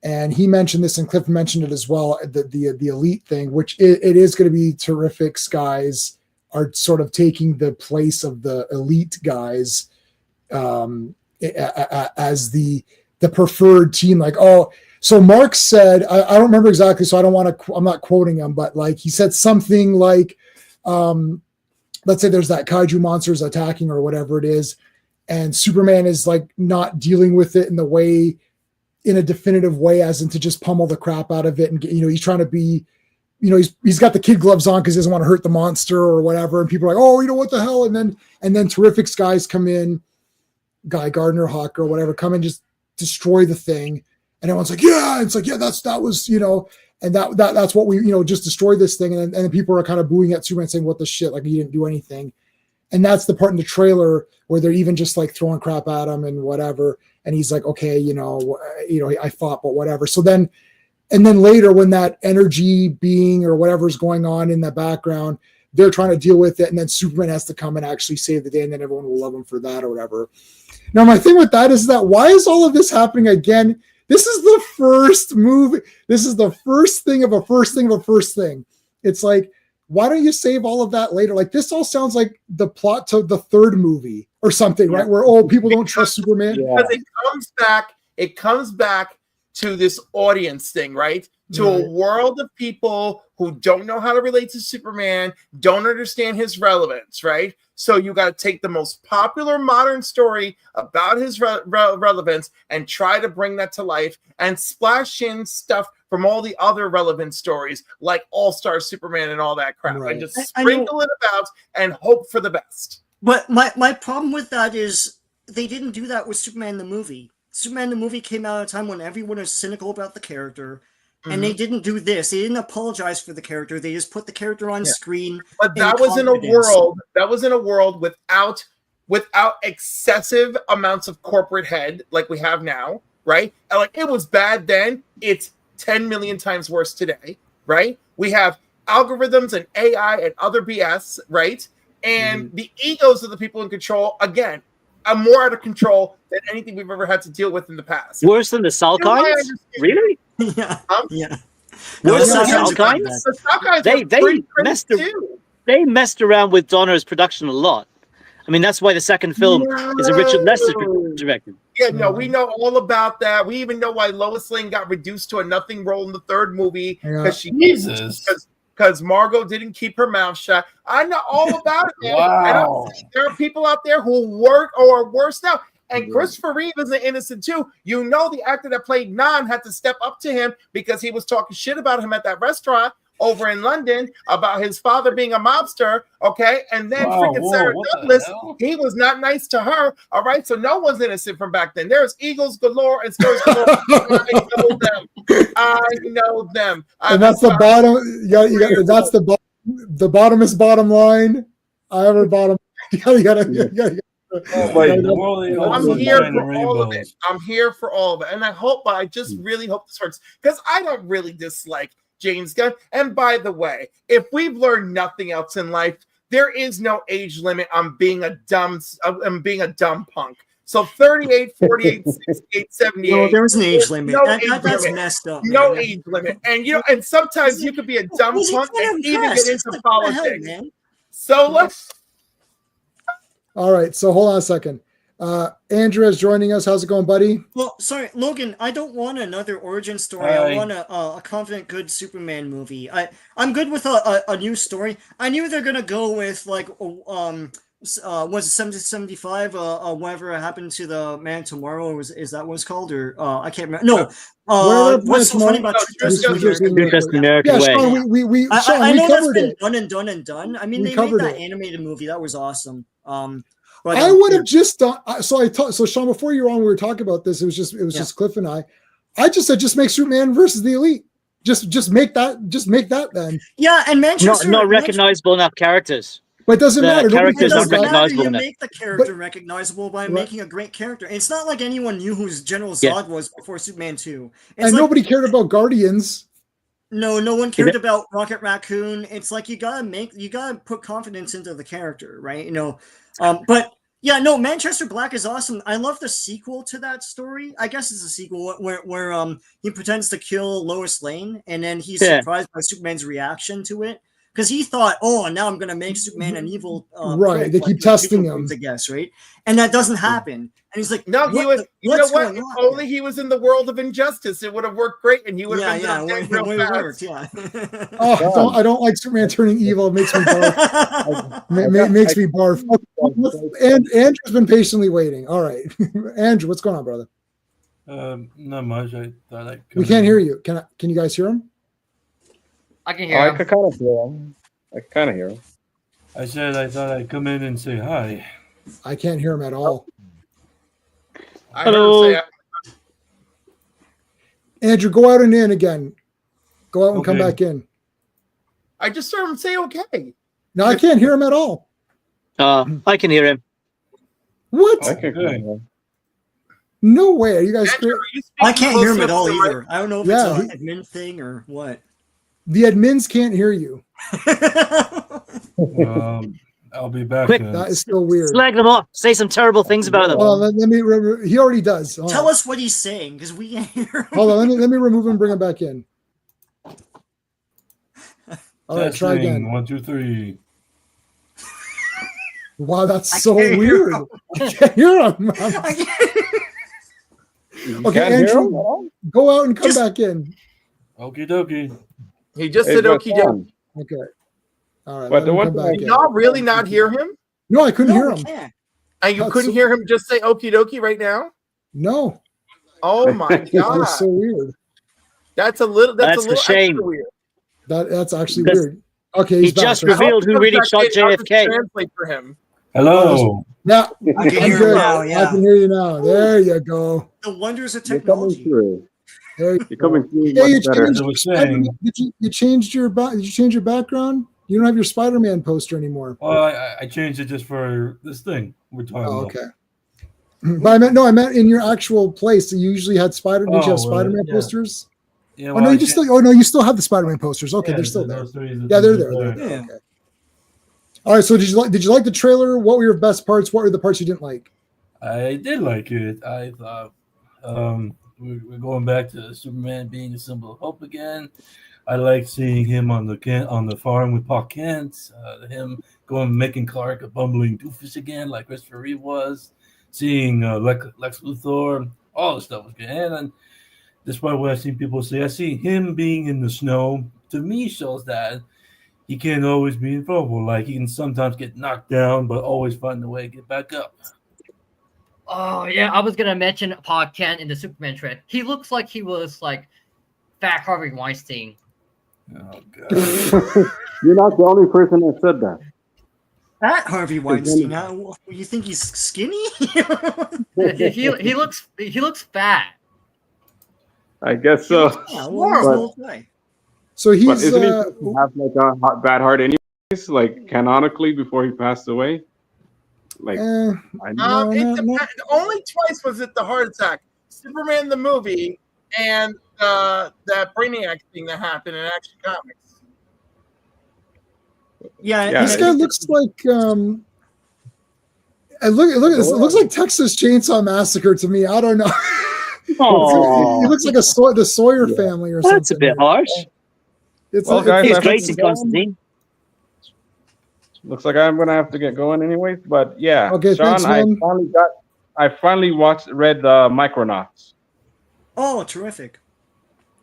and he mentioned this, and Cliff mentioned it as well. The elite thing, which it is going to be terrific. Guys are sort of taking the place of the elite guys as the preferred team. Like, oh. So Mark said, I don't remember exactly, so I'm not quoting him, but like he said something like, let's say there's that kaiju monsters attacking or whatever it is, and Superman is like not dealing with it in a definitive way, as in to just pummel the crap out of it. And, you know, he's trying to be, you know, he's got the kid gloves on because he doesn't want to hurt the monster or whatever. And people are like, oh, you know, what the hell? And then terrific guys come in, Gardner, Hawk or whatever, come and just destroy the thing. And everyone's like, yeah, it's like, yeah, that was, you know, and that's what we, you know, just destroy this thing. And then people are kind of booing at Superman saying, what the shit? Like, he didn't do anything. And that's the part in the trailer where they're even just like throwing crap at him and whatever. And he's like, okay, you know, I fought, but whatever. So then, and then later when that energy being or whatever's going on in the background, they're trying to deal with it. And then Superman has to come and actually save the day. And then everyone will love him for that or whatever. Now, my thing with that is that why is all of this happening again? This is the first movie. This is the first thing of a first thing of a first thing. It's like, why don't you save all of that later? Like, this all sounds like the plot to the third movie or something, right? Where, oh, people don't trust Superman. Because it comes back to this audience thing, right? To a world of people who don't know how to relate to Superman, don't understand his relevance, right? So you got to take the most popular modern story about his relevance and try to bring that to life and splash in stuff from all the other relevant stories like All-Star Superman and all that crap. Right. And just sprinkle it about and hope for the best. But my problem with that is they didn't do that with Superman the movie. Superman the movie came out at a time when everyone was cynical about the character. And they didn't do this. They didn't apologize for the character. They just put the character on screen. But that was in a world. That was in a world without excessive amounts of corporate head like we have now, right? And like, it was bad then. It's 10 million times worse today, right? We have algorithms and AI and other BS, right? And the egos of the people in control, again, are more out of control than anything we've ever had to deal with in the past. Worse than the Salkinds? Really? Yeah. Worse than the Salkinds? They messed around with Donner's production a lot. I mean, that's why the second film is a Richard Lester directed. Yeah, no, we know all about that. We even know why Lois Lane got reduced to a nothing role in the third movie because Margot didn't keep her mouth shut. I know all about it, man. Wow. There are people out there who work or are worse now. And Christopher Reeve is an innocent too. You know, the actor that played Nan had to step up to him because he was talking shit about him at that restaurant. over in London about his father being a mobster, okay? And then freaking Sarah Douglas, he was not nice to her, all right? So no one's innocent from back then. There's eagles galore and stories galore. I know them. I know them. And that's the bottom. That's the bottomest bottom line. I ever bottom. You gotta. I'm here for all of it. I'm here for all of it. And I just really hope this works, because I don't really dislike James Gunn. And by the way, if we've learned nothing else in life, there is no age limit on being a dumb punk. So 38, 48, 68, 78. No, there's an age limit. That's limit. messed up. No man. age limit. And and sometimes you could be a dumb punk and even get into politics. So let's. All right. So hold on a second. Andrew is joining us. How's it going, buddy? Well, sorry, Logan. I don't want another origin story. I want a confident, good Superman movie. I'm good with a new story. I knew they're gonna go with was it 1775? Whatever happened to the Man Tomorrow? Is that what it's called? Or I can't remember. No. What's so funny about American Way? Sean, we I know that's covered been it. done and done. I mean, We they made covered that it. animated movie. That was awesome. But I would have just done. So Sean, before you were on, we were talking about this. It was just Cliff and I. I just said just make Superman versus the Elite. Just make that then. Yeah, and Manchester Not recognizable enough characters. But it doesn't matter. Characters It not doesn't matter. recognizable You enough. make the character recognizable by making a great character. It's not like anyone knew who General Zod was before Superman 2. And nobody cared about Guardians. No one cared about Rocket Raccoon. It's like you gotta put confidence into the character, right? But yeah, no, Manchester Black is awesome. I love the sequel to that story. I guess it's a sequel where he pretends to kill Lois Lane, and then he's surprised by Superman's reaction to it. Because he thought, now I'm going to make Superman an evil right. prick, They keep testing him. I guess, right? And that doesn't happen. And he's like, no, he was. You know what? If only he was in the world of injustice, it would have worked great, and he would have been real fast. I don't like Superman turning evil. It makes me barf. Makes me barf. And Andrew's been patiently waiting. All right, Andrew, what's going on, brother? Not much. I thought we can't hear you. Can you guys hear him? I can hear him. I could kind of hear him. I kind of hear him. I said I thought I'd come in and say hi. I can't hear him at all. Hello. Andrew, go out and in again. Go out and come back in. I just heard him say okay. No, I can't hear him at all. I can hear him. What? I can hear him. No way. Are you guys? Andrew, I can't hear him at all either. I don't know if it's Yeah, an admin thing or what. The admins can't hear you. I'll be back. Quick. That is so weird. Slag them off. Say some terrible things about them. Well, let me. He already does. Hold Tell on. us what he's saying, because we can't hear him. Hold on. Let me remove him and bring him back in. All right, try again. 1, 2, 3. Wow, that's so weird. I can't hear him. Okay, Andrew, go out and come back in. Okie dokie. He just said okie dokie. Okay. All right. But the one come back Did in. y'all really not hear him? No, I couldn't hear him. And you That's couldn't so- hear him just say okie dokie right now? No, Oh my that god. was so weird. That's a little That's a shame. extra weird. That's actually Because weird. Okay, he he's back. just revealed who really shot JFK. Translate for him. Hello. Yeah, I can I'm hear him good. now, I yeah. can hear you now. There you go. The wonders of You're coming technology. through. There you You're coming through Yeah, you much better. As I was saying, Did you change your did you change your background? You don't have your Spider-Man poster anymore. well, I changed it just for this thing we're talking Oh, about. okay. But I meant in your actual place. You usually had Did you have well, Spider-Man yeah. posters? Yeah, Oh no, you still have the Spider-Man posters. Okay, they're still there. Yeah, they're there. Yeah. Okay. All right. So did you like the trailer? What were your best parts? What were the parts you didn't like? I did like it. I thought we're going back to Superman being a symbol of hope again. I like seeing him on the farm with Pa Kent. Him making Clark a bumbling doofus again, like Christopher Reeve was. Seeing Lex Luthor, all the stuff was good. And despite what I've seen people say, I see him being in the snow. To me, shows that he can't always be invulnerable. Like he can sometimes get knocked down, but always find a way to get back up. Oh yeah, I was gonna mention Pa Kent in the Superman trend. He looks like he was like Fat Harvey Weinstein. Oh god. You're not the only person that said that. At Harvey Weinstein, you think he's skinny? he looks fat. I guess so. Yeah, well, he's an old guy. So But he's isn't he supposed to have like a bad heart anyways? Like canonically before he passed away? Like I know. Only twice was it the heart attack. Superman the movie and that Brainiac thing that happened in Action Comics. Yeah, this guy looks like it looks like Texas Chainsaw Massacre to me. I don't know. He looks like the Sawyer family or something. That's a bit harsh. Guys, he's great in Constantine. Looks like I'm gonna have to get going anyways. But yeah, okay, Sean, thanks, I finally read Micronauts. Oh, terrific.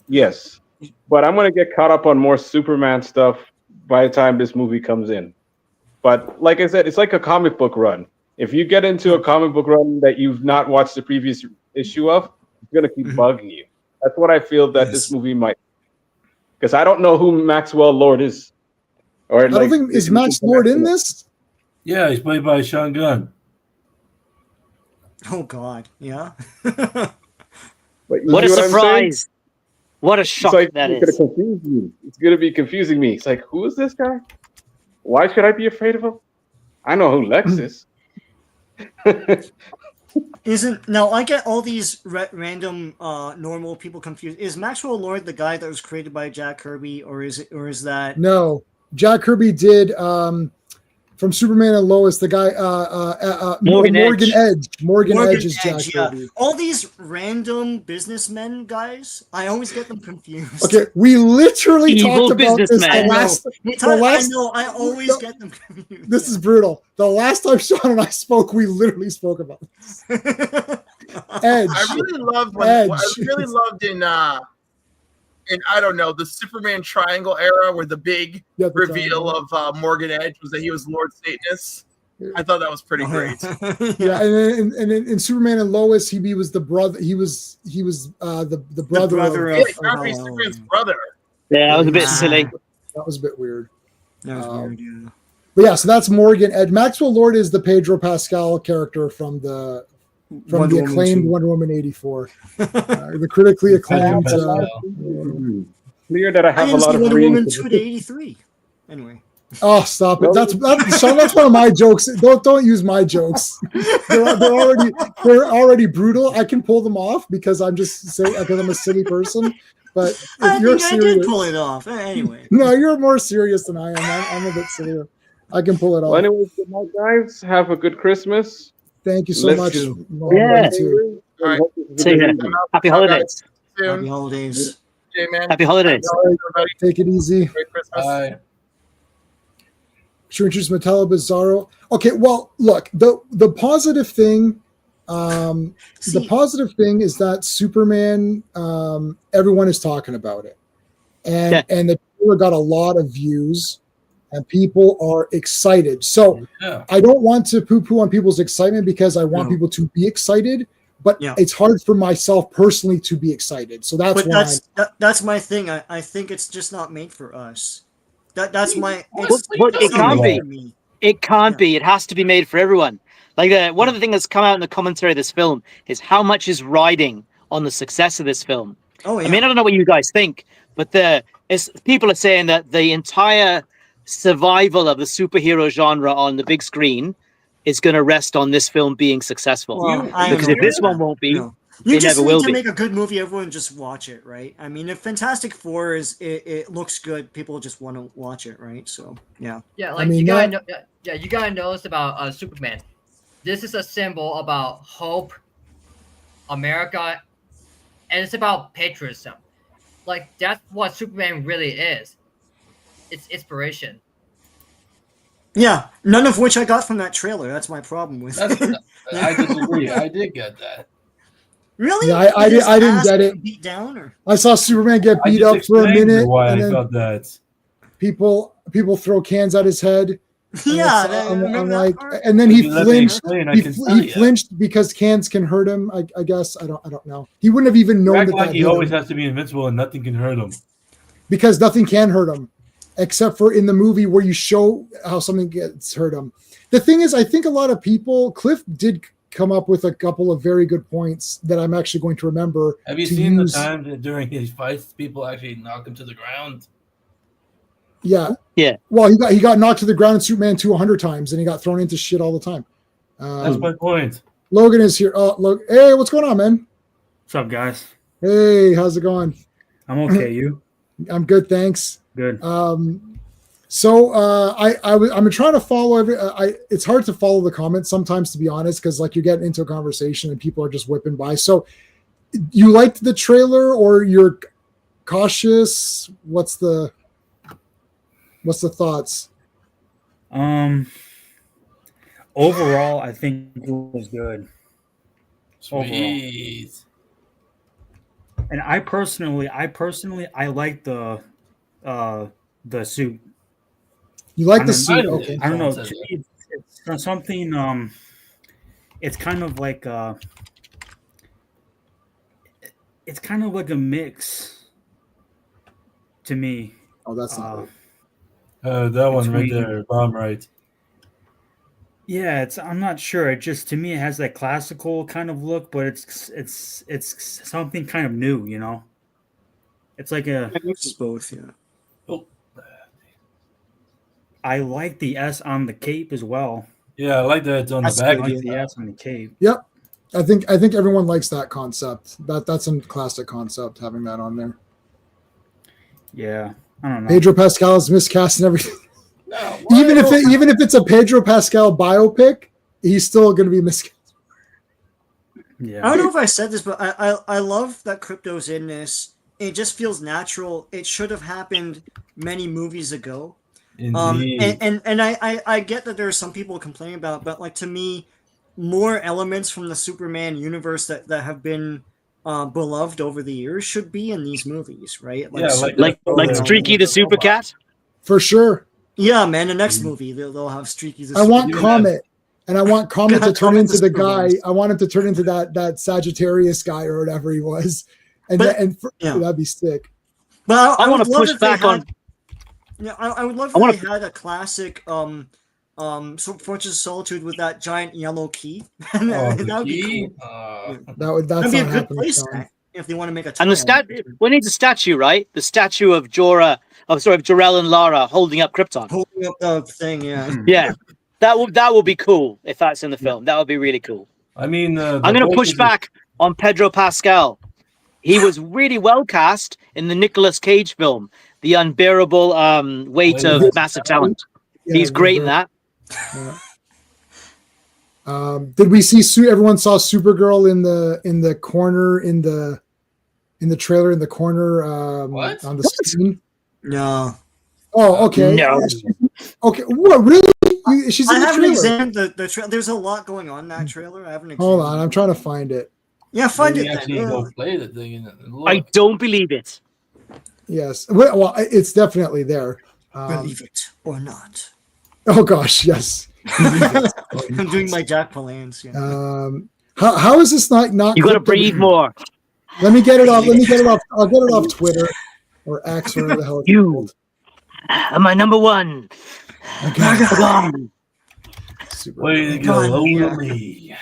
Yes, but I'm gonna get caught up on more Superman stuff by the time this movie comes in. But like I said, it's like a comic book run. If you get into a comic book run that you've not watched the previous issue of, it's gonna keep bugging you. That's what I feel that this movie might. Because I don't know who Maxwell Lord is. Or I don't think is Max Lord in this. Yeah, he's played by Sean Gunn. Oh God, yeah. What a surprise! What a shock that is. It's going to be confusing me. It's like, who is this guy? Why should I be afraid of him? I know who Lex is. Now I get all these random normal people confused. Is Maxwell Lord the guy that was created by Jack Kirby, or is that no? Jack Kirby did from Superman and Lois. The guy Morgan Edge. Morgan Edge is Jack Kirby. All these random businessmen guys, I always get them confused. Okay, we literally talked about this I always get them confused. This is brutal. The last time Sean and I spoke, we literally spoke about this. Edge. I really loved in I don't know, the Superman Triangle era where the big reveal of Morgan Edge was that he was Lord Satanist. I thought that was pretty great. Yeah, and in Superman and Lois, he was the brother. He was the brother of Superman's brother. Yeah, that was a bit silly. That was a bit weird. That was weird, yeah. But yeah, so that's Morgan Edge. Maxwell Lord is the Pedro Pascal character from the acclaimed Wonder Woman 84. The critically acclaimed. Clear that I have a lot of Wonder Woman 2 to 83. Anyway. Oh, stop it! That's Sean. That's one of my jokes. Don't use my jokes. They're already brutal. I can pull them off because I'm a silly person. But I did pull it off. Anyway. No, you're more serious than I am. I'm a bit sillier. I can pull it off. Well, anyways, good night, guys. Have a good Christmas. Thank you so much. Yeah. All right. Happy holidays. Happy holidays. Happy holidays. Take it easy. Merry Christmas. Bye. Should we introduce Metallo Bizarro? Okay, well, look, the positive thing, is that Superman, everyone is talking about it, and the trailer got a lot of views, and people are excited. So I don't want to poo-poo on people's excitement because I want people to be excited, but it's hard for myself personally to be excited. So that's my thing. I think it's just not made for us. That's my. It can't be. It can't be. It has to be made for everyone. Like one of the things that's come out in the commentary of this film is how much is riding on the success of this film. Oh, yeah. I mean, I don't know what you guys think, but people are saying that the entire survival of the superhero genre on the big screen is going to rest on this film being successful. Because if this one won't be. No. You just need to make a good movie. Everyone just watch it, right? I mean, if Fantastic Four it looks good, people just want to watch it, right? So yeah. Like you gotta notice about Superman. This is a symbol about hope, America, and it's about patriotism. Like that's what Superman really is. It's inspiration. Yeah, none of which I got from that trailer. That's my problem with it. I disagree. I did get that. Really? Yeah, I didn't get it. Beat down, or I saw Superman get beat up for a minute. Why and I then got that? People throw cans at his head. Yeah, I'm like, and then he flinched. He flinched because cans can hurt him. I guess I don't know. He wouldn't have even known that he always has to be invincible and nothing can hurt him. because nothing can hurt him, except for in the movie where you show how something gets hurt him. The thing is, I think a lot of people, Cliff did come up with a couple of very good points that I'm actually going to remember. Have you seen the time that during his fights, people actually knock him to the ground? Yeah. Yeah. Well, he got knocked to the ground in Superman 2 100 times, and he got thrown into shit all the time. That's my point. Logan is here. Oh, look. Hey, what's going on, man? What's up, guys? Hey, how's it going? I'm okay. You? I'm good, thanks. Good. I'm trying to follow it's hard to follow the comments sometimes, to be honest, because like you're getting into a conversation and people are just whipping by. So you liked the trailer or you're cautious? What's the thoughts? Overall, I think it was good. Sweet. And I personally like the suit. You like the suit? Okay. I don't know. It's something. It's kind of like it's kind of like a mix to me. Oh, that's not that one right there, bomb right. Yeah, I'm not sure. It just, to me, it has that classical kind of look, but it's something kind of new, you know. It's like a. It mixes both, yeah. Oh. I like the S on the cape as well. Yeah, I like that it's on the back. I like the S on the cape. Yep. I think everyone likes that concept. That's a classic concept, having that on there. Yeah, I don't know. Pedro Pascal's miscast and everything. No, even if it's a Pedro Pascal biopic, he's still going to be miscast. Yeah. I don't know if I said this, but I love that Krypto's in this. It just feels natural. It should have happened many movies ago. Indeed. And I get that there are some people complaining about it, but like to me, more elements from the Superman universe that have been beloved over the years should be in these movies, right? Like Streaky the Super Cat? For sure. Yeah, man. The next movie they'll have Streaky the I Super want Cat. Comet. And I want Comet to turn into the guy. Superman. I want him to turn into that Sagittarius guy or whatever he was. That'd be sick. But I want to would love push if they back had- on. Yeah, I would love if they had a classic Fortress of Solitude with that giant yellow key. That would be cool. That's That'd be a not good happening, place Sean. if they want to make a. And the we need a statue, right? The statue of Jor-El and Lara holding up Krypton. Holding up the thing, yeah. Yeah, that will be cool if that's in the film. That would be really cool. I mean, I'm going to push back on Pedro Pascal. He was really well cast in the Nicolas Cage film, The Unbearable Weight of Massive Talent. Yeah, He's great in that. Yeah. Did we see? Everyone saw Supergirl in the corner in the trailer in the corner What? on the screen. No. Oh, okay. No. Okay. What? Really? She's in I the haven't trailer. examined the trailer. There's a lot going on in that trailer. I haven't. Hold on, I'm trying to find it. Yeah, find Maybe it. actually Then. go play the thing and look. I don't believe it. Yes. Well, it's definitely there. Believe it or not. Oh gosh, yes. I'm doing my Jack Palance. Yeah. How is this not? You got to breathe more. Let me get it off. I'll get it off Twitter or X or whatever the hell it's You called. am my number one. Okay. Super. Way to go, Lowly.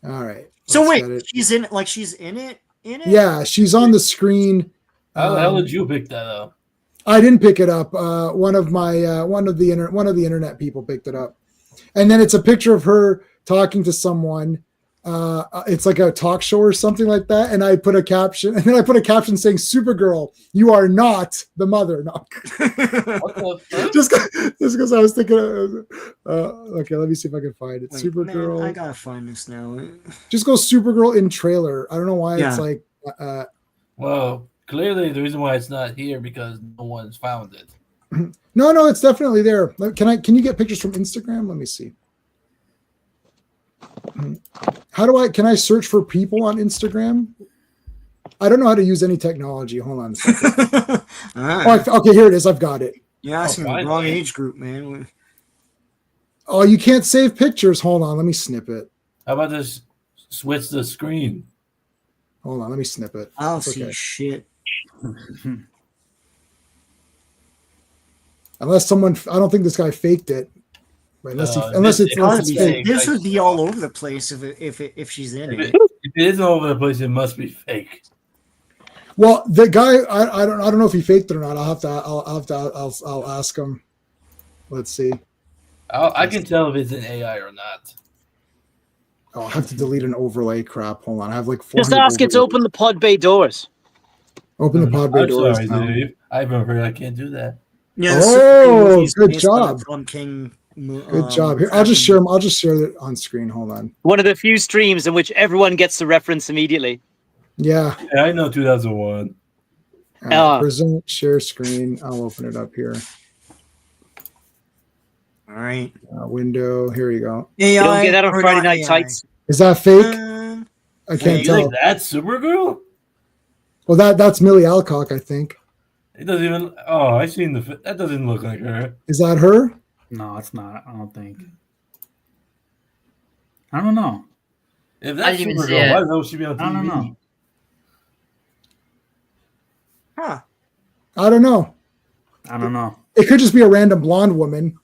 All right. So let's wait, get it. she's in. Like she's in it. In it. Yeah, she's on the screen. How the hell did you pick that up? I didn't pick it up. One of the internet people picked it up, and then it's a picture of her talking to someone. It's like a talk show or something like that. And I put a caption, saying, "Supergirl, you are not the mother." No. What the fuck? just because I was thinking. Okay, let me see if I can find it. Wait, Supergirl. man, I gotta find this now. Just go Supergirl in trailer. I don't know why it's like. Well, clearly the reason why it's not here because no one's found it. No, it's definitely there. Can you get pictures from Instagram? Let me see. Can I search for people on Instagram? I don't know how to use any technology. Hold on a second. All right. Okay, here it is. I've got it. You're asking the wrong age group, man. Oh, you can't save pictures. Hold on. Let me snip it. How about this? Switch the screen. Hold on. Let me snip it. I don't It's see okay. shit. Unless someone, I don't think this guy faked it. Unless it's fake. This would be all over the place if she's in it. If it isn't all over the place, it must be fake. Well, the guy, I don't know if he faked it or not. I'll ask him. Let's see. I can tell if it's an AI or not. Oh, I have to delete an overlay. Crap. Hold on. I have like 400. Just ask it to open the pod bay doors. Open the pod bay doors. Sorry, Dave. I've never heard I can't do that. Yeah, good job. Good job. Here, I'll just share it on screen. Hold on. One of the few streams in which everyone gets the reference immediately. Yeah. I know 2001. Present share screen. I'll open it up here. All right. Window. Here you go. AI, you don't get that on Friday Night Tights. Is that fake? I can't tell. Like that's Supergirl? Well, that's Millie Alcock, I think. It doesn't even. Oh, I seen that doesn't look like her. Is that her? No, it's not. I don't think. I don't know. If that's Supergirl, why the hell would she be on TV? I don't know. Huh. I don't know. It could just be a random blonde woman.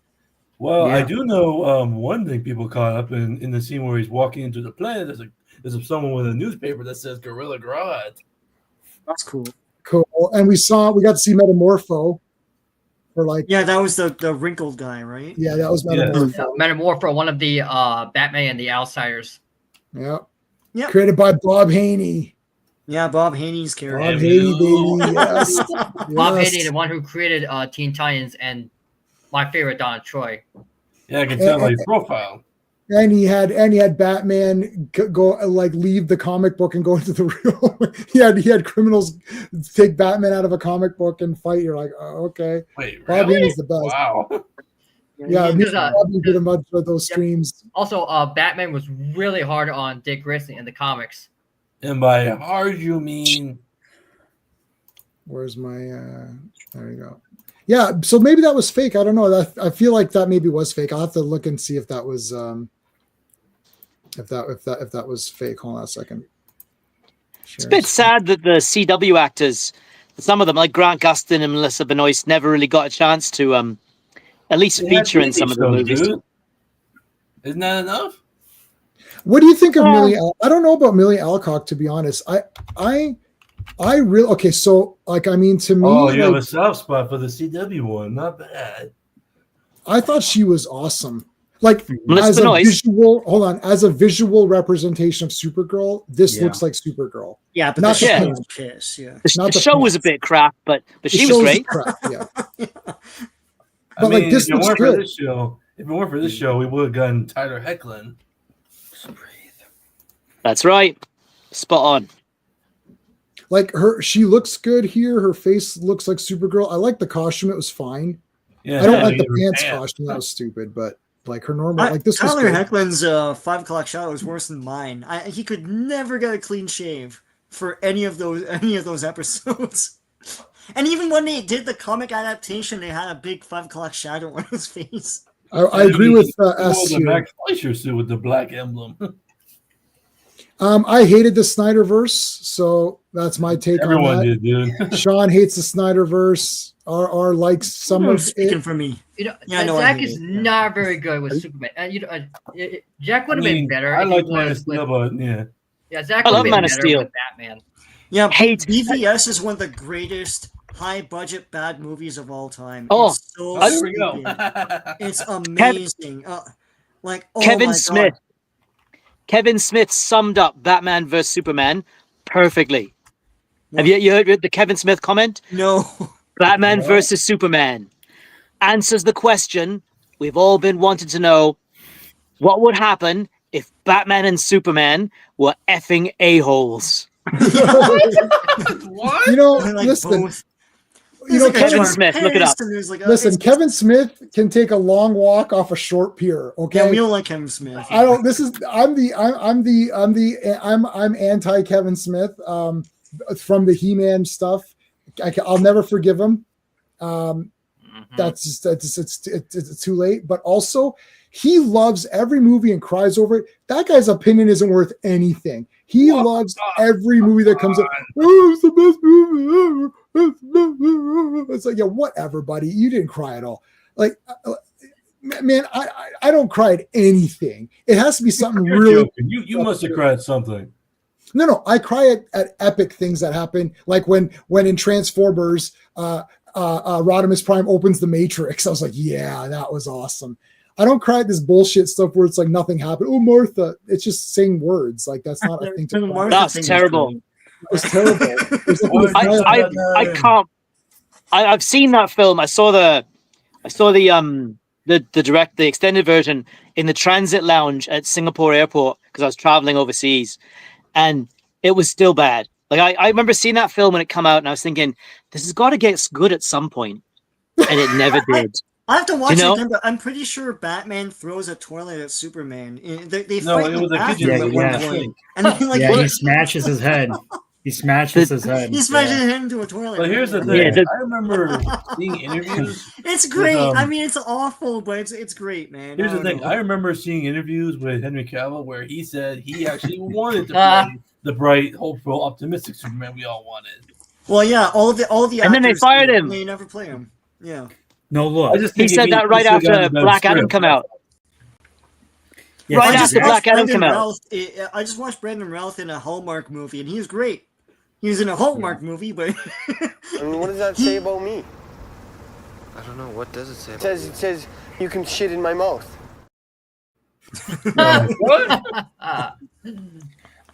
Well, yeah. I do know one thing people caught up in the scene where he's walking into the planet. There's someone with a newspaper that says Gorilla Grodd. That's cool. Cool. And we got to see Metamorpho. That was the wrinkled guy, right? Yeah, that was Metamorpho. Yeah. Metamorpho, one of the Batman and the Outsiders. Yeah. Yeah. Created by Bob Haney. Yeah, Bob Haney's character. Bob Haney, baby. Yes. Bob Haney, the one who created Teen Titans and my favorite Don Troy. Yeah, I can tell by profile. And he had Batman go leave the comic book and go into the real. he had criminals take Batman out of a comic book and fight. You're like, oh, okay. Wait, Bob really? Haney's the best. Wow. Yeah, Bobby did a bunch of those streams. Also, Batman was really hard on Dick Grayson in the comics. And by hard, you mean? Where's my? There you go. Yeah, so maybe that was fake. I don't know. I feel like that maybe was fake. I'll have to look and see if that was if that was fake. Hold on a second. It's a bit sad that the CW actors, some of them like Grant Gustin and Melissa Benoist, never really got a chance to at least feature in some of the movies. Dude. Isn't that enough? What do you think of Millie? I don't know about Millie Alcock, to be honest. I really okay. So to me, you have a soft spot for the CW one. Not bad. I thought she was awesome. Like Melissa as a visual representation of Supergirl, this looks like Supergirl. Yeah, but not the show was piss. Yeah, the show was a bit crap, but she was great. Crap, yeah. But this looks good. If it weren't for this show, we would have gotten Tyler Hoechlin. That's right. Spot on. Like she looks good here. Her face looks like Supergirl. I like the costume; it was fine. Yeah, I don't like the pants costume; that was stupid. But like her normal, this Tyler was Hoechlin's 5 o'clock shadow was worse than mine. He could never get a clean shave for any of those episodes. And even when they did the comic adaptation, they had a big 5 o'clock shadow on his face. I agree with S the Max Fleischer suit with the black emblem. I hated the Snyderverse, so that's my take on that. Everyone did, dude. Sean hates the Snyderverse. R likes some of speaking it. for me. Zack is not very good with Superman. Jack would have been better. I like Man of Steel, but yeah. Yeah, Zack would have been better with Batman. Yeah, BVS is one of the greatest high-budget bad movies of all time. Oh, there we go. It's amazing. Kevin Smith. God. Kevin Smith summed up Batman vs Superman perfectly. Have you heard the Kevin Smith comment? No. Batman versus Superman answers the question we've all been wanting to know: what would happen if Batman and Superman were effing a-holes? What? Listen. Both. Kevin Smith, look it up. Listen, Kevin Smith can take a long walk off a short pier. Okay, yeah, we don't like Kevin Smith. I'm anti Kevin Smith from the He-Man stuff. I'll never forgive him. That's just it's too late. But also, He loves every movie and cries over it. That guy's opinion isn't worth anything. He loves every movie that comes out. Oh, it's the best movie ever. It's like, yeah, whatever, buddy. You didn't cry at all. Like, man, I don't cry at anything. It has to be something You're really. joking. You must have cried something. No, I cry at epic things that happen, like when in Transformers, Rodimus Prime opens the Matrix. I was like, yeah, that was awesome. I don't cry at this bullshit stuff where it's like nothing happened. Oh, Martha, it's just saying words. Like that's not a thing to cry. That's terrible. It was terrible. I can't. I've seen that film. I saw the extended version in the transit lounge at Singapore airport because I was traveling overseas, and it was still bad. Like I remember seeing that film when it came out, and I was thinking, this has got to get good at some point, and it never did. I have to watch it again, but I'm pretty sure Batman throws a toilet at Superman. They No, fight it was a after pigeon. at one point. And then, like, he smashes his head. He smashes his head. He smashes his head into a toilet. But here's the thing. I remember seeing interviews. It's great. I mean, it's awful, but it's great, man. Here's the thing. I remember seeing interviews with Henry Cavill where he said he actually wanted to play the bright, hopeful, optimistic Superman we all wanted. Well, yeah, all the actors, and then they fired him. They never play him. Yeah. No, look. He said that right after Black Adam come out. Yeah, right after Black Adam come out. I just watched Brandon Routh in a Hallmark movie, and he was great. He was in a Hallmark movie, but I mean, what does that say about me? I don't know. What does it say? It says you can shit in my mouth. What?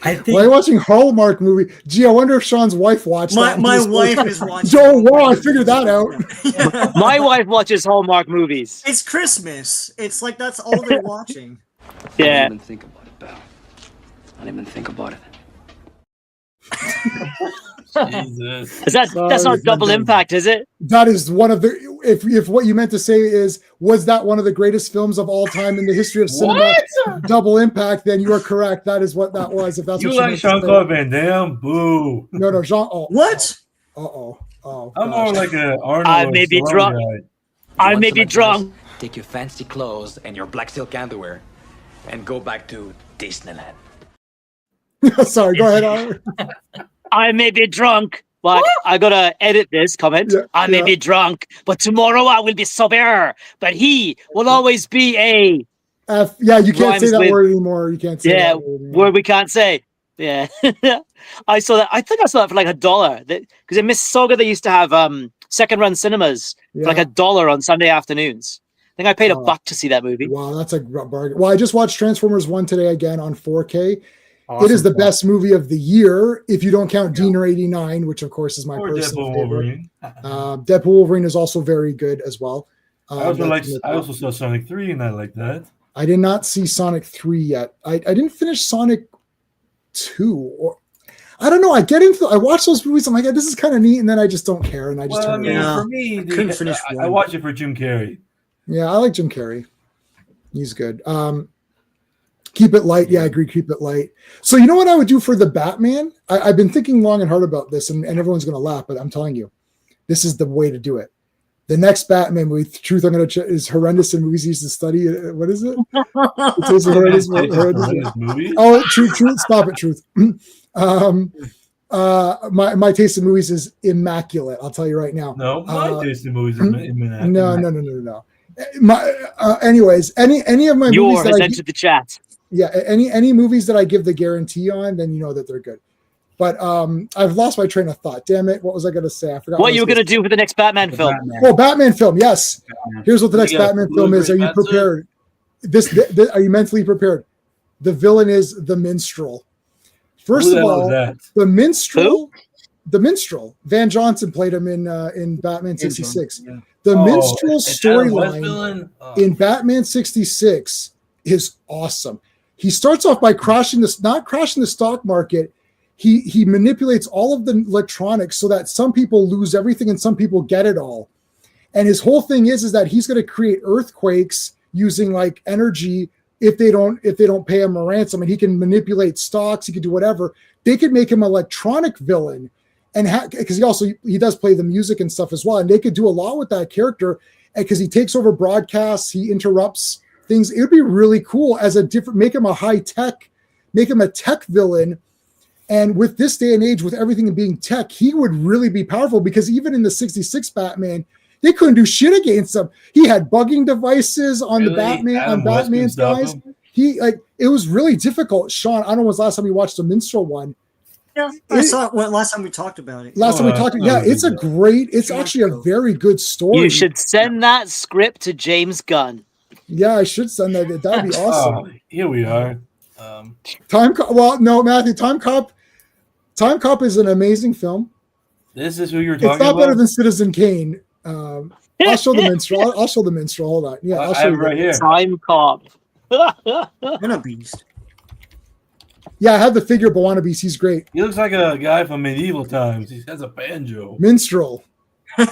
I think. Why are you watching Hallmark movie? Gee, I wonder if Sean's wife watched that. My wife is watching. Oh, wow, I figured that out. Yeah. My wife watches Hallmark movies. It's Christmas. It's like that's all they're watching. Yeah. I didn't even think about it, Belle. I didn't even think about it. Jesus. Is that's not double impact, is it? That is one of the. If what you meant to say is, was that one of the greatest films of all time in the history of cinema? Double impact. Then you are correct. That is what that was. If that's You what like Jean-Claude Van Damme? Boo. No, Jean. Oh, What? Oh. I'm more like a Arnold. I may be drunk. I may be drunk. Take your fancy clothes and your black silk underwear and go back to Disneyland. Sorry, go ahead, Art. I may be drunk. But I gotta edit this comment. Yeah, I may be drunk, but tomorrow I will be sober. But he will always be a Yeah, you can't say Rhymes that with- word anymore. You can't say that word anymore. word we can't say. Yeah. I saw that. I think I saw that for like $1. Because in Mississauga they used to have second run cinemas for like $1 on Sunday afternoons. I think I paid $1 to see that movie. Wow, that's a bargain. Well, I just watched Transformers 1 today again on 4K. Awesome. It is the best movie of the year, if you don't count Diener 89, which of course is my Or personal Deadpool favorite. Wolverine. Deadpool Wolverine is also very good as well. I also saw Sonic 3 and I like that. I did not see Sonic 3 yet. I didn't finish Sonic 2 or I don't know. I watch those movies. I'm like, this is kind of neat, and then I just don't care, and I just turn it off. For me, couldn't finish I watch it for Jim Carrey. Yeah, I like Jim Carrey. He's good. Keep it light. Yeah, I agree. Keep it light. So you know what I would do for the Batman? I've been thinking long and hard about this, and everyone's going to laugh, but I'm telling you, this is the way to do it. The next Batman movie, Truth I'm going to is horrendous in movies he used to study. What is it? It's horrendous movie. Oh, Truth. Stop it, Truth. My taste in movies is immaculate. I'll tell you right now. No, my taste in movies is immaculate. No. Anyways, any of my movies Yours that has I entered the chat. yeah, any movies that I give the guarantee on, then you know that they're good. But I've lost my train of thought. Damn it! What was I going to say? I forgot. What you were going to do for the next Batman film? Oh, Batman film. Yes. Here's what the next Batman film is. Are you prepared? Are you mentally prepared? The villain is the Minstrel. First of all, the Minstrel. Who? The Minstrel. Van Johnson played him in Batman 66. Yeah. The Minstrel storyline in Batman 66 is awesome. He starts off by not crashing the stock market. He manipulates all of the electronics so that some people lose everything and some people get it all. And his whole thing is that he's going to create earthquakes using like energy if they don't pay him a ransom, and he can manipulate stocks. He can do whatever. They could make him an electronic villain, and because he does play the music and stuff as well, and they could do a lot with that character because he takes over broadcasts, he interrupts things. It would be really cool as a different, make him a tech villain. And with this day and age, with everything being tech, he would really be powerful, because even in the 66 Batman, they couldn't do shit against him. He had bugging devices on the Batman, on Batman's guys. It was really difficult. Sean, I don't know when was the last time you watched the Minstrel one. Yeah, I saw it last time we talked about it. It's actually a very good story. You should send that script to James Gunn. Yeah, I should send that. That'd be awesome. Here we are. Matthew, Time Cop is an amazing film. This is who you're talking about? It's not better than Citizen Kane. I'll show the Minstrel. I'll show the Minstrel. Hold on. Yeah, I'll show you right here. Time Cop. And a beast. Yeah, I have the figure Buona Beast. He's great. He looks like a guy from medieval times. He has a banjo. Minstrel. He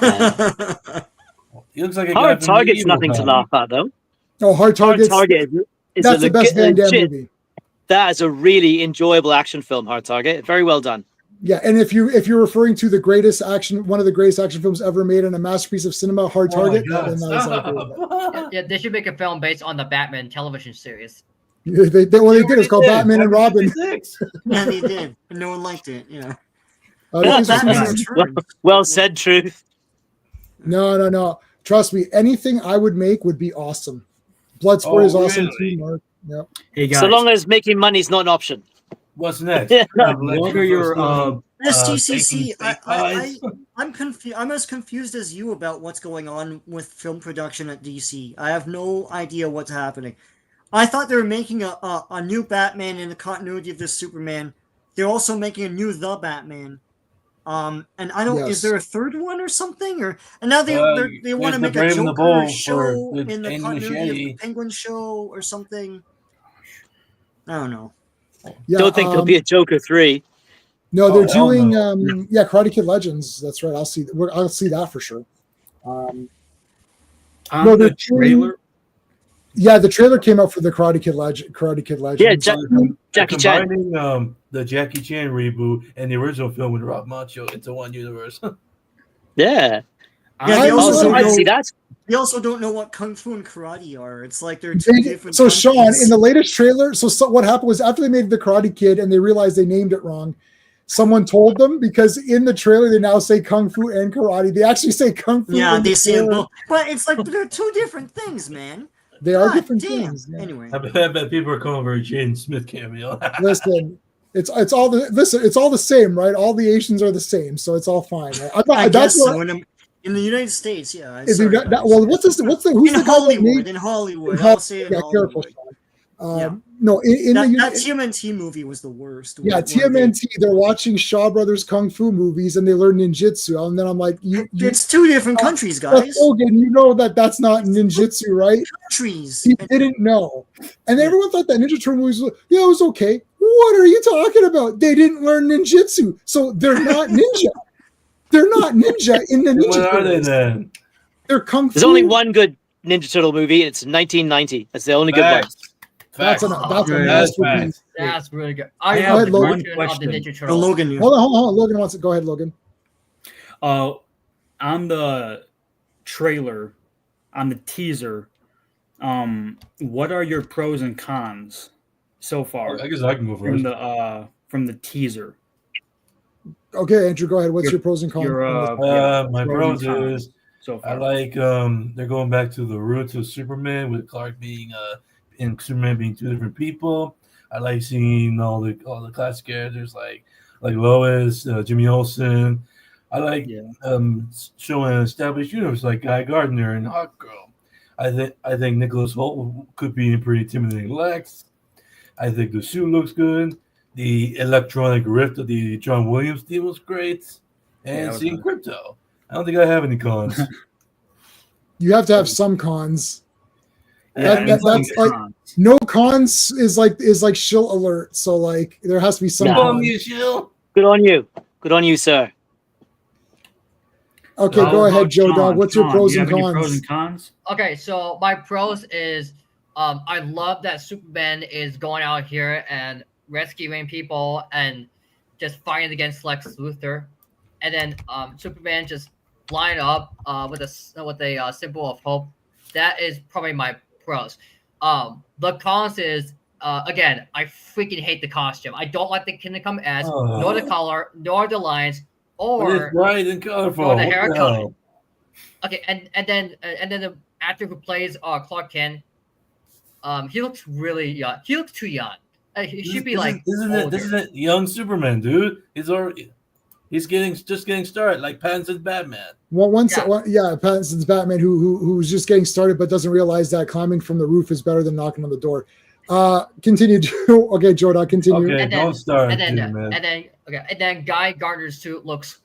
looks like a guy Hard from Target's medieval nothing to times. laugh at, though. Oh, Hard Target. That's the best Van Damme movie. That is a really enjoyable action film, Hard Target. Very well done. Yeah, and if you're referring to the greatest one of the greatest action films ever made and a masterpiece of cinema, Hard Target, then Yeah, they should make a film based on the Batman television series. they did. It's called Batman and Robin. Yeah, they did. And no one liked it. Yeah. Well said, Truth. No. Trust me, anything I would make would be awesome. Bloodsport is awesome too, Mark. Yep. Hey guys. So long as making money is not an option. What's next? What are your STCC, I'm confused. I'm as confused as you about what's going on with film production at DC. I have no idea what's happening. I thought they were making a new Batman in the continuity of this Superman. They're also making a new The Batman. And I don't. Is there a third one or something? And now they want to make a Joker show in the continuity of the Penguin show or something. I don't know. Yeah, don't think there'll be a Joker 3. No, they're doing Karate Kid Legends. That's right. I'll see that for sure. The trailer. Yeah, the trailer came out for the Karate Kid Legends. Yeah, Jackie Chan. Combining the Jackie Chan reboot and the original film with Rob Macho into one universe. Yeah. They They also don't know what Kung Fu and Karate are. It's like they're two different. So Sean, in the latest trailer, so what happened was after they made the Karate Kid and they realized they named it wrong, someone told them, because in the trailer they now say Kung Fu and Karate. They actually say Kung Fu. Yeah, they say both, but it's like they're two different things, man. They are different things. Yeah. Anyway, I bet people are calling for a Jaden Smith cameo. Listen, it's all the same, right? All the Asians are the same, so it's all fine. Right? I guess so. In the United States, yeah. Who's in the Hollywood? In Hollywood, I'll say in Hollywood. Careful. No, that TMNT movie was the worst. Yeah, TMNT. They're watching Shaw Brothers kung fu movies and they learn ninjutsu, and then I'm like, it's two different countries, guys. Logan, you know that's not ninjutsu, right? Countries. He didn't know, and everyone thought that Ninja Turtle movies it was okay. What are you talking about? They didn't learn ninjutsu, so they're not ninja. They're not ninja in the Ninja Turtles. What are they then? They're kung fu. There's only one good Ninja Turtle movie. It's 1990. That's the only good one. That's a masterpiece. That's really good. I have one question. Logan. Hold on. Logan wants it. Go ahead, Logan. On the trailer, on the teaser, what are your pros and cons so far? I guess I can go first. From the teaser. Okay, Andrew, go ahead. What's your pros and cons? My pros is so far. I like they're going back to the roots of Superman with Clark being and Superman being two different people. I like seeing all the classic characters like Lois, Jimmy Olsen. I like showing an established universe like Guy Gardner and Hawkgirl. I think Nicholas Hoult could be a pretty intimidating Lex. I think the suit looks good. The electronic rift of the John Williams theme was great. And seeing Krypto. I don't think I have any cons. You have to have some cons. Yeah, that's like no cons is like shill alert. So like there has to be some. Good on you, sir. Okay, go ahead, Joe Dog. What's your pros and cons? Okay, so my pros is I love that Superman is going out here and rescuing people and just fighting against Lex Luthor, and then Superman just line up with a symbol of hope. That is probably my pros. The cons is again, I freaking hate the costume. I don't like the Kingdom S, nor the color, nor the lines, But it's or bright and colorful. nor the What the haircut. hell? Okay, and then the actor who plays Clark Kent, he looks really young. He looks too young. He should be like older. This isn't young Superman, dude. He's just getting started, like Pattinson's Batman. Well, Pattinson's Batman, who's just getting started, but doesn't realize that climbing from the roof is better than knocking on the door. Continue. Okay, Jordan, continue. Okay, don't start. And then Guy Gardner's suit looks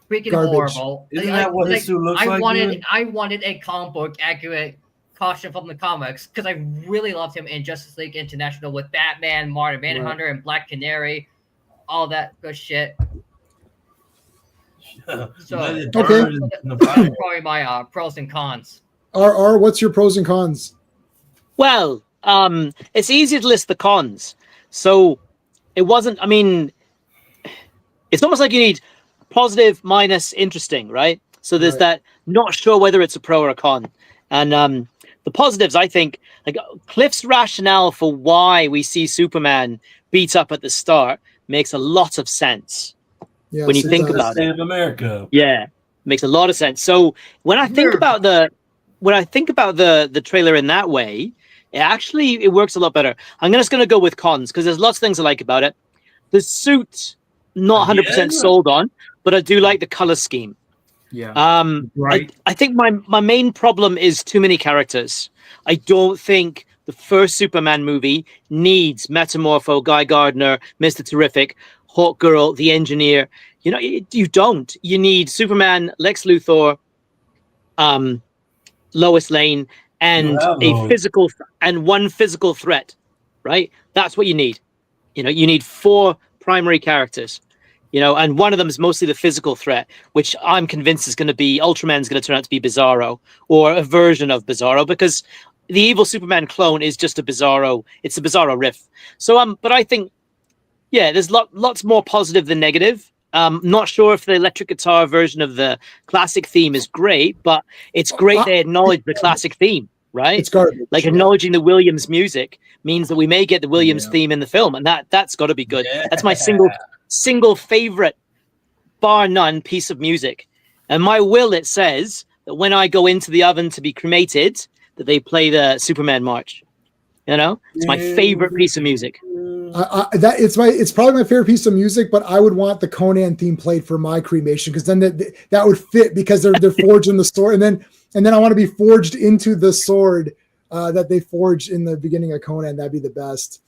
freaking Garbage. horrible. Isn't that what his suit looks like? I wanted a comic book accurate costume from the comics because I really loved him in Justice League International with Batman, Martin Manhunter, and Black Canary, all that good shit. So Okay. probably my pros and cons. R, what's your pros and cons? Well, it's easy to list the cons. So it wasn't, I mean, it's almost like you need positive minus interesting, right? So there's that not sure whether it's a pro or a con. And the positives, I think, like Cliff's rationale for why we see Superman beat up at the start makes a lot of sense. Yes, when you think about it. Of America. Yeah, makes a lot of sense. So when I think about the trailer in that way, it works a lot better. I'm just going to go with cons because there's lots of things I like about it. The suit, not 100% sold on, but I do like the color scheme. Yeah. Right. I think my main problem is too many characters. I don't think the first Superman movie needs Metamorpho, Guy Gardner, Mr. Terrific, Hawk Girl, the Engineer. You know, you don't. You need Superman, Lex Luthor, Lois Lane, and one physical threat. Right? That's what you need. You know, you need 4 primary characters. You know, and one of them is mostly the physical threat, which I'm convinced is going to be Ultraman's going to turn out to be Bizarro or a version of Bizarro because the evil Superman clone is just a Bizarro. It's a Bizarro riff. So, but I think, yeah, there's lots more positive than negative. Not sure if the electric guitar version of the classic theme is great, but it's great they acknowledge the classic theme, right? It's garbage. Like acknowledging the Williams music means that we may get the Williams theme in the film, and that's got to be good. Yeah. That's my single favorite, bar none, piece of music. And my will, it says that when I go into the oven to be cremated, that they play the Superman march. You know, it's my favorite piece of music. It's probably my favorite piece of music, but I would want the Conan theme played for my cremation because then that would fit because they're forged in the sword, and then I want to be forged into the sword that they forged in the beginning of Conan. That'd be the best.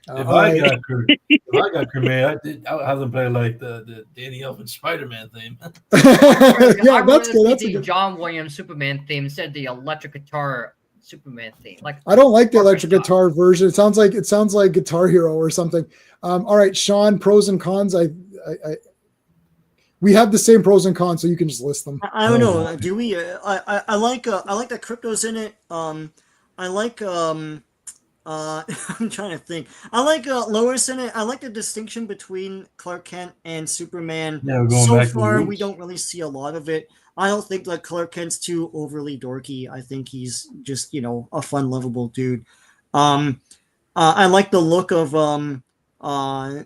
If I got cremated, I would have them play like the Danny Elfman Spider-Man theme. Yeah, that's good. That's the John Williams Superman theme instead of the electric guitar Superman theme. Like I don't like the electric guitar version. It sounds like Guitar Hero or something. All right, Sean, pros and cons. We have the same pros and cons, so you can just list them. I don't know. Do we? I like that Krypto's in it. I like I'm trying to think. I like Lois in it. I like the distinction between Clark Kent and Superman. Yeah, so far, we don't really see a lot of it. I don't think that Clark Kent's too overly dorky. I think he's just, a fun, lovable dude. I like the look of Lex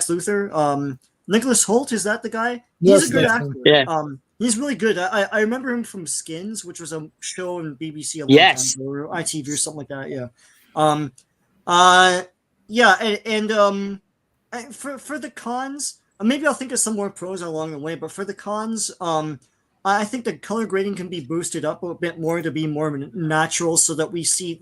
Luthor. Nicholas Hoult, is that the guy? He's a good actor. Yeah. He's really good. I remember him from Skins, which was a show on BBC a long time ago, or ITV or something like that. Yeah. For the cons, maybe I'll think of some more pros along the way. But for the cons, I think the color grading can be boosted up a bit more to be more natural, so that we see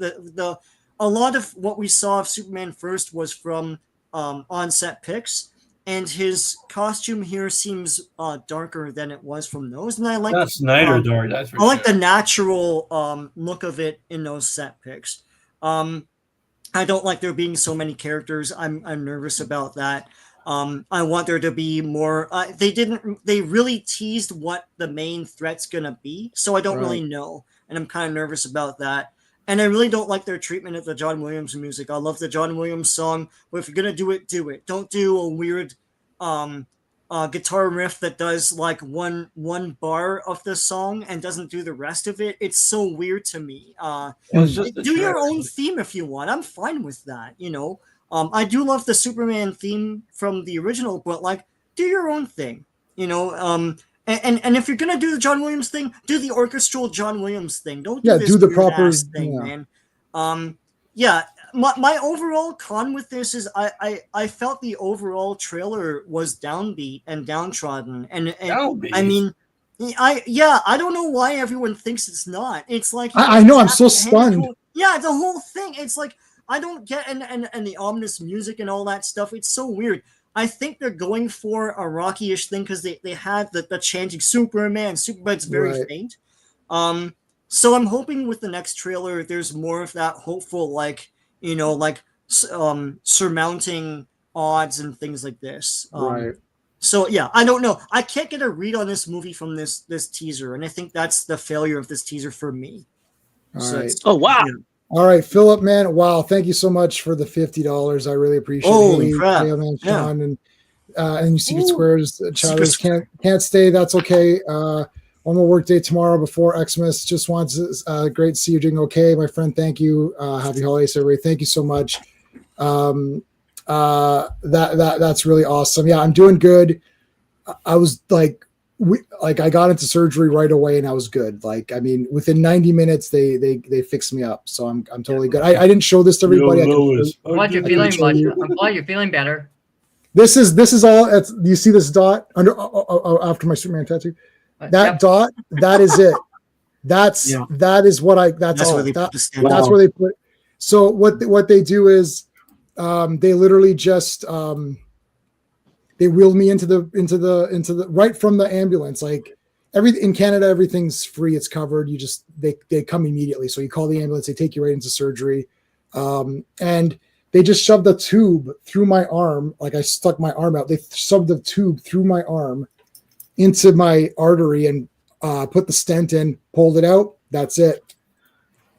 a lot of what we saw of Superman first was from on-set pics. And his costume here seems darker than it was from those, and I like that's Snyder dark. That's for I like the natural look of it in those set pics. I don't like there being so many characters. I'm nervous about that. I want there to be more. They really teased what the main threat's gonna be, so I don't really know, and I'm kind of nervous about that. And I really don't like their treatment of the John Williams music. I love the John Williams song, but if you're going to do it, do it. Don't do a weird guitar riff that does like one bar of the song and doesn't do the rest of it. It's so weird to me. Do your own theme if you want. I'm fine with that. I do love the Superman theme from the original, but like, do your own thing. And if you're gonna do the John Williams thing, do the orchestral John Williams thing. Don't do this do the weird proper ass thing, man. My overall con with this is I felt the overall trailer was downbeat and downtrodden, and Downbeat? I mean, I don't know why everyone thinks it's not. It's like I know, I'm so stunned. Yeah, the whole thing. It's like I don't get and the ominous music and all that stuff. It's so weird. I think they're going for a Rocky-ish thing because they had the chanting Superman. It's very faint. So I'm hoping with the next trailer, there's more of that hopeful, like, surmounting odds and things like this. Right. So yeah, I don't know. I can't get a read on this movie from this teaser, and I think that's the failure of this teaser for me. All right. Oh wow. All right, Philip, man. Wow, thank you so much for the $50. I really appreciate it. Holy crap. Man, Sean, and you Secret Squares, Chatters can't stay. That's okay. One more work day tomorrow before Xmas. Just wants great to see you doing okay, my friend. Thank you. Happy holidays, everybody. Thank you so much. That's really awesome. Yeah, I'm doing good. I was I got into surgery right away and I was good. Like, I mean, within 90 minutes they fixed me up. So I'm totally good. I didn't show this to everybody. I'm glad you're feeling much. I'm glad you're feeling better. This is all. You see this dot under after my Superman tattoo? That dot, that is it. That's where they put. So what they do is they literally just they wheeled me into the right from the ambulance. Like in Canada, everything's free, it's covered. You just they come immediately. So you call the ambulance, they take you right into surgery, and they just shoved the tube through my arm. Like I stuck my arm out. They shoved the tube through my arm into my artery and put the stent in, pulled it out. That's it.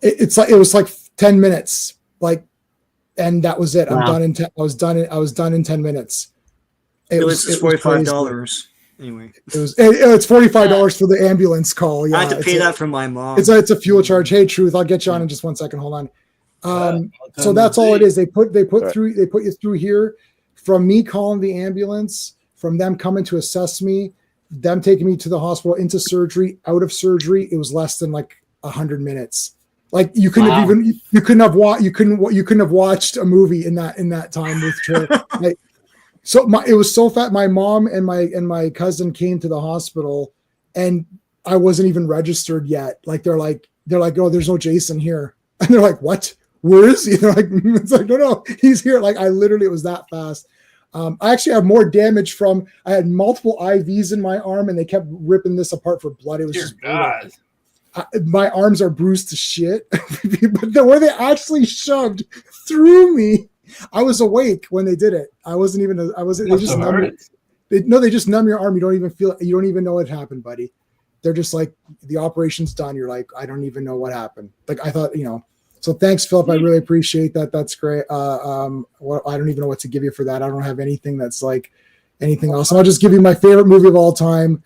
It was like 10 minutes. And that was it. Wow. I'm done I was done in 10 minutes. It was $45 anyway. It's $45 for the ambulance call. Yeah, I had to pay that for my mom. It's a fuel charge. Hey, Truth, I'll get you on in just 1 second. Hold on. So that's all it is. They put you through here. From me calling the ambulance, from them coming to assess me, them taking me to the hospital, into surgery, out of surgery, it was less than 100 minutes. Like you couldn't have watched a movie in that time with Trey. It was so fat. My mom and my cousin came to the hospital, and I wasn't even registered yet. They're like, oh, there's no Jason here, and they're like, what? Where is he? They're like, it's like, no, he's here. It was that fast. I actually have more damage I had multiple IVs in my arm, and they kept ripping this apart for blood. It was just brutal. My arms are bruised to shit, but the way they actually shoved through me, I was awake when they did it. I wasn't even. They just numb it. They just numb your arm. You don't even feel it. You don't even know what happened, buddy. They're just like, the operation's done. You're like, I don't even know what happened. I thought, So thanks, Philip. I really appreciate that. That's great. I don't even know what to give you for that. I don't have anything that's like anything else. And I'll just give you my favorite movie of all time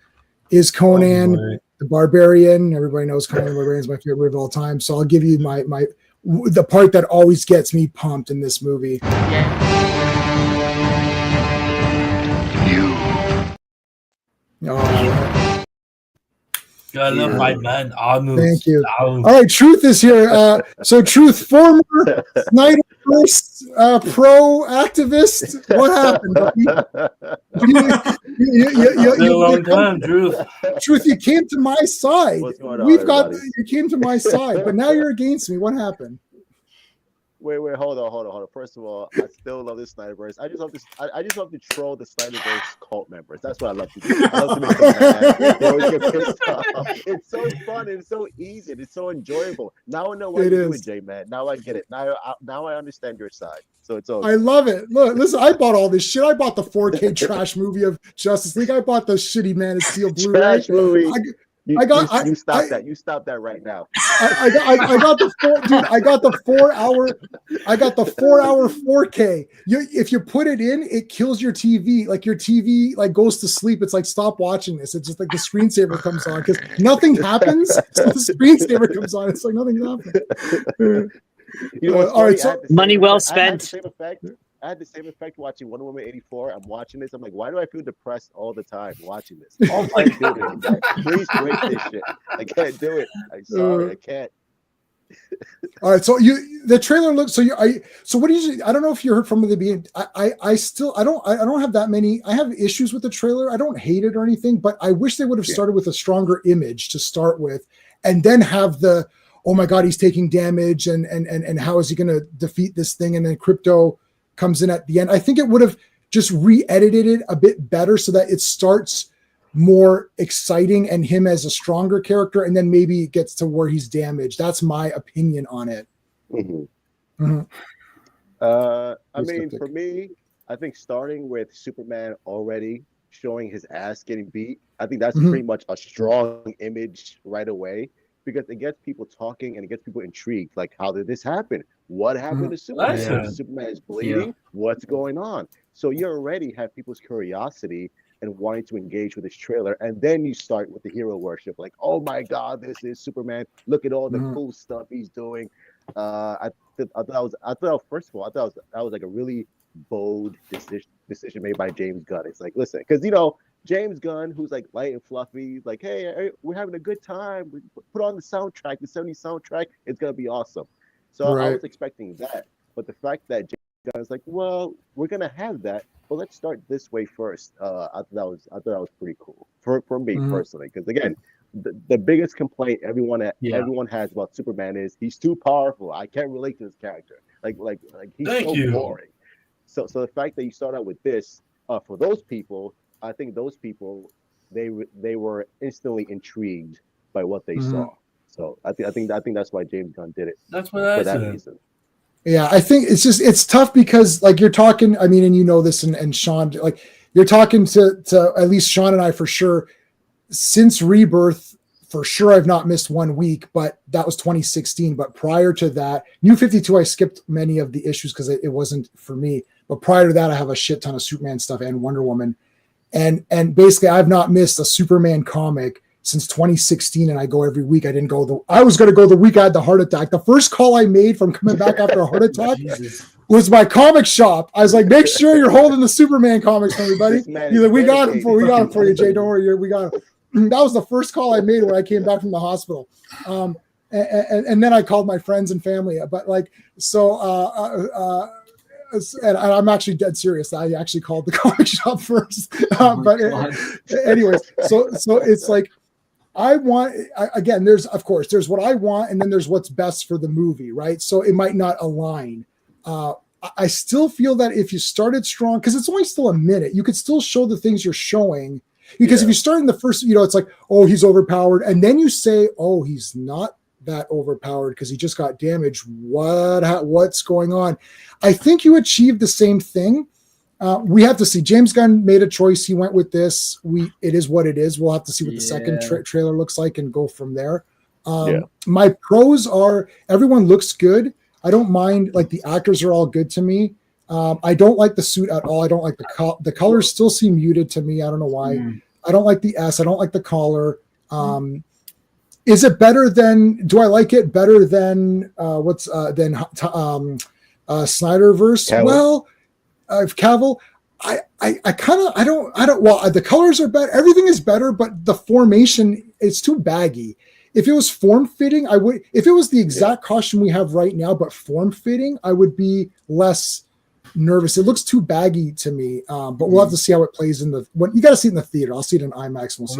is Conan the Barbarian. Everybody knows Conan the Barbarian is my favorite movie of all time. So I'll give you the part that always gets me pumped in this movie. I love my man Arnold. Thank you. All right, Truth is here. So Truth, former Snyder First pro activist. What happened? Truth, you came to my side. You came to my side, but now you're against me. What happened? Wait, hold on. First of all, I still love the Snyderverse. I just love to troll the Snyderverse cult members. That's what I love to do. I love to make them mad. They always get pissed off. It's so fun. It's so easy. It's so enjoyable. Now I know why you do it, Jay, man. Now I get it. Now I understand your side. So it's all. I love it. Look, listen, I bought all this shit. I bought the 4K trash movie of Justice League. I bought the shitty Man of Steel Blu-ray. Trash movie. You stop that. You stop that right now. I got the 4-hour 4K. If you put it in, it kills your TV. Like your TV like goes to sleep. It's like, stop watching this. It's just like the screensaver comes on because nothing happens. So the screensaver comes on. It's like nothing's happening. All right, so money well spent. I had the same effect watching Wonder Woman 84. I'm watching this. I'm like, why do I feel depressed all the time watching this? Oh my God. Please break this shit. I can't do it. I'm sorry, I can't. All right, so the trailer looks so what do you? I don't know if you heard from the beginning. I don't have that many. I have issues with the trailer. I don't hate it or anything, but I wish they would have started with a stronger image to start with, and then have the, oh my God, he's taking damage, and how is he going to defeat this thing? And then Krypto comes in at the end. I think it would have just re-edited it a bit better so that it starts more exciting and him as a stronger character, and then maybe it gets to where he's damaged. That's my opinion on it. Mm-hmm. Mm-hmm. I mean, for me, I think starting with Superman already showing his ass getting beat, I think that's pretty much a strong image right away, because it gets people talking and it gets people intrigued. Like, how did this happen? What happened to Superman? Superman is bleeding. Yeah. What's going on? So you already have people's curiosity and wanting to engage with this trailer, and then you start with the hero worship. Like, oh my God, this is Superman. Look at all the cool stuff he's doing. I thought first of all, that was like a really bold decision made by James Gunn. It's like, listen, because James Gunn, who's like light and fluffy, like, hey, we're having a good time. We put on the soundtrack, the 70s soundtrack. It's gonna be awesome. So I was expecting that, but the fact that James Gunn is like, well, we're gonna have that, but let's start this way first. I thought that was pretty cool for me personally, because again, the biggest complaint everyone has about Superman is he's too powerful. I can't relate to this character. Like he's boring. So the fact that you start out with this, for those people, I think those people they were instantly intrigued by what they saw. So I think that's why James Gunn did it. That's what I said. That reason. Yeah, I think it's tough because like you're talking. I mean, and you know this, and Sean, like you're talking to at least Sean and I for sure. Since Rebirth, for sure, I've not missed 1 week, but that was 2016. But prior to that, New 52, I skipped many of the issues because it wasn't for me. But prior to that, I have a shit ton of Superman stuff and Wonder Woman. And basically, I've not missed a Superman comic since 2016, and I go every week. I was going to go the week I had the heart attack. The first call I made from coming back after a heart attack was my comic shop. I was like, make sure you're holding the Superman comics for everybody. You're like, we got him for you, Jay. Don't worry, we got him. That was the first call I made when I came back from the hospital. And then I called my friends and family. But like, and I'm actually dead serious. I actually called the comic shop first. Anyways, so it's like, there's what I want, and then there's what's best for the movie, right? So it might not align. I still feel that if you started strong, because it's only still a minute, you could still show the things you're showing. Because if you start in the first, it's like, oh, he's overpowered. And then you say, oh, he's not that overpowered because he just got damaged. What's going on? I think you achieved the same thing. We have to see. James Gunn made a choice. He went with this. It is what it is. We'll have to see what the second trailer looks like and go from there. My pros are everyone looks good. I don't mind. Like the actors are all good to me. I don't like the suit at all. I don't like the colors still seem muted to me. I don't know why. I don't like the S. I don't like the collar. Is it better than? Do I like it better than Snyderverse? Cavill. Well, Cavill. I don't. Well, the colors are better. Everything is better, but the formation is too baggy. If it was form fitting, I would. If it was the exact costume we have right now, but form fitting, I would be less nervous. It looks too baggy to me, but we'll have to see how it plays in when you got to see it in the theater. I'll see it in IMAX. And we'll see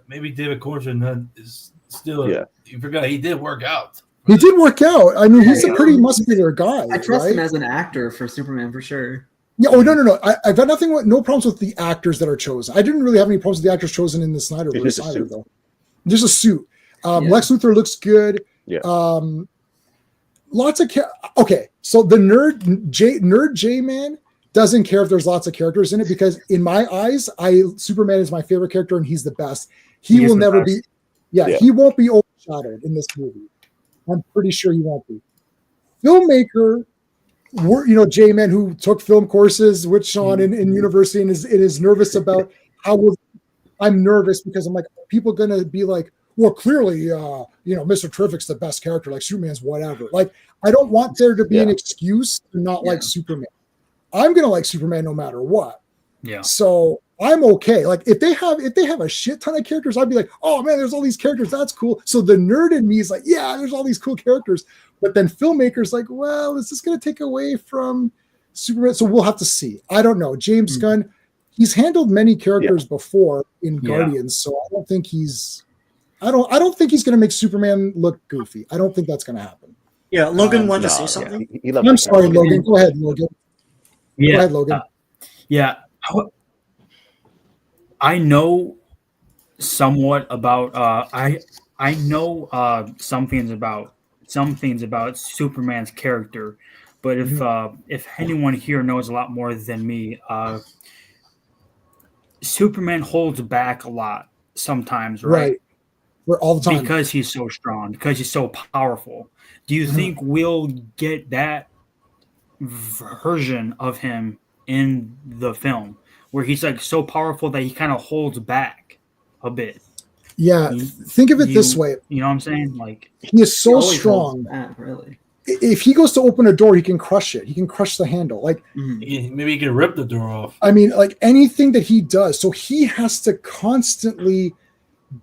maybe David Corson is still. You forgot he did work out. He did work out. I mean, he's a pretty muscular guy. I trust him as an actor for Superman for sure. Yeah. Oh no. I've got no problems with the actors that are chosen. I didn't really have any problems with the actors chosen in the Snyderverse either, though. There's a suit. Lex Luthor looks good. Yeah. Lots of okay. So the nerd J man doesn't care if there's lots of characters in it, because in my eyes, Superman is my favorite character and he's the best. He will never be. Yeah, Yeah. he won't be overshadowed in this movie. I'm pretty sure he won't be. Filmmaker, J-Man, who took film courses with Sean in university and is nervous about I'm nervous because I'm like, are people going to be like, well, clearly, Mr. Terrific's the best character, like Superman's whatever. Like, I don't want there to be an excuse to not like Superman. I'm going to like Superman no matter what. Yeah. So I'm okay. Like if they have a shit ton of characters, I'd be like, oh man, there's all these characters. That's cool. So the nerd in me is like, yeah, there's all these cool characters. But then filmmakers like, well, is this going to take away from Superman? So we'll have to see. I don't know. James Gunn, he's handled many characters before in Guardians, so I don't think he's going to make Superman look goofy. I don't think that's going to happen. Yeah, Logan wanted to say something. I'm sorry, Logan. Go ahead, Logan. Yeah. Go ahead, Logan. I know somewhat about I know some things about Superman's character, but if anyone here knows a lot more than me, Superman holds back a lot sometimes, right? For all the time. Because he's so strong, because he's so powerful. Do you think we'll get that version of him in the film where he's like so powerful that he kind of holds back a bit? Yeah, think of it this way. You know what I'm saying? Like he is so strong. Really. If he goes to open a door, he can crush it. He can crush the handle. Like maybe he can rip the door off. I mean, like anything that he does. So he has to constantly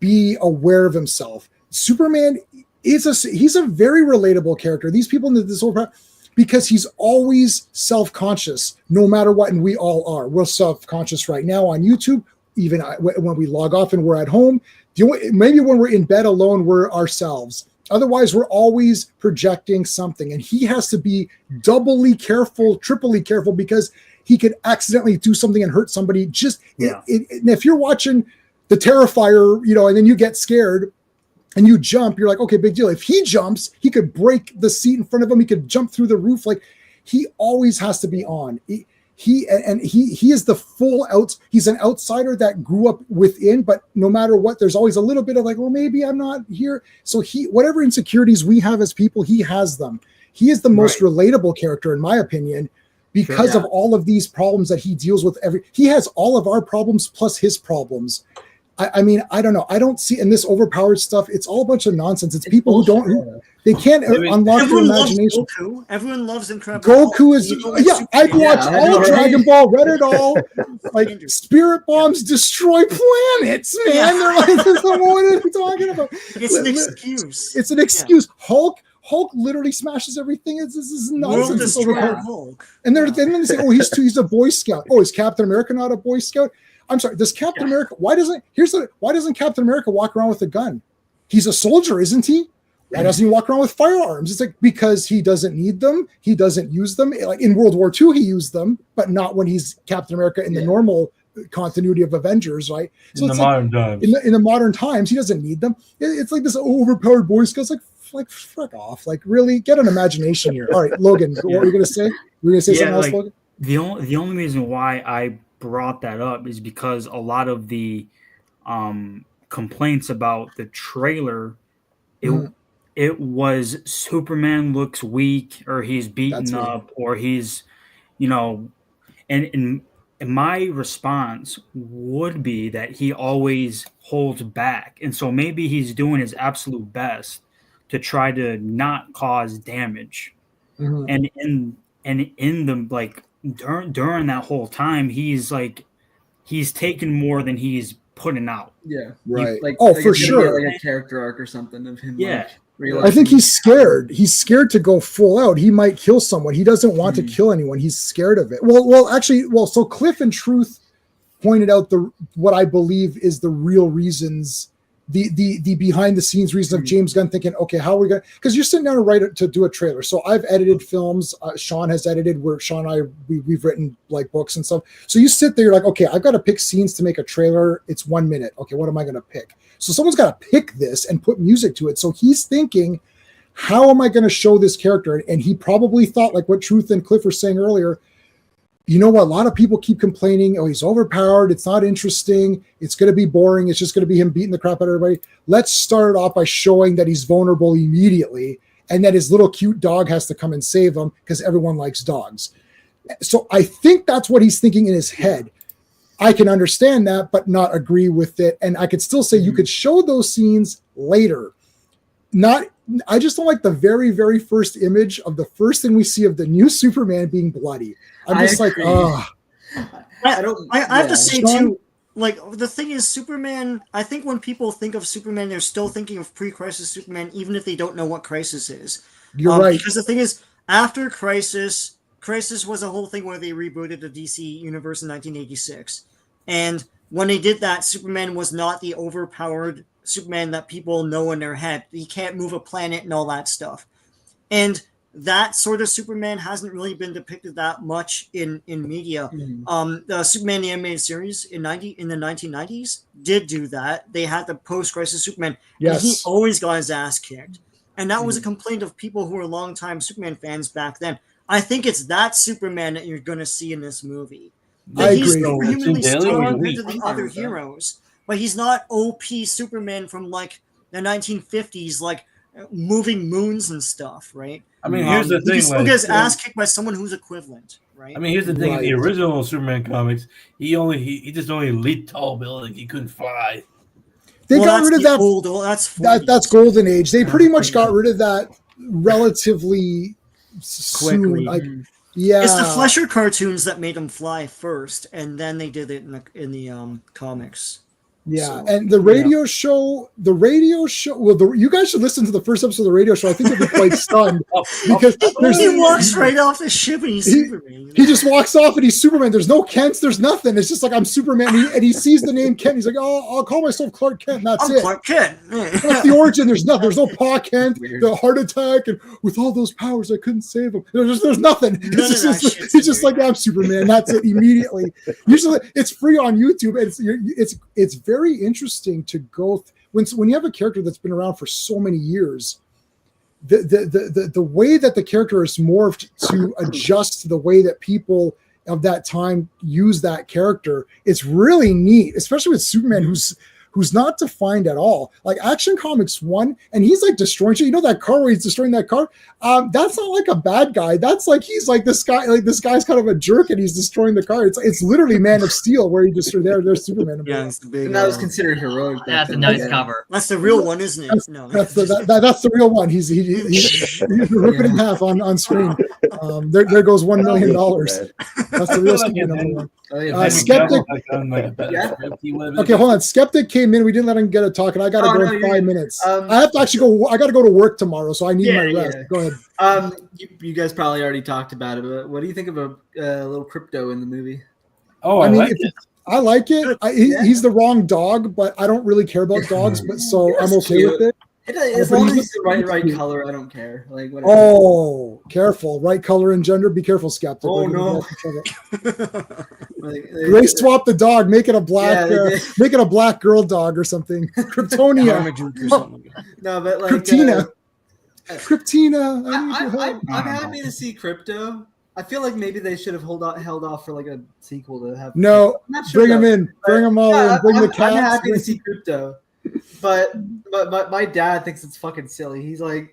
be aware of himself. Superman he's a very relatable character. These people in this whole because he's always self-conscious, no matter what, and we all are. We're self-conscious right now on YouTube. Even when we log off and we're at home, maybe when we're in bed alone, we're ourselves. Otherwise, we're always projecting something, and he has to be doubly careful, triply careful, because he could accidentally do something and hurt somebody. And if you're watching The Terrifier, and then you get scared and you jump, you're like, okay, big deal. If he jumps, he could break the seat in front of him. He could jump through the roof. Like he always has to be on. He is the full out. He's an outsider that grew up within, but no matter what, there's always a little bit of like, well, maybe I'm not here. So whatever insecurities we have as people, he has them. He is the most relatable character, in my opinion, because of all of these problems that he deals with. He has all of our problems plus his problems. I mean, I don't know. I don't see in this overpowered stuff. It's all a bunch of nonsense. It's people they can't unlock their imagination. Everyone loves Incredible Goku is I've watched all of Dragon Ball, read it all. Like spirit bombs destroy planets, man. They're like, what are you talking about? It's an excuse. It's an excuse. Hulk literally smashes everything. This is nonsense. Hulk. And then they say, oh, he's a Boy Scout. Oh, is Captain America not a Boy Scout? I'm sorry. Does Captain America? Why doesn't Captain America walk around with a gun? He's a soldier, isn't he? Why doesn't he walk around with firearms? It's like because he doesn't need them. He doesn't use them. Like in World War II, he used them, but not when he's Captain America in the normal continuity of Avengers, right? So in the modern times. In the modern times, he doesn't need them. It's like this overpowered Boy Scouts. Like frick off. Like really, get an imagination here. All right, Logan, what were you gonna say? Were you gonna say something else, Logan? The only reason why I brought that up is because a lot of the complaints about the trailer, it was Superman looks weak, or he's beaten up, or he's, and my response would be that he always holds back, and so maybe he's doing his absolute best to try to not cause damage, and in the like. During that whole time, he's taken more than he's putting out. Yeah, right. For sure, like a character arc or something of him. Yeah, I think he's scared. He's scared to go full out. He might kill someone. He doesn't want to kill anyone. He's scared of it. So Cliff in truth pointed out what I believe is the real reasons. The behind the scenes reason of James Gunn thinking, okay, how are we going to, because you're sitting down to do a trailer. So I've edited films. Sean has edited where Sean and I, we've written like books and stuff. So you sit there, you're like, okay, I've got to pick scenes to make a trailer. It's 1 minute. Okay, what am I going to pick? So someone's got to pick this and put music to it. So he's thinking, how am I going to show this character? And he probably thought, like what Truth and Cliff were saying earlier, you know what? A lot of people keep complaining, oh, he's overpowered. It's not interesting. It's going to be boring. It's just going to be him beating the crap out of everybody. Let's start off by showing that he's vulnerable immediately and that his little cute dog has to come and save him because everyone likes dogs. So I think that's what he's thinking in his head. I can understand that, but not agree with it. And I could still say you could show those scenes later. I just don't like the very, very first image of the first thing we see of the new Superman being bloody. I'm just like, oh. I have to say too, like the thing is, Superman. I think when people think of Superman, they're still thinking of pre-Crisis Superman, even if they don't know what Crisis is. You're right. Because the thing is, after Crisis was a whole thing where they rebooted the DC universe in 1986, and when they did that, Superman was not the overpowered Superman that people know in their head. He can't move a planet and all that stuff, and that sort of Superman hasn't really been depicted that much in media. The Superman the animated series in the 1990s did do that. They had the post-Crisis Superman. Yes. And he always got his ass kicked. And that was a complaint of people who were longtime Superman fans back then. I think it's that Superman that you're going to see in this movie. I He's agree. superhumanly strong compared to the other heroes, but he's not OP Superman from like the 1950s, like moving moons and stuff, right? I mean, here's the thing. He still gets ass kicked by someone who's equivalent, right? I mean, here's the thing. In the original Superman comics, he just only leaped tall buildings. He couldn't fly. They got rid of that. That's golden age. They pretty much got rid of that relatively quickly. Like, yeah, it's the Fleischer cartoons that made him fly first, and then they did it in the comics. Yeah, So, and the radio show. Well, you guys should listen to the first episode of the radio show. I think you'll be quite stunned because he walks right off the ship and he's Superman. He just walks off and he's Superman. There's no Kents. There's nothing. It's just like I'm Superman. And he sees the name Kent. He's like, oh, I'll call myself Clark Kent. And that's it. Clark Kent. That's the origin. There's nothing. There's no Pa Kent. The heart attack and with all those powers, I couldn't save him. There's nothing. He's just like I'm Superman. That's it. Immediately. Usually, it's free on YouTube. And it's very interesting to go when you have a character that's been around for so many years. The way that the character is morphed to adjust to the way that people of that time use that character, it's really neat, especially with Superman, who's not defined at all. Like Action Comics 1, and he's like destroying shit. You know that car where he's destroying that car? That's not like a bad guy. That's like he's like this guy. Like this guy's kind of a jerk, and he's destroying the car. It's literally Man of Steel where he destroyed. There's Superman. Yeah, it's the big. And that was considered heroic. That's a nice cover. That's the real one, isn't it? That's the real one. He's ripping in half on screen. There goes $1 million. That's the real Superman one. Skeptic. Okay, hold on. Skeptic came in. We didn't let him get a talk, and I got to go in 5 minutes. I have to actually go. I got to go to work tomorrow, so I need my rest. Yeah. Go ahead. You guys probably already talked about it, but what do you think of a little Krypto in the movie? Oh, I like it. I like it. He's the wrong dog, but I don't really care about dogs, but so I'm okay with it. As long as it's the right color, I don't care. Like whatever. Oh, careful! Right color and gender. Be careful, Skeptic. Oh no! They swap the dog, make it a black, make it a black girl dog or something. Kryptonia. No, but like Kryptina. I'm happy to see Krypto. I feel like maybe they should have held off for like a sequel to have. No, I'm not sure bring him in. Bring them all in. Bring the cats. I'm happy to see Krypto. But my dad thinks it's fucking silly. He's like,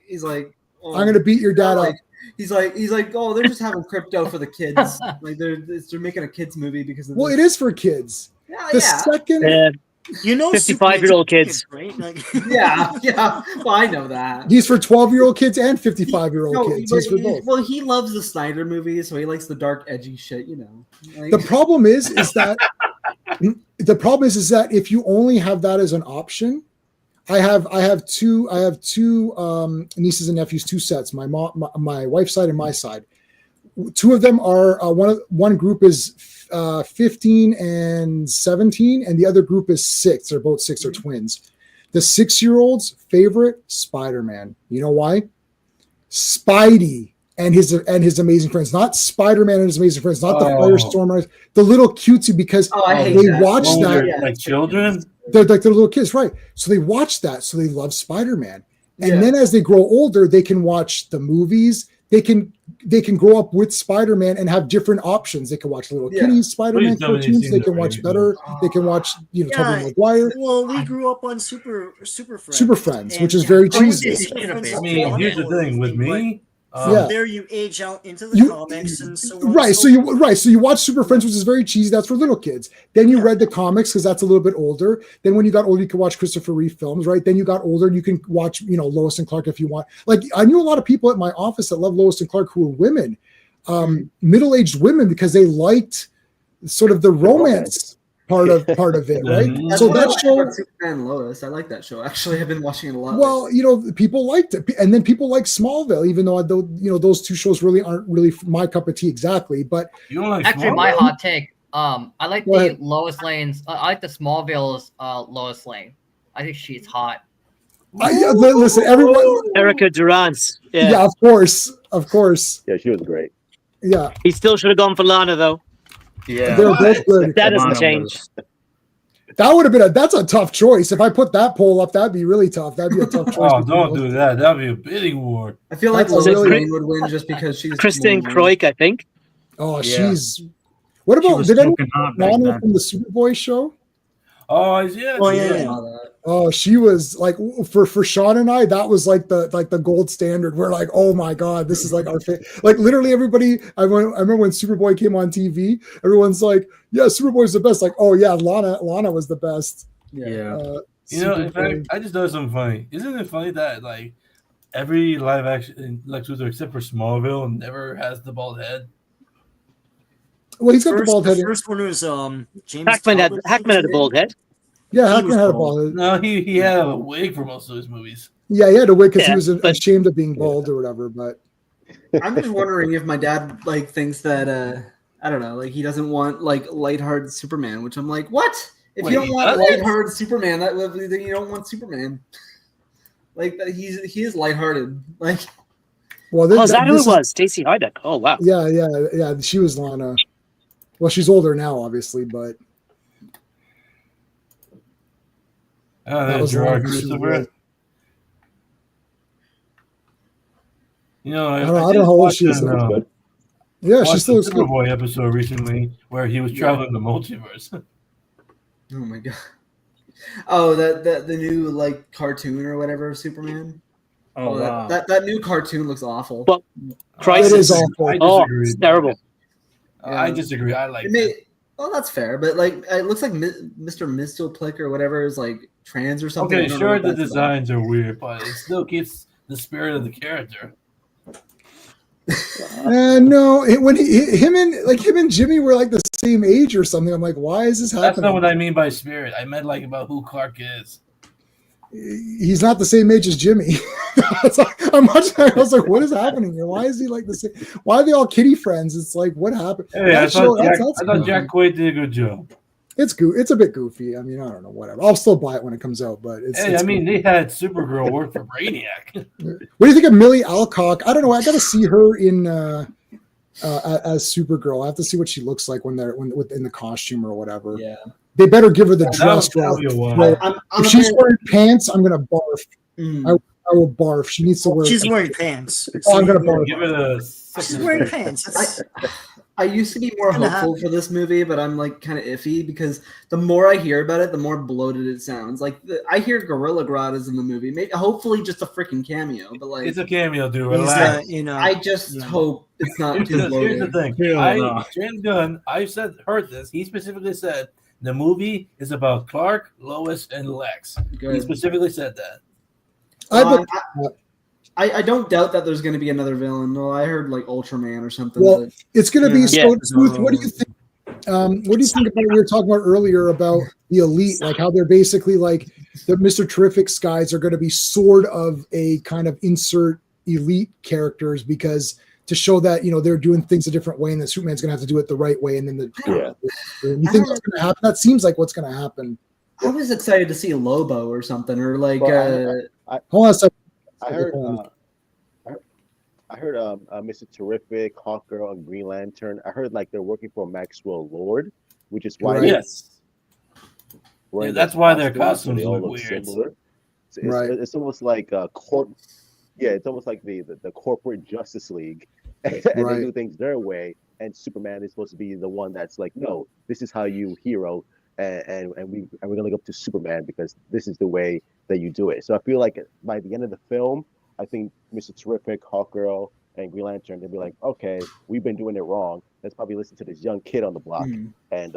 oh, I'm gonna beat your dad up. He's like, oh, they're just having Krypto for the kids. Like they're making a kids movie because of it is for kids. Yeah, Second, 55-year-old kids. Right? Like, yeah. Well, I know that. He's for 12-year-old kids and 55-year-old kids. He's for both. Well, he loves the Snyder movies, so he likes the dark, edgy shit. You know. Like, the problem is that if you only have that as an option, I have two nieces and nephews, two sets, my wife's side and my side. Two of them are one group is 15 and 17, and the other group is 6. They're both 6, they're twins. The 6-year-old's favorite, Spider-Man. You know why? Spidey and his amazing friends, not Spider-Man and his amazing friends, not the Firestorm, the little cutesy, because they watch that like children. They're like they're little kids, right? So they watch that, so they love Spider-Man. And then as they grow older, they can watch the movies, they can grow up with Spider-Man and have different options. They can watch Little Kitties Spider-Man cartoons. They can watch better. They can watch Tobey Maguire. Well, we grew up on Super Friends. Super Friends, which is very cheesy. I mean, here's the thing with me. From there, you age out into the comics and so on. Right. So you watch Super Friends, which is very cheesy. That's for little kids. Then you read the comics because that's a little bit older. Then when you got older, you could watch Christopher Reeve films. Right. Then you got older, and you can watch Lois and Clark if you want. Like I knew a lot of people at my office that loved Lois and Clark who were women, middle-aged women, because they liked sort of the romance part of it, right? So that show, Superman Lois, I like that show. Actually, I've been watching it a lot. Well, people liked it, and then people like Smallville, even though those two shows really aren't really my cup of tea exactly. But you don't like actually, Smallville? my hot take. I like the Lois Lane's. I like the Smallville's Lois Lane. I think she's hot. Listen, everyone. Erica Durance. Yeah, of course. Yeah, she was great. Yeah, he still should have gone for Lana though. Yeah, they're both good. That doesn't change. That would have been that's a tough choice. If I put that poll up, that'd be really tough. That'd be a tough choice. Oh, don't do that. That'd be a bidding war. I feel like Lois Lane would win just because she's Kristen Kroik, I think. Oh, she's. What about did anyone Lana from the Superboy show? Oh yeah. Oh yeah. Oh, she was like for Sean and I, that was like the gold standard. We're like, oh my god, this is like our like literally everybody. I remember when Superboy came on TV, everyone's like, yeah, Superboy's the best. Like, oh yeah, Lana was the best. Yeah. In fact, I just noticed something funny. Isn't it funny that like every live action Lex Luthor except for Smallville never has the bald head? Well, he's got the bald head. The first one was James Hackman had a bald head. Yeah, Hackman had a bald head. No, he had a wig for most of his movies. Yeah, he had a wig because he was ashamed of being bald or whatever. But I'm just wondering if my dad thinks that I don't know, he doesn't want lighthearted Superman, which I'm like, what? If you don't want lighthearted Superman, then you don't want Superman. He is lighthearted. Well, is that who it was? Stacey Hydeck. Oh wow. Yeah. She was Lana. Well, she's older now, obviously, but. Oh, that was Gerard Christopher. I don't know how old she is. Yeah, she still looks good. Superboy episode recently where he was traveling the multiverse. Oh my god! Oh, the new cartoon or whatever of Superman. Oh wow! That new cartoon looks awful. But Crisis is awful. It's terrible. I disagree. I like it. Well, that's fair, but it looks like Mr. Mistleplick or whatever is trans or something. Okay, sure, the designs are weird, but it still keeps the spirit of the character. No, when him and Jimmy were the same age or something, I'm like, why is this happening? That's not what I mean by spirit. I meant about who Clark is. He's not the same age as Jimmy. I'm watching. I was like, what is happening here? Why is he the same? Why are they all kitty friends? It's like, what happened? Hey, I thought Jack Quaid did a good job. It's a bit goofy. I mean, I don't know, whatever. I'll still buy it when it comes out, but I mean, they had Supergirl work for Brainiac. What do you think of Millie Alcock? I don't know. I got to see her in as Supergirl. I have to see what she looks like when in the costume or whatever. Yeah. They better give her the dress. If she's wearing pants, I'm gonna barf. I will barf. She needs to wear. She's wearing pants. Oh, I'm gonna barf. Give her She's wearing pants. I used to be more hopeful for this movie, but I'm kind of iffy because the more I hear about it, the more bloated it sounds. I hear Gorilla Grodd is in the movie. Maybe, hopefully, just a freaking cameo. But it's a cameo, dude. I just hope it's not too bloated. Here's the thing. James Gunn, heard this. He specifically said the movie is about Clark, Lois, and Lex. Good. He specifically said that. I don't doubt that there's going to be another villain. No, I heard Ultraman or something. Well, it's going to be smooth. What do you think? What do you think about what we were talking about earlier about the Elite? How they're basically the Mr. Terrific's guys are going to be sort of a kind of insert Elite characters because to show that they're doing things a different way and that Superman's going to have to do it the right way. And then you think what's going to happen? That seems like what's going to happen. I was excited to see Lobo or something or hold on a second. I heard Mr. Terrific, Hawkgirl, and Green Lantern. I heard they're working for Maxwell Lord, which is why that's why their costumes look weird. Similar. So it's almost like court yeah, it's almost like the corporate Justice League, and Right. they do things their way. And Superman is supposed to be the one that's like, no, this is how you hero, and we're gonna look up to Superman because this is the way that you do it. So I feel like by the end of the film, I think Mr. Terrific, Hawkgirl, and Green Lantern, they'll be like, okay, we've been doing it wrong. Let's probably listen to this young kid on the block and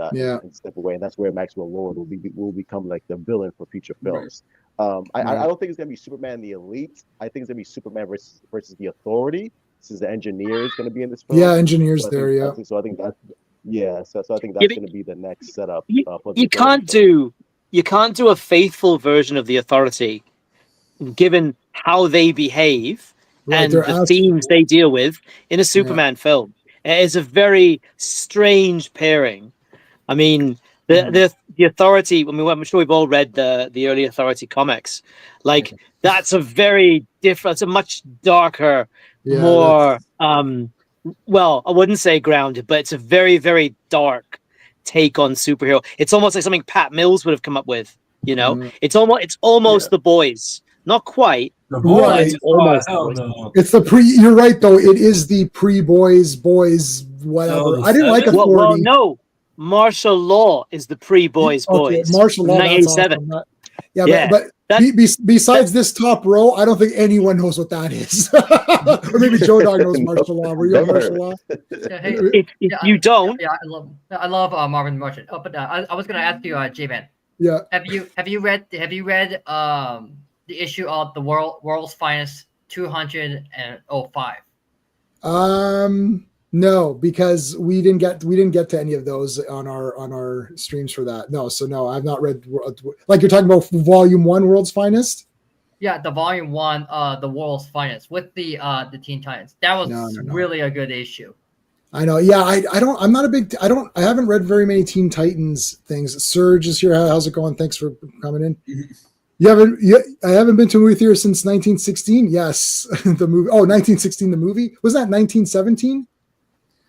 step away. And that's where Maxwell Lord will become like the villain for future films. Right. I don't think it's gonna be Superman the Elite. I think it's gonna be Superman versus the Authority. Since the engineer is going to be in this film. Yeah, engineers so there. Yeah. So I think that's So I think that's going to be the next setup. For the you can't do a faithful version of the Authority, given how they behave and the themes they deal with in a Superman film. It is a very strange pairing. I mean, the Authority. I mean, I'm sure we've all read the early Authority comics. Like that's a very different. It's a much darker. More well, I wouldn't say grounded, but it's a very, very dark take on superhero. It's almost like something Pat Mills would have come up with, you know. It's almost The Boys. Not quite. The Boys. It's almost It's the you're right though, it is the pre-boys, whatever. I didn't like Authority. Well, no. Martial Law is the pre-boys boys. Martial Law, 1987. Awesome. But besides this top row, I don't think anyone knows what that is. Or maybe Joe Dog knows martial law. Were you on martial law? If you don't, I love Marvin Martian. Oh, but I was gonna ask you, J-Man. Yeah. Have you read the issue of the World's Finest 205? No, because we didn't get to any of those on our streams for that. No, I've not read. Like you're talking about Volume 1, World's Finest. Yeah, the Volume 1, the World's Finest with the Teen Titans. That was really a good issue. I know. Yeah, I haven't read very many Teen Titans things. Surge is here. How's it going? Thanks for coming in. I haven't been to a movie theater since 1916. Yes, the movie. Oh, 1916, the movie. Was that 1917?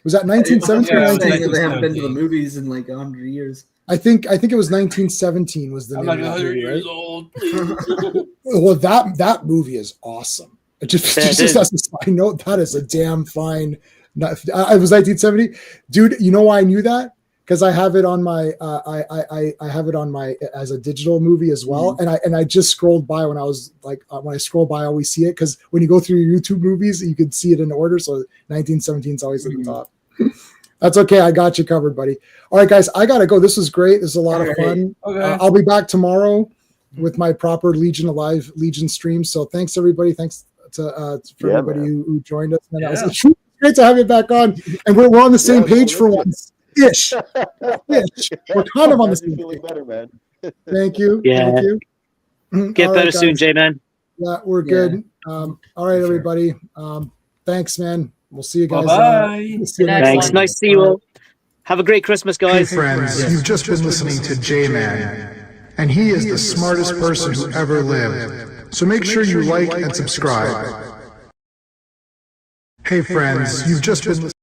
Was that 1917? They haven't been to the movies in like 100 years. I think it was 1917 was the I'm name like of that 100 movie, years right? old, please. Well, that movie is awesome. Just as a side note, that is a damn fine. It was 1970, dude. You know why I knew that? Because I have it on my I have it on my as a digital movie as well. And I just scrolled by when I scroll by, I always see it because when you go through your YouTube movies, you can see it in order. So 1917 is always at the top. That's okay. I got you covered, buddy. All right, guys, I gotta go. This was great. This is a lot of fun. Okay. I'll be back tomorrow with my proper Legion stream. So thanks everybody. Thanks to for everybody who joined us. Man, that was great to have you back on. And we're on the same page for once. Ish. We're kind of on the same page. Better, man. Thank you. Yeah. Thank you. Get better soon, J-Man. Yeah, we're good. All right, everybody. Thanks, man. We'll see you guys. Bye-bye. Thanks. Nice to see you all. Have a great Christmas, guys. Hey, friends, you've just been listening to J-Man, and he is the smartest person who ever lived. So make sure you like and subscribe. Hey, friends, you've just been listening.